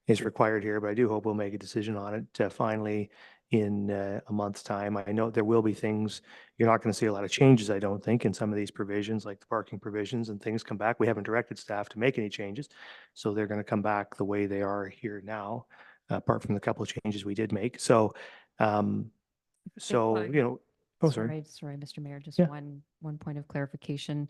is required here, but I do hope we'll make a decision on it finally in a month's time. I know there will be things, you're not going to see a lot of changes, I don't think, in some of these provisions, like the parking provisions and things come back. We haven't directed staff to make any changes, so they're going to come back the way they are here now, apart from the couple of changes we did make. So, I- oh, sorry. Sorry, Mr. Mayor, just Yeah. one point of clarification.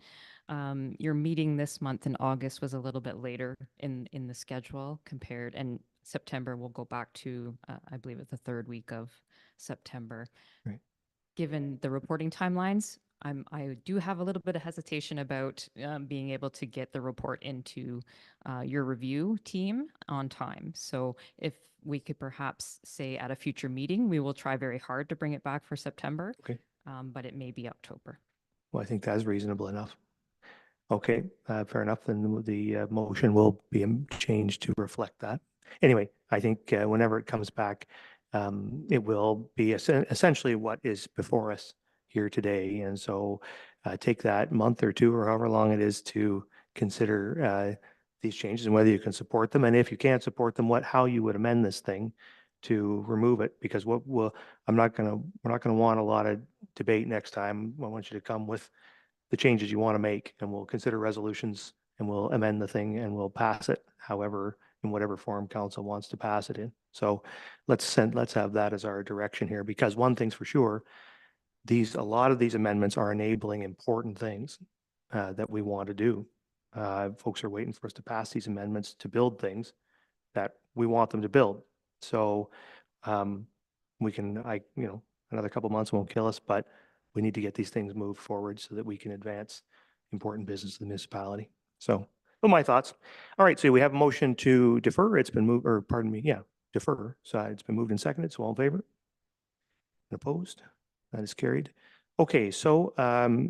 Your meeting this month in August was a little bit later in the schedule compared, and September will go back to, I believe it's the third week of September. Right. Given the reporting timelines, I do have a little bit of hesitation about being able to get the report into your review team on time. So if we could perhaps say at a future meeting, we will try very hard to bring it back for September. Okay. But it may be October. Well, I think that's reasonable enough. Okay, fair enough. Then the motion will be changed to reflect that. Anyway, I think whenever it comes back, it will be essentially what is before us here today. And so take that month or two or however long it is to consider these changes and whether you can support them. And if you can't support them, how you would amend this thing to remove it, because we're not going to want a lot of debate next time. I want you to come with the changes you want to make, and we'll consider resolutions and we'll amend the thing and we'll pass it however, in whatever form council wants to pass it in. So let's have that as our direction here, because one thing's for sure, a lot of these amendments are enabling important things that we want to do. Folks are waiting for us to pass these amendments to build things that we want them to build. So we can, another couple months won't kill us, but we need to get these things moved forward so that we can advance important business of the municipality. So, my thoughts. All right, so we have a motion to defer. It's been moved, or pardon me, defer. So it's been moved and seconded. So all in favor? And opposed? That is carried. Okay, so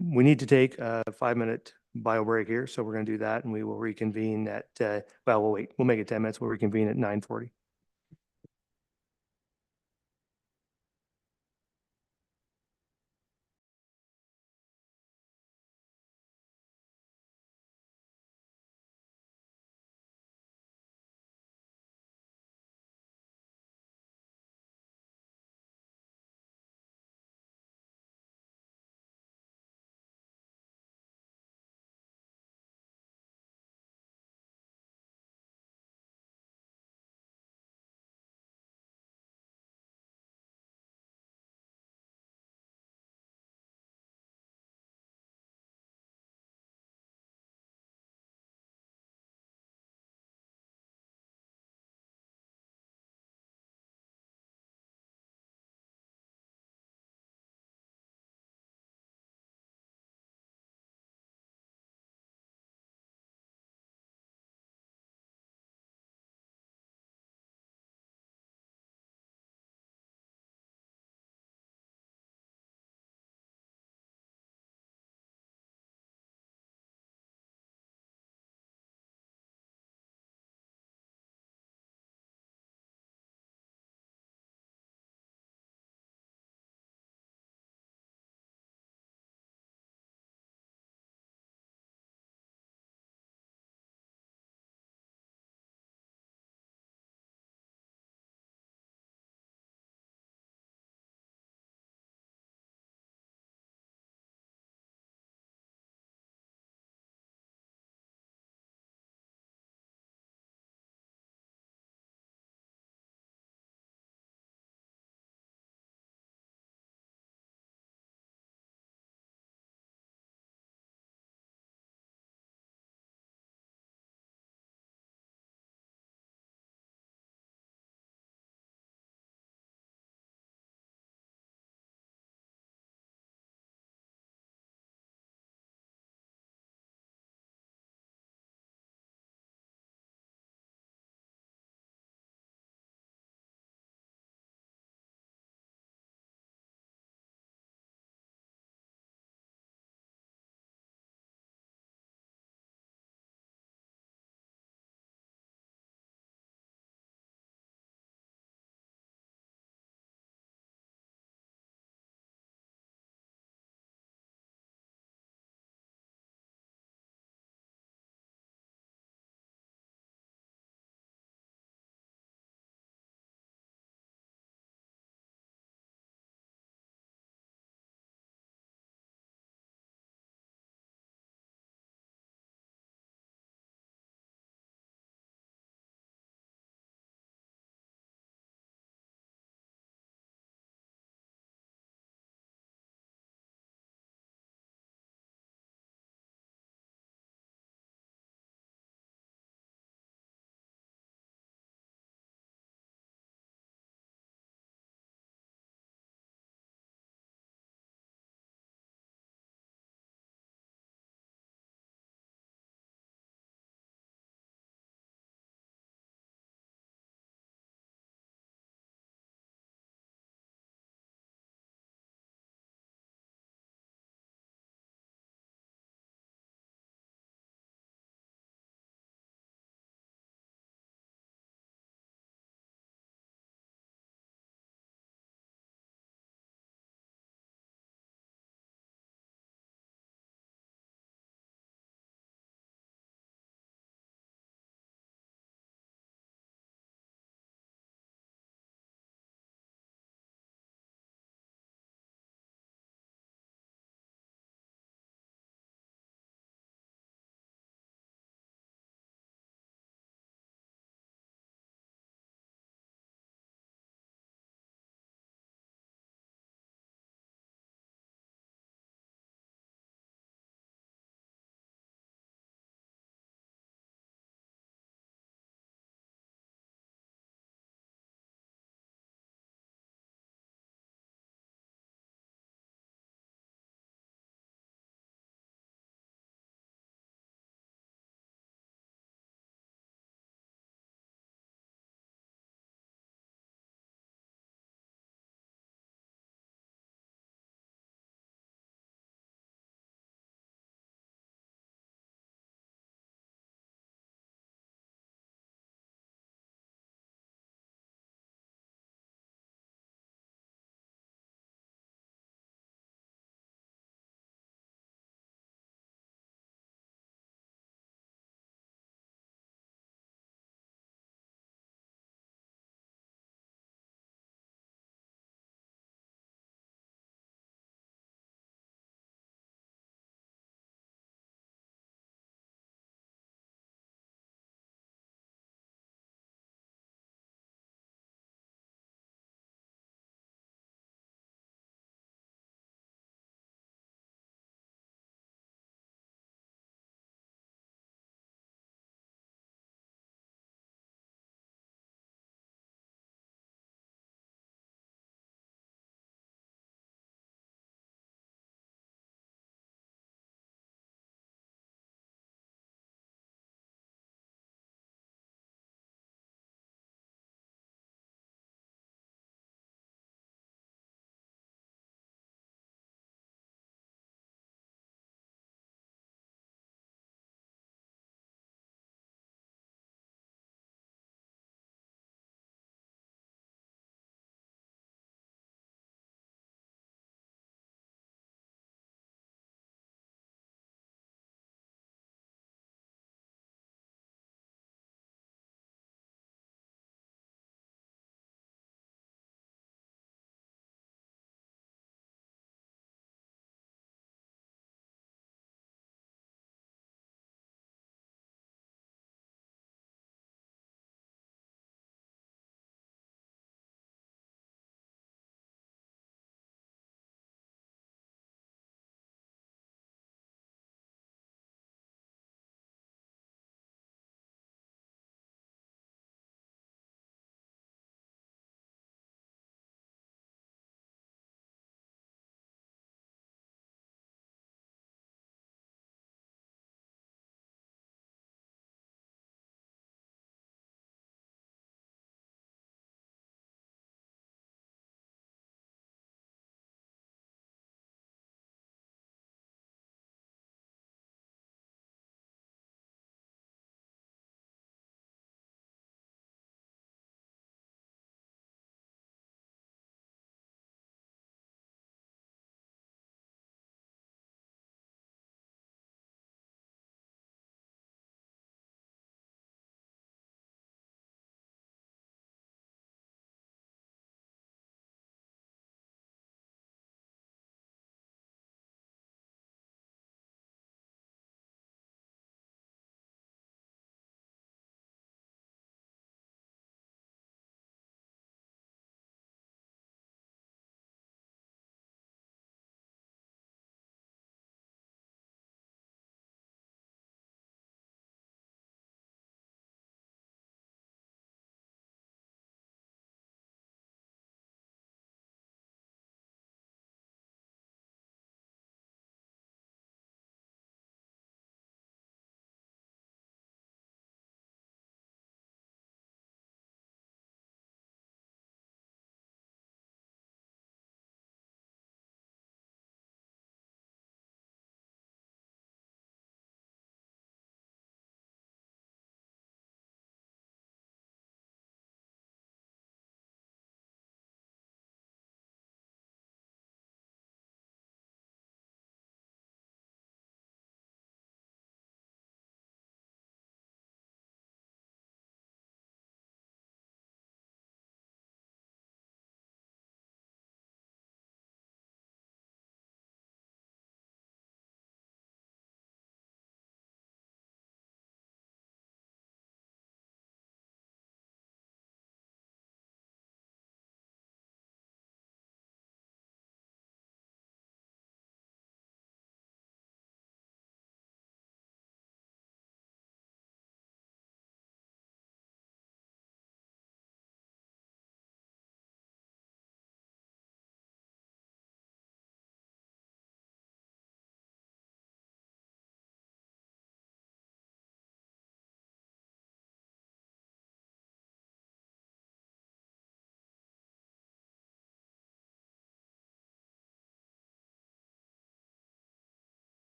we need to take a 5-minute bio break here. So we're going to do that, and we will reconvene at, we'll wait. We'll make it 10 minutes. We'll reconvene at 9:40.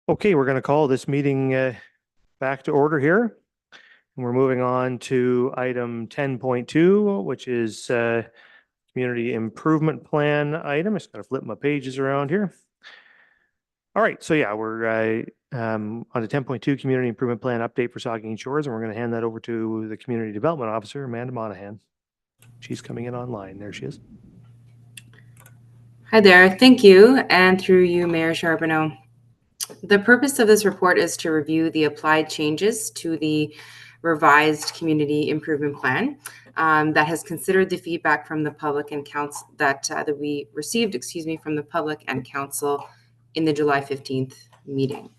Okay, we're going to call this meeting back to order here. And we're moving on to item 10.2, which is Community Improvement Plan item. Just going to flip my pages around here. All right, so yeah, we're on to 10.2, Community Improvement Plan update for Saugeen Shores, and we're going to hand that over to the Community Development Officer, Amanda Monahan. She's coming in online. There she is. Hi there, thank you, and through you, Mayor Charbonneau. The purpose of this report is to review the applied changes to the revised community improvement plan that has considered the feedback from the public and council that we received, from the public and council in the July 15th meeting.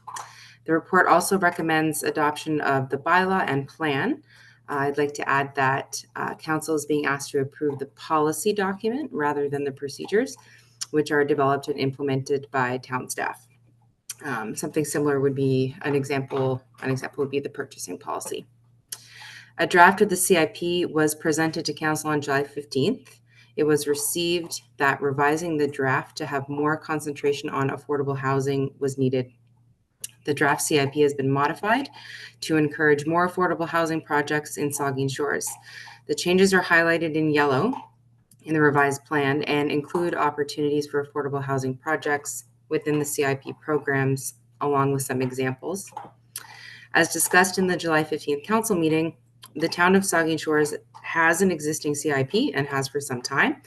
The report also recommends adoption of the bylaw and plan. I'd like to add that council is being asked to approve the policy document rather than the procedures, which are developed and implemented by town staff. Something similar would be an example would be the purchasing policy. A draft of the CIP was presented to council on July 15th. It was received that revising the draft to have more concentration on affordable housing was needed. The draft CIP has been modified to encourage more affordable housing projects in Saugeen Shores. The changes are highlighted in yellow in the revised plan and include opportunities for affordable housing projects within the CIP programs, along with some examples. As discussed in the July 15th council meeting, the town of Saugeen Shores has an existing CIP and has for some time.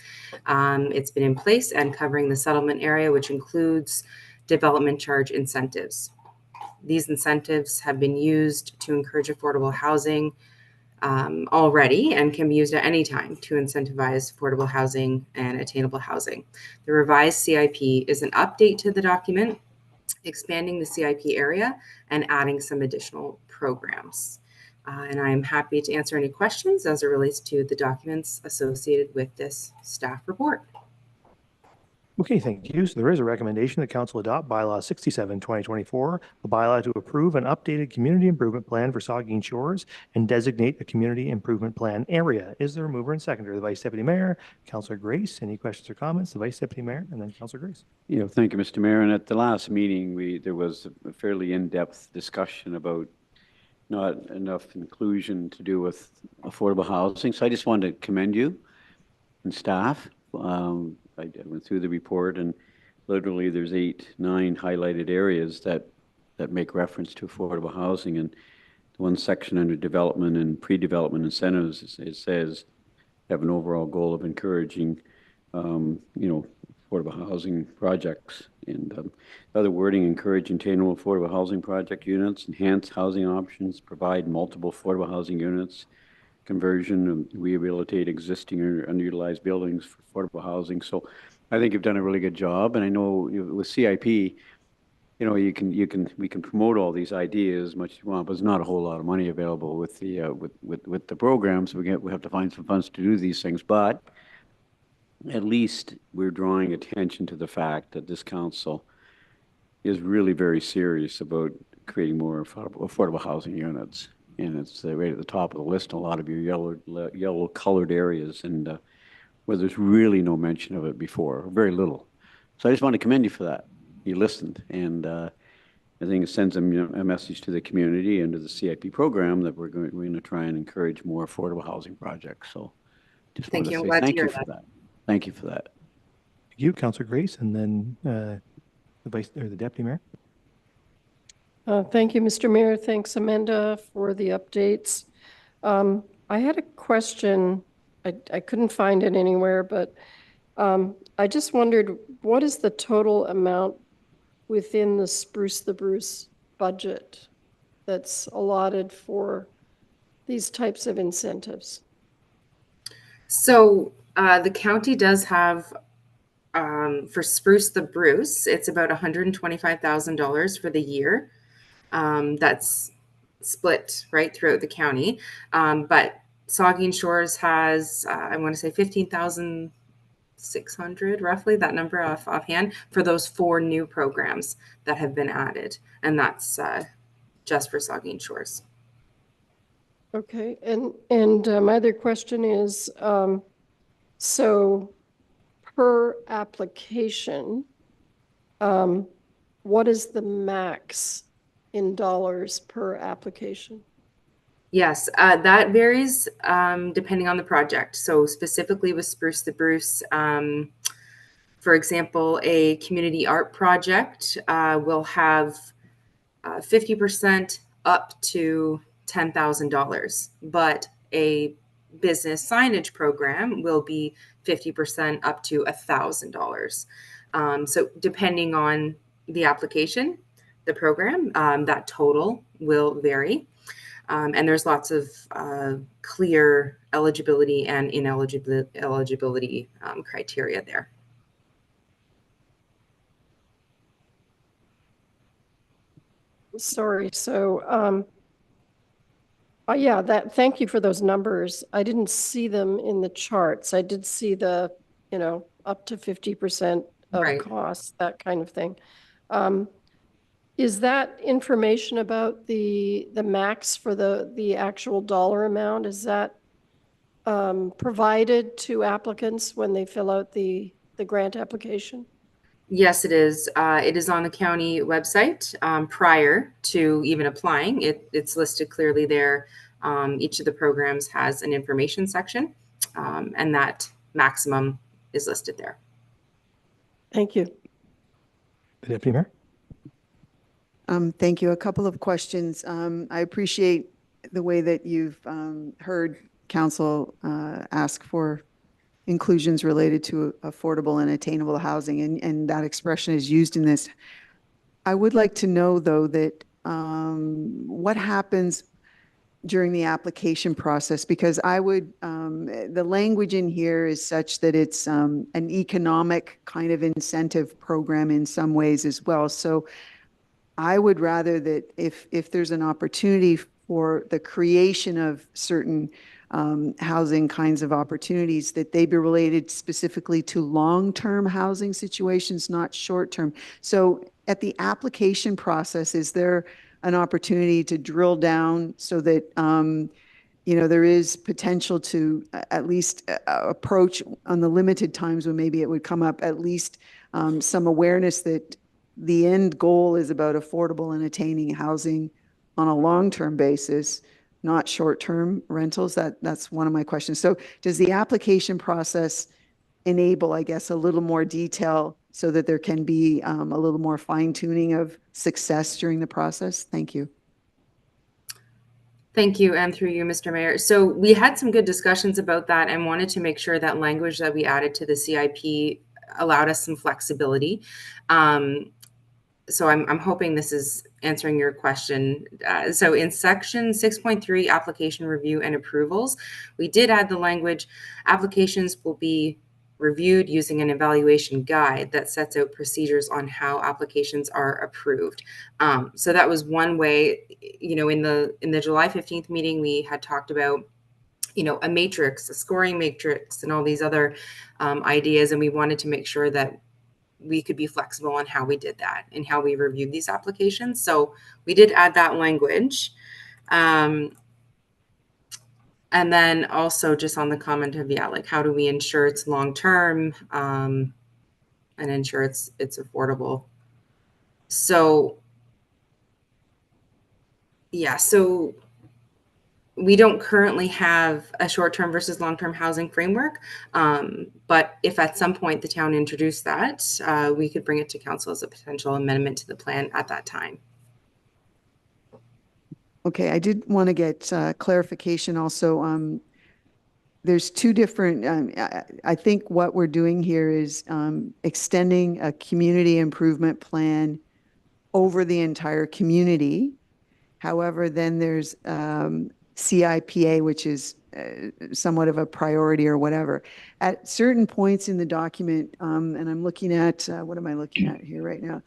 It's been in place and covering the settlement area, which includes development charge incentives. These incentives have been used to encourage affordable housing already and can be used at any time to incentivize affordable housing and attainable housing. The revised CIP is an update to the document, expanding the CIP area and adding some additional programs. And I am happy to answer any questions as it relates to the documents associated with this staff report. Okay, thank you. So there is a recommendation that council adopt bylaw 67, 2024, a bylaw to approve an updated community improvement plan for Saugeen Shores and designate a community improvement plan area. Is there a mover and seconder? The Vice Deputy Mayor, Councillor Grace. Any questions or comments? The Vice Deputy Mayor and then Councillor Grace. Thank you, Mr. Mayor. And at the last meeting, there was a fairly in-depth discussion about not enough inclusion to do with affordable housing. So I just wanted to commend you and staff. I went through the report and literally there's 8, 9 highlighted areas that make reference to affordable housing. And one section under development and pre-development incentives, it says have an overall goal of encouraging, affordable housing projects. And other wording, encourage attainable affordable housing project units, enhance housing options, provide multiple affordable housing units, conversion and rehabilitate existing or underutilized buildings for affordable housing. So I think you've done a really good job. And I know with CIP, we can promote all these ideas as much as you want, but there's not a whole lot of money available with the with the programs. We have to find some funds to do these things, but at least we're drawing attention to the fact that this council is really very serious about creating more affordable housing units. And it's right at the top of the list in a lot of your yellow colored areas, and where there's really no mention of it before, or very little. So I just want to commend you for that. You listened, and I think it sends a message to the community and to the CIP program that we're going to try and encourage more affordable housing projects. So just want to say thank you for that. Thank you for that. Thank you, Councillor Grace, and then the Deputy Mayor. Thank you, Mr. Mayor. Thanks, Amanda, for the updates. I had a question. I couldn't find it anywhere, but I just wondered, what is the total amount within the Spruce the Bruce budget that's allotted for these types of incentives? So the county does have, for Spruce the Bruce, it's about $125,000 for the year. That's split right throughout the county. But Saugeen Shores has, I want to say 15,600, roughly that number offhand, for those 4 new programs that have been added. And that's just for Saugeen Shores. Okay. And my other question is, so per application, what is the max in dollars per application? Yes, that varies depending on the project. So specifically with Spruce the Bruce, for example, a community art project will have 50% up to $10,000, but a business signage program will be 50% up to $1,000. So depending on the application, the program, that total will vary. And there's lots of clear eligibility and ineligibility criteria there. Sorry, so, yeah, thank you for those numbers. I didn't see them in the charts. I did see the, up to 50% of Right. costs, that kind of thing. Is that information about the max for the actual dollar amount, is that provided to applicants when they fill out the grant application? Yes, it is. It is on the county website prior to even applying. It's listed clearly there. Each of the programs has an information section, and that maximum is listed there. Thank you. The Deputy Mayor? Thank you. A couple of questions. I appreciate the way that you've heard council ask for inclusions related to affordable and attainable housing, and that expression is used in this. I would like to know, though, that what happens during the application process, because I would, the language in here is such that it's an economic kind of incentive program in some ways as well. So I would rather that if there's an opportunity for the creation of certain housing kinds of opportunities, that they be related specifically to long-term housing situations, not short-term. So at the application process, is there an opportunity to drill down so that there is potential to at least approach on the limited times when maybe it would come up, at least some awareness that the end goal is about affordable and attaining housing on a long-term basis, not short-term rentals? That's one of my questions. So does the application process enable, I guess, a little more detail so that there can be a little more fine-tuning of success during the process? Thank you. Thank you, and through you, Mr. Mayor. So we had some good discussions about that and wanted to make sure that language that we added to the CIP allowed us some flexibility. So I'm hoping this is answering your question. So in section 6.3, application review and approvals, we did add the language, applications will be reviewed using an evaluation guide that sets out procedures on how applications are approved. So that was one way. In the July 15th meeting, we had talked about a matrix, a scoring matrix, and all these other ideas, and we wanted to make sure that we could be flexible on how we did that and how we reviewed these applications. So we did add that language. And then also just on the comment of, like how do we ensure it's long-term and ensure it's affordable? So, so we don't currently have a short-term versus long-term housing framework, but if at some point the town introduced that, we could bring it to council as a potential amendment to the plan at that time. Okay, I did want to get clarification also. There's two different, I think what we're doing here is extending a community improvement plan over the entire community. However, then there's CIPA, which is somewhat of a priority or whatever. At certain points in the document, and I'm looking at, what am I looking at here right now?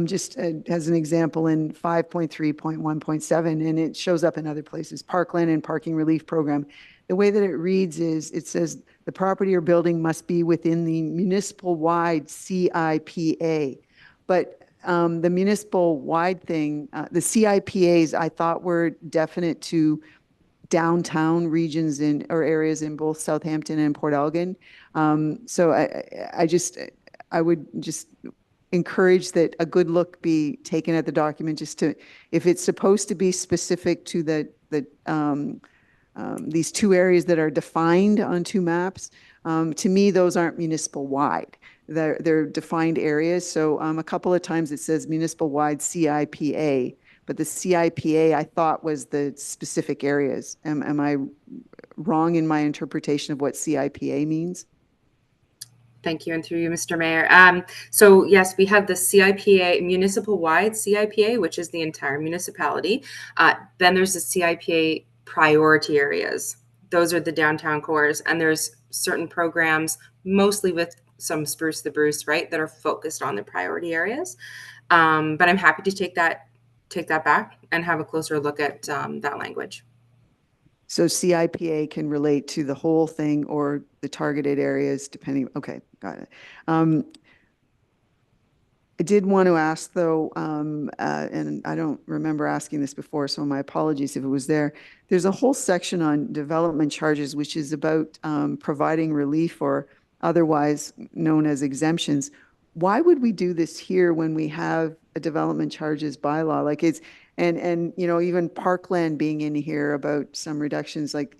Just as an example in 5.3.1.7, and it shows up in other places, Parkland and Parking Relief Program. The way that it reads is, it says the property or building must be within the municipal-wide CIPA. But the municipal-wide thing, the CIPAs, I thought were definite to downtown regions or areas in both Southampton and Port Elgin. So I would just encourage that a good look be taken at the document just to, if it's supposed to be specific to these two areas that are defined on two maps, to me, those aren't municipal wide. They're defined areas. So a couple of times it says municipal wide CIPA, but the CIPA I thought was the specific areas. Am I wrong in my interpretation of what CIPA means? Thank you, and through you, Mr. Mayor. So yes, we have the CIPA, municipal-wide CIPA, which is the entire municipality. Then there's the CIPA priority areas. Those are the downtown cores, and there's certain programs, mostly with some Spruce the Bruce, right, that are focused on the priority areas. But I'm happy to take that back and have a closer look at that language. So CIPA can relate to the whole thing or the targeted areas depending. Okay, got it. I did want to ask though, and I don't remember asking this before, so my apologies if it was there. There's a whole section on development charges, which is about providing relief or otherwise known as exemptions. Why would we do this here when we have a development charges bylaw? Like it's, and you know, even Parkland being in here about some reductions, like,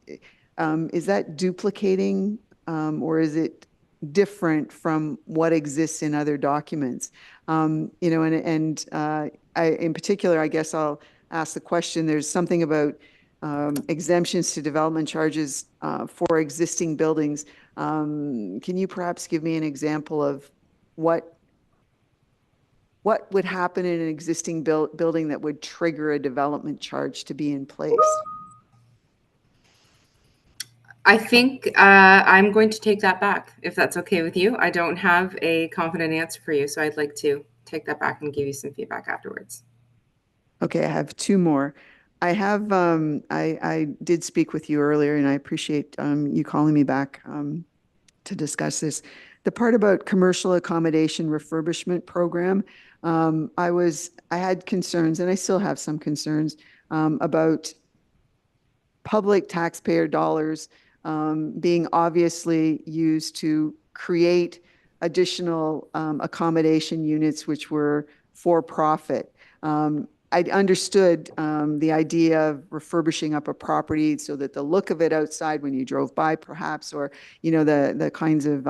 is that duplicating or is it different from what exists in other documents? You know, in particular, I guess I'll ask the question, there's something about exemptions to development charges for existing buildings. Can you perhaps give me an example of what would happen in an existing building that would trigger a development charge to be in place? I think I'm going to take that back, if that's okay with you. I don't have a confident answer for you, so I'd like to take that back and give you some feedback afterwards. Okay, I have two more. I have, I did speak with you earlier, and I appreciate you calling me back to discuss this. The part about commercial accommodation refurbishment program, I had concerns, and I still have some concerns about public taxpayer dollars being obviously used to create additional accommodation units which were for profit. I understood the idea of refurbishing up a property so that the look of it outside when you drove by perhaps, or, you know, the kinds of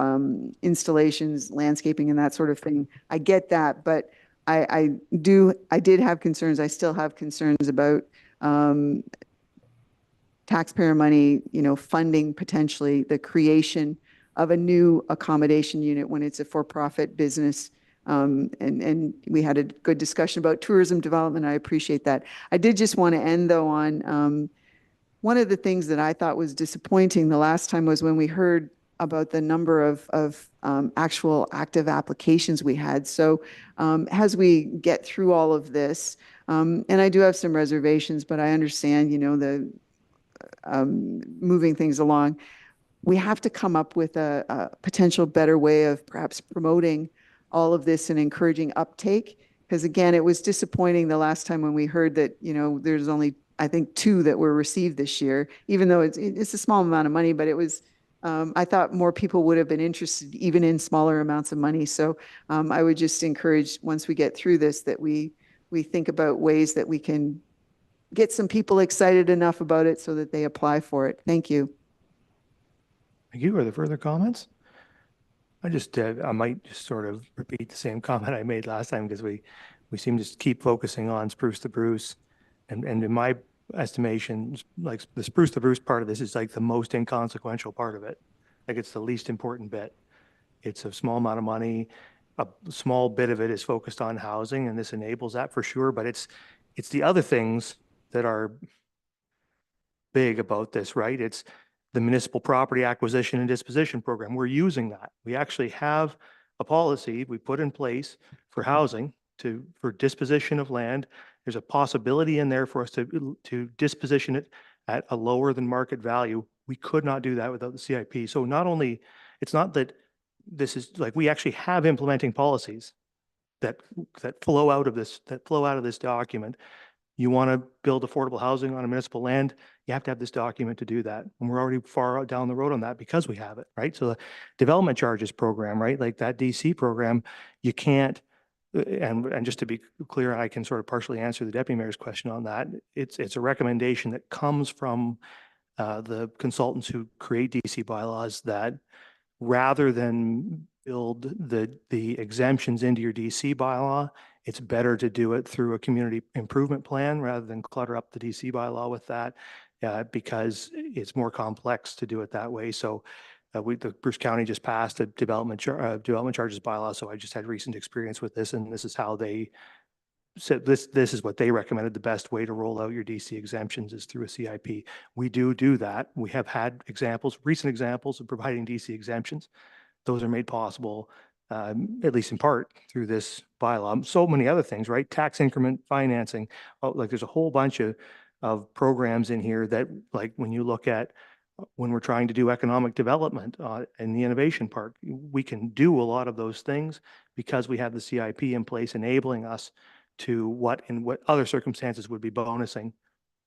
installations, landscaping and that sort of thing. I get that, but I did have concerns. I still have concerns about taxpayer money, you know, funding potentially the creation of a new accommodation unit when it's a for-profit business. And we had a good discussion about tourism development. I appreciate that. I did just want to end though on one of the things that I thought was disappointing the last time was when we heard about the number of actual active applications we had. So as we get through all of this, and I do have some reservations, but I understand, you know, the moving things along, we have to come up with a potential better way of perhaps promoting all of this and encouraging uptake. Because again, it was disappointing the last time when we heard that, you know, there's only, I think, 2 that were received this year, even though it's a small amount of money, but it was, I thought more people would have been interested even in smaller amounts of money. So I would just encourage, once we get through this, that we think about ways that we can get some people excited enough about it so that they apply for it. Thank you. Thank you. Are there further comments? I might just sort of repeat the same comment I made last time because we seem to keep focusing on Spruce to Bruce. And in my estimation, like the Spruce to Bruce part of this is like the most inconsequential part of it. Like it's the least important bit. It's a small amount of money. A small bit of it is focused on housing, and this enables that for sure. But it's the other things that are big about this, right? It's the municipal property acquisition and disposition program. We're using that. We actually have a policy we put in place for housing for disposition of land. There's a possibility in there for us to disposition it at a lower than market value. We could not do that without the CIP. So not only, it's not that this is like, we actually have implementing policies that flow out of this document. You want to build affordable housing on a municipal land, you have to have this document to do that. And we're already far out down the road on that because we have it, right? So the development charges program, right? Like that DC program, you can't and just to be clear, I can sort of partially answer the deputy mayor's question on that. It's a recommendation that comes from the consultants who create DC bylaws that rather than build the exemptions into your DC bylaw, it's better to do it through a community improvement plan rather than clutter up the DC bylaw with that, because it's more complex to do it that way. So the Bruce County just passed a development charges bylaw. So I just had recent experience with this, and this is how they said this is what they recommended. The best way to roll out your DC exemptions is through a CIP. We do that. We have had recent examples of providing DC exemptions. Those are made possible, at least in part, through this bylaw. So many other things, right? Tax increment financing. Like there's a whole bunch of programs in here that, like when you look at when we're trying to do economic development in the innovation park, we can do a lot of those things because we have the CIP in place enabling us to what other circumstances would be bonusing,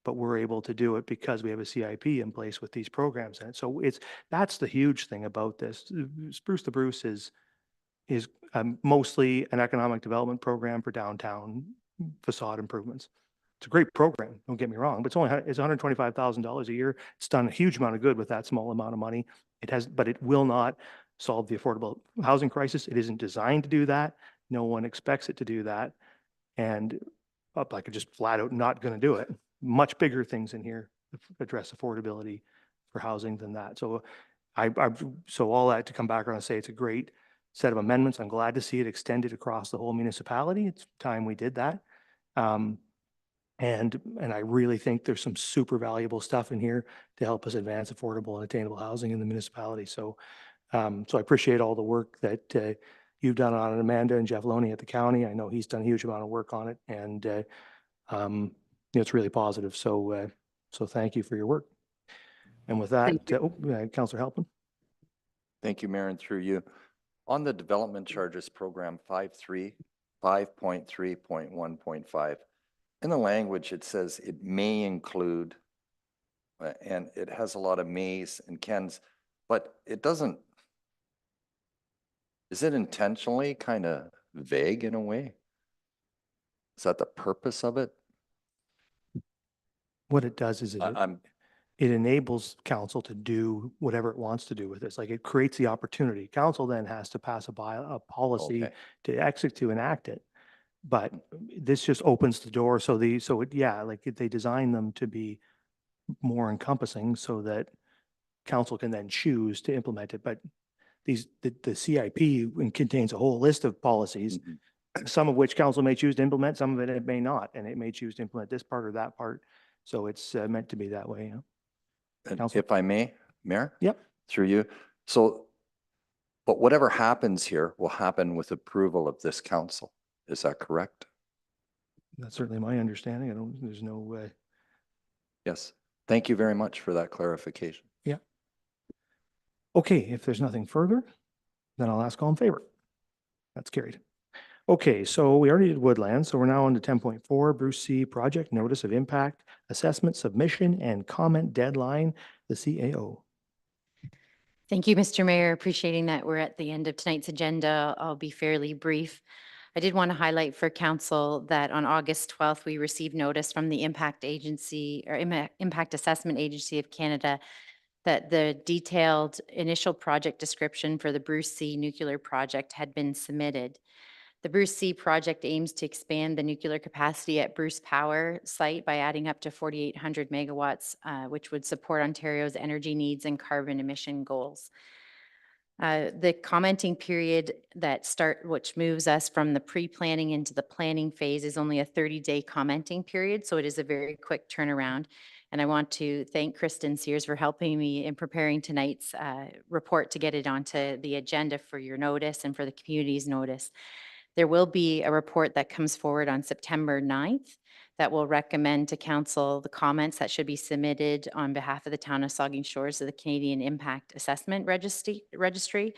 but we're able to do it because we have a CIP in place with these programs in it. So that's the huge thing about this. Spruce to Bruce is mostly an economic development program for downtown facade improvements. It's a great program, don't get me wrong, but it's $125,000 a year. It's done a huge amount of good with that small amount of money. But it will not solve the affordable housing crisis. It isn't designed to do that. No one expects it to do that. And like just flat out not going to do it. Much bigger things in here address affordability for housing than that. So so all that to come back around and say it's a great set of amendments. I'm glad to see it extended across the whole municipality. It's time we did that. And I really think there's some super valuable stuff in here to help us advance affordable and attainable housing in the municipality. So so I appreciate all the work that you've done on it, Amanda and Jeff Loney at the county. I know he's done a huge amount of work on it, and it's really positive. So so thank you for your work. And with that, Councillor Halpin. Thank you, Mayor, and through you. On the development charges program 5.3.1.5, in the language, it says it may include, and it has a lot of mays and cans, but it doesn't. Is it intentionally kind of vague in a way? Is that the purpose of it? What it does is it enables council to do whatever it wants to do with this. Like it creates the opportunity. Council then has to pass a policy to enact it. But this just opens the door. So they design them to be more encompassing so that council can then choose to implement it. But the CIP contains a whole list of policies, some of which council may choose to implement, some of it may not, and it may choose to implement this part or that part. So it's meant to be that way. If I may, Mayor? Yep. Through you. So, but whatever happens here will happen with approval of this council. Is that correct? That's certainly my understanding. There's no way. Yes. Thank you very much for that clarification. Yeah. Okay, if there's nothing further, then I'll ask all in favor. That's carried. Okay, so we already did Woodlands, so we're now on to 10.4, Bruce C. Project Notice of Impact Assessment Submission and Comment Deadline, the CAO. Thank you, Mr. Mayor. Appreciating that we're at the end of tonight's agenda. I'll be fairly brief. I did want to highlight for council that on August 12th, we received notice from the Impact Assessment Agency of Canada that the detailed initial project description for the Bruce C nuclear project had been submitted. The Bruce C project aims to expand the nuclear capacity at Bruce Power site by adding up to 4,800 megawatts, which would support Ontario's energy needs and carbon emission goals. The commenting period which moves us from the pre-planning into the planning phase, is only a 30-day commenting period, so it is a very quick turnaround. And I want to thank Kristen Sears for helping me in preparing tonight's report to get it onto the agenda for your notice and for the community's notice. There will be a report that comes forward on September 9th that will recommend to council the comments that should be submitted on behalf of the town of Saugeen Shores to the Canadian Impact Assessment Registry.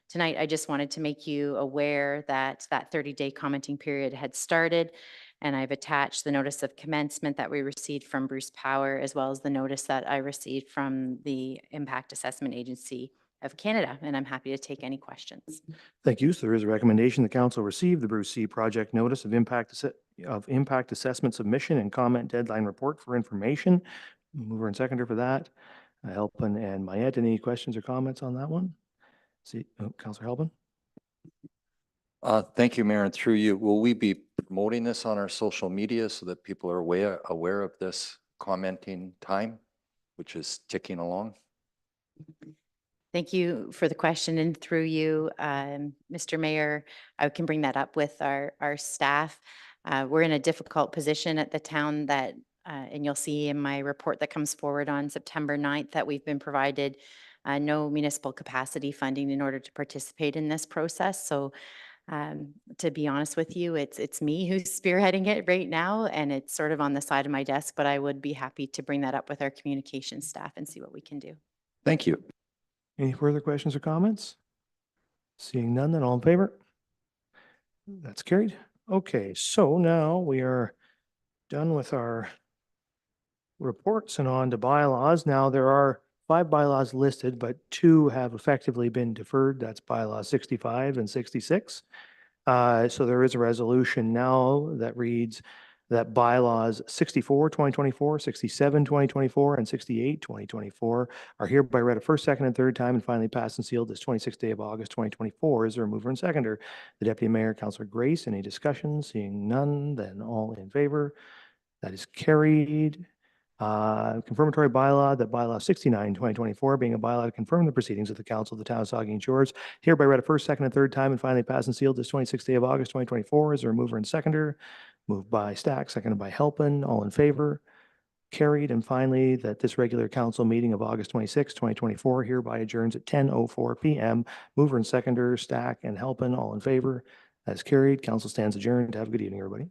Tonight, I just wanted to make you aware that that 30-day commenting period had started, and I've attached the notice of commencement that we received from Bruce Power, as well as the notice that I received from the Impact Assessment Agency of Canada, and I'm happy to take any questions. Thank you. So there is a recommendation the council receive the Bruce C. project notice of impact assessment submission and comment deadline report for information. Mover and seconder for that. Halpin and Mayette, any questions or comments on that one? See, Councillor Halpin? Thank you, Mayor, and through you. Will we be promoting this on our social media so that people are aware of this commenting time, which is ticking along? Thank you for the question, and through you, Mr. Mayor, I can bring that up with our staff. We're in a difficult position at the town that, and you'll see in my report that comes forward on September 9th that we've been provided no municipal capacity funding in order to participate in this process. So to be honest with you, it's me who's spearheading it right now, and it's sort of on the side of my desk, but I would be happy to bring that up with our communications staff and see what we can do. Thank you. Any further questions or comments? Seeing none, then all in favor? That's carried. Okay, so now we are done with our reports and on to bylaws. Now there are 5 bylaws listed, but 2 have effectively been deferred. That's bylaw 65 and 66. So there is a resolution now that reads that bylaws 64, 2024, 67, 2024, and 68, 2024 are hereby read a first, second, and third time and finally passed and sealed this 26th day of August, 2024. Is there a mover and seconder? The Deputy Mayor, Councillor Grace. Any discussion? Seeing none, then all in favor. That is carried. Confirmatory bylaw, that bylaw 69, 2024, being a bylaw to confirm the proceedings of the Council of the Town of Saugeen Shores, hereby read a first, second, and third time and finally passed and sealed this 26th day of August, 2024. Is there a mover and seconder? Moved by Stack, seconded by Halpin. All in favor? Carried. And finally, that this regular council meeting of August 26, 2024 hereby adjourns at 10:04 p.m. Mover and seconder, Stack and Halpin. All in favor? That's carried. Council stands adjourned. Have a good evening, everybody.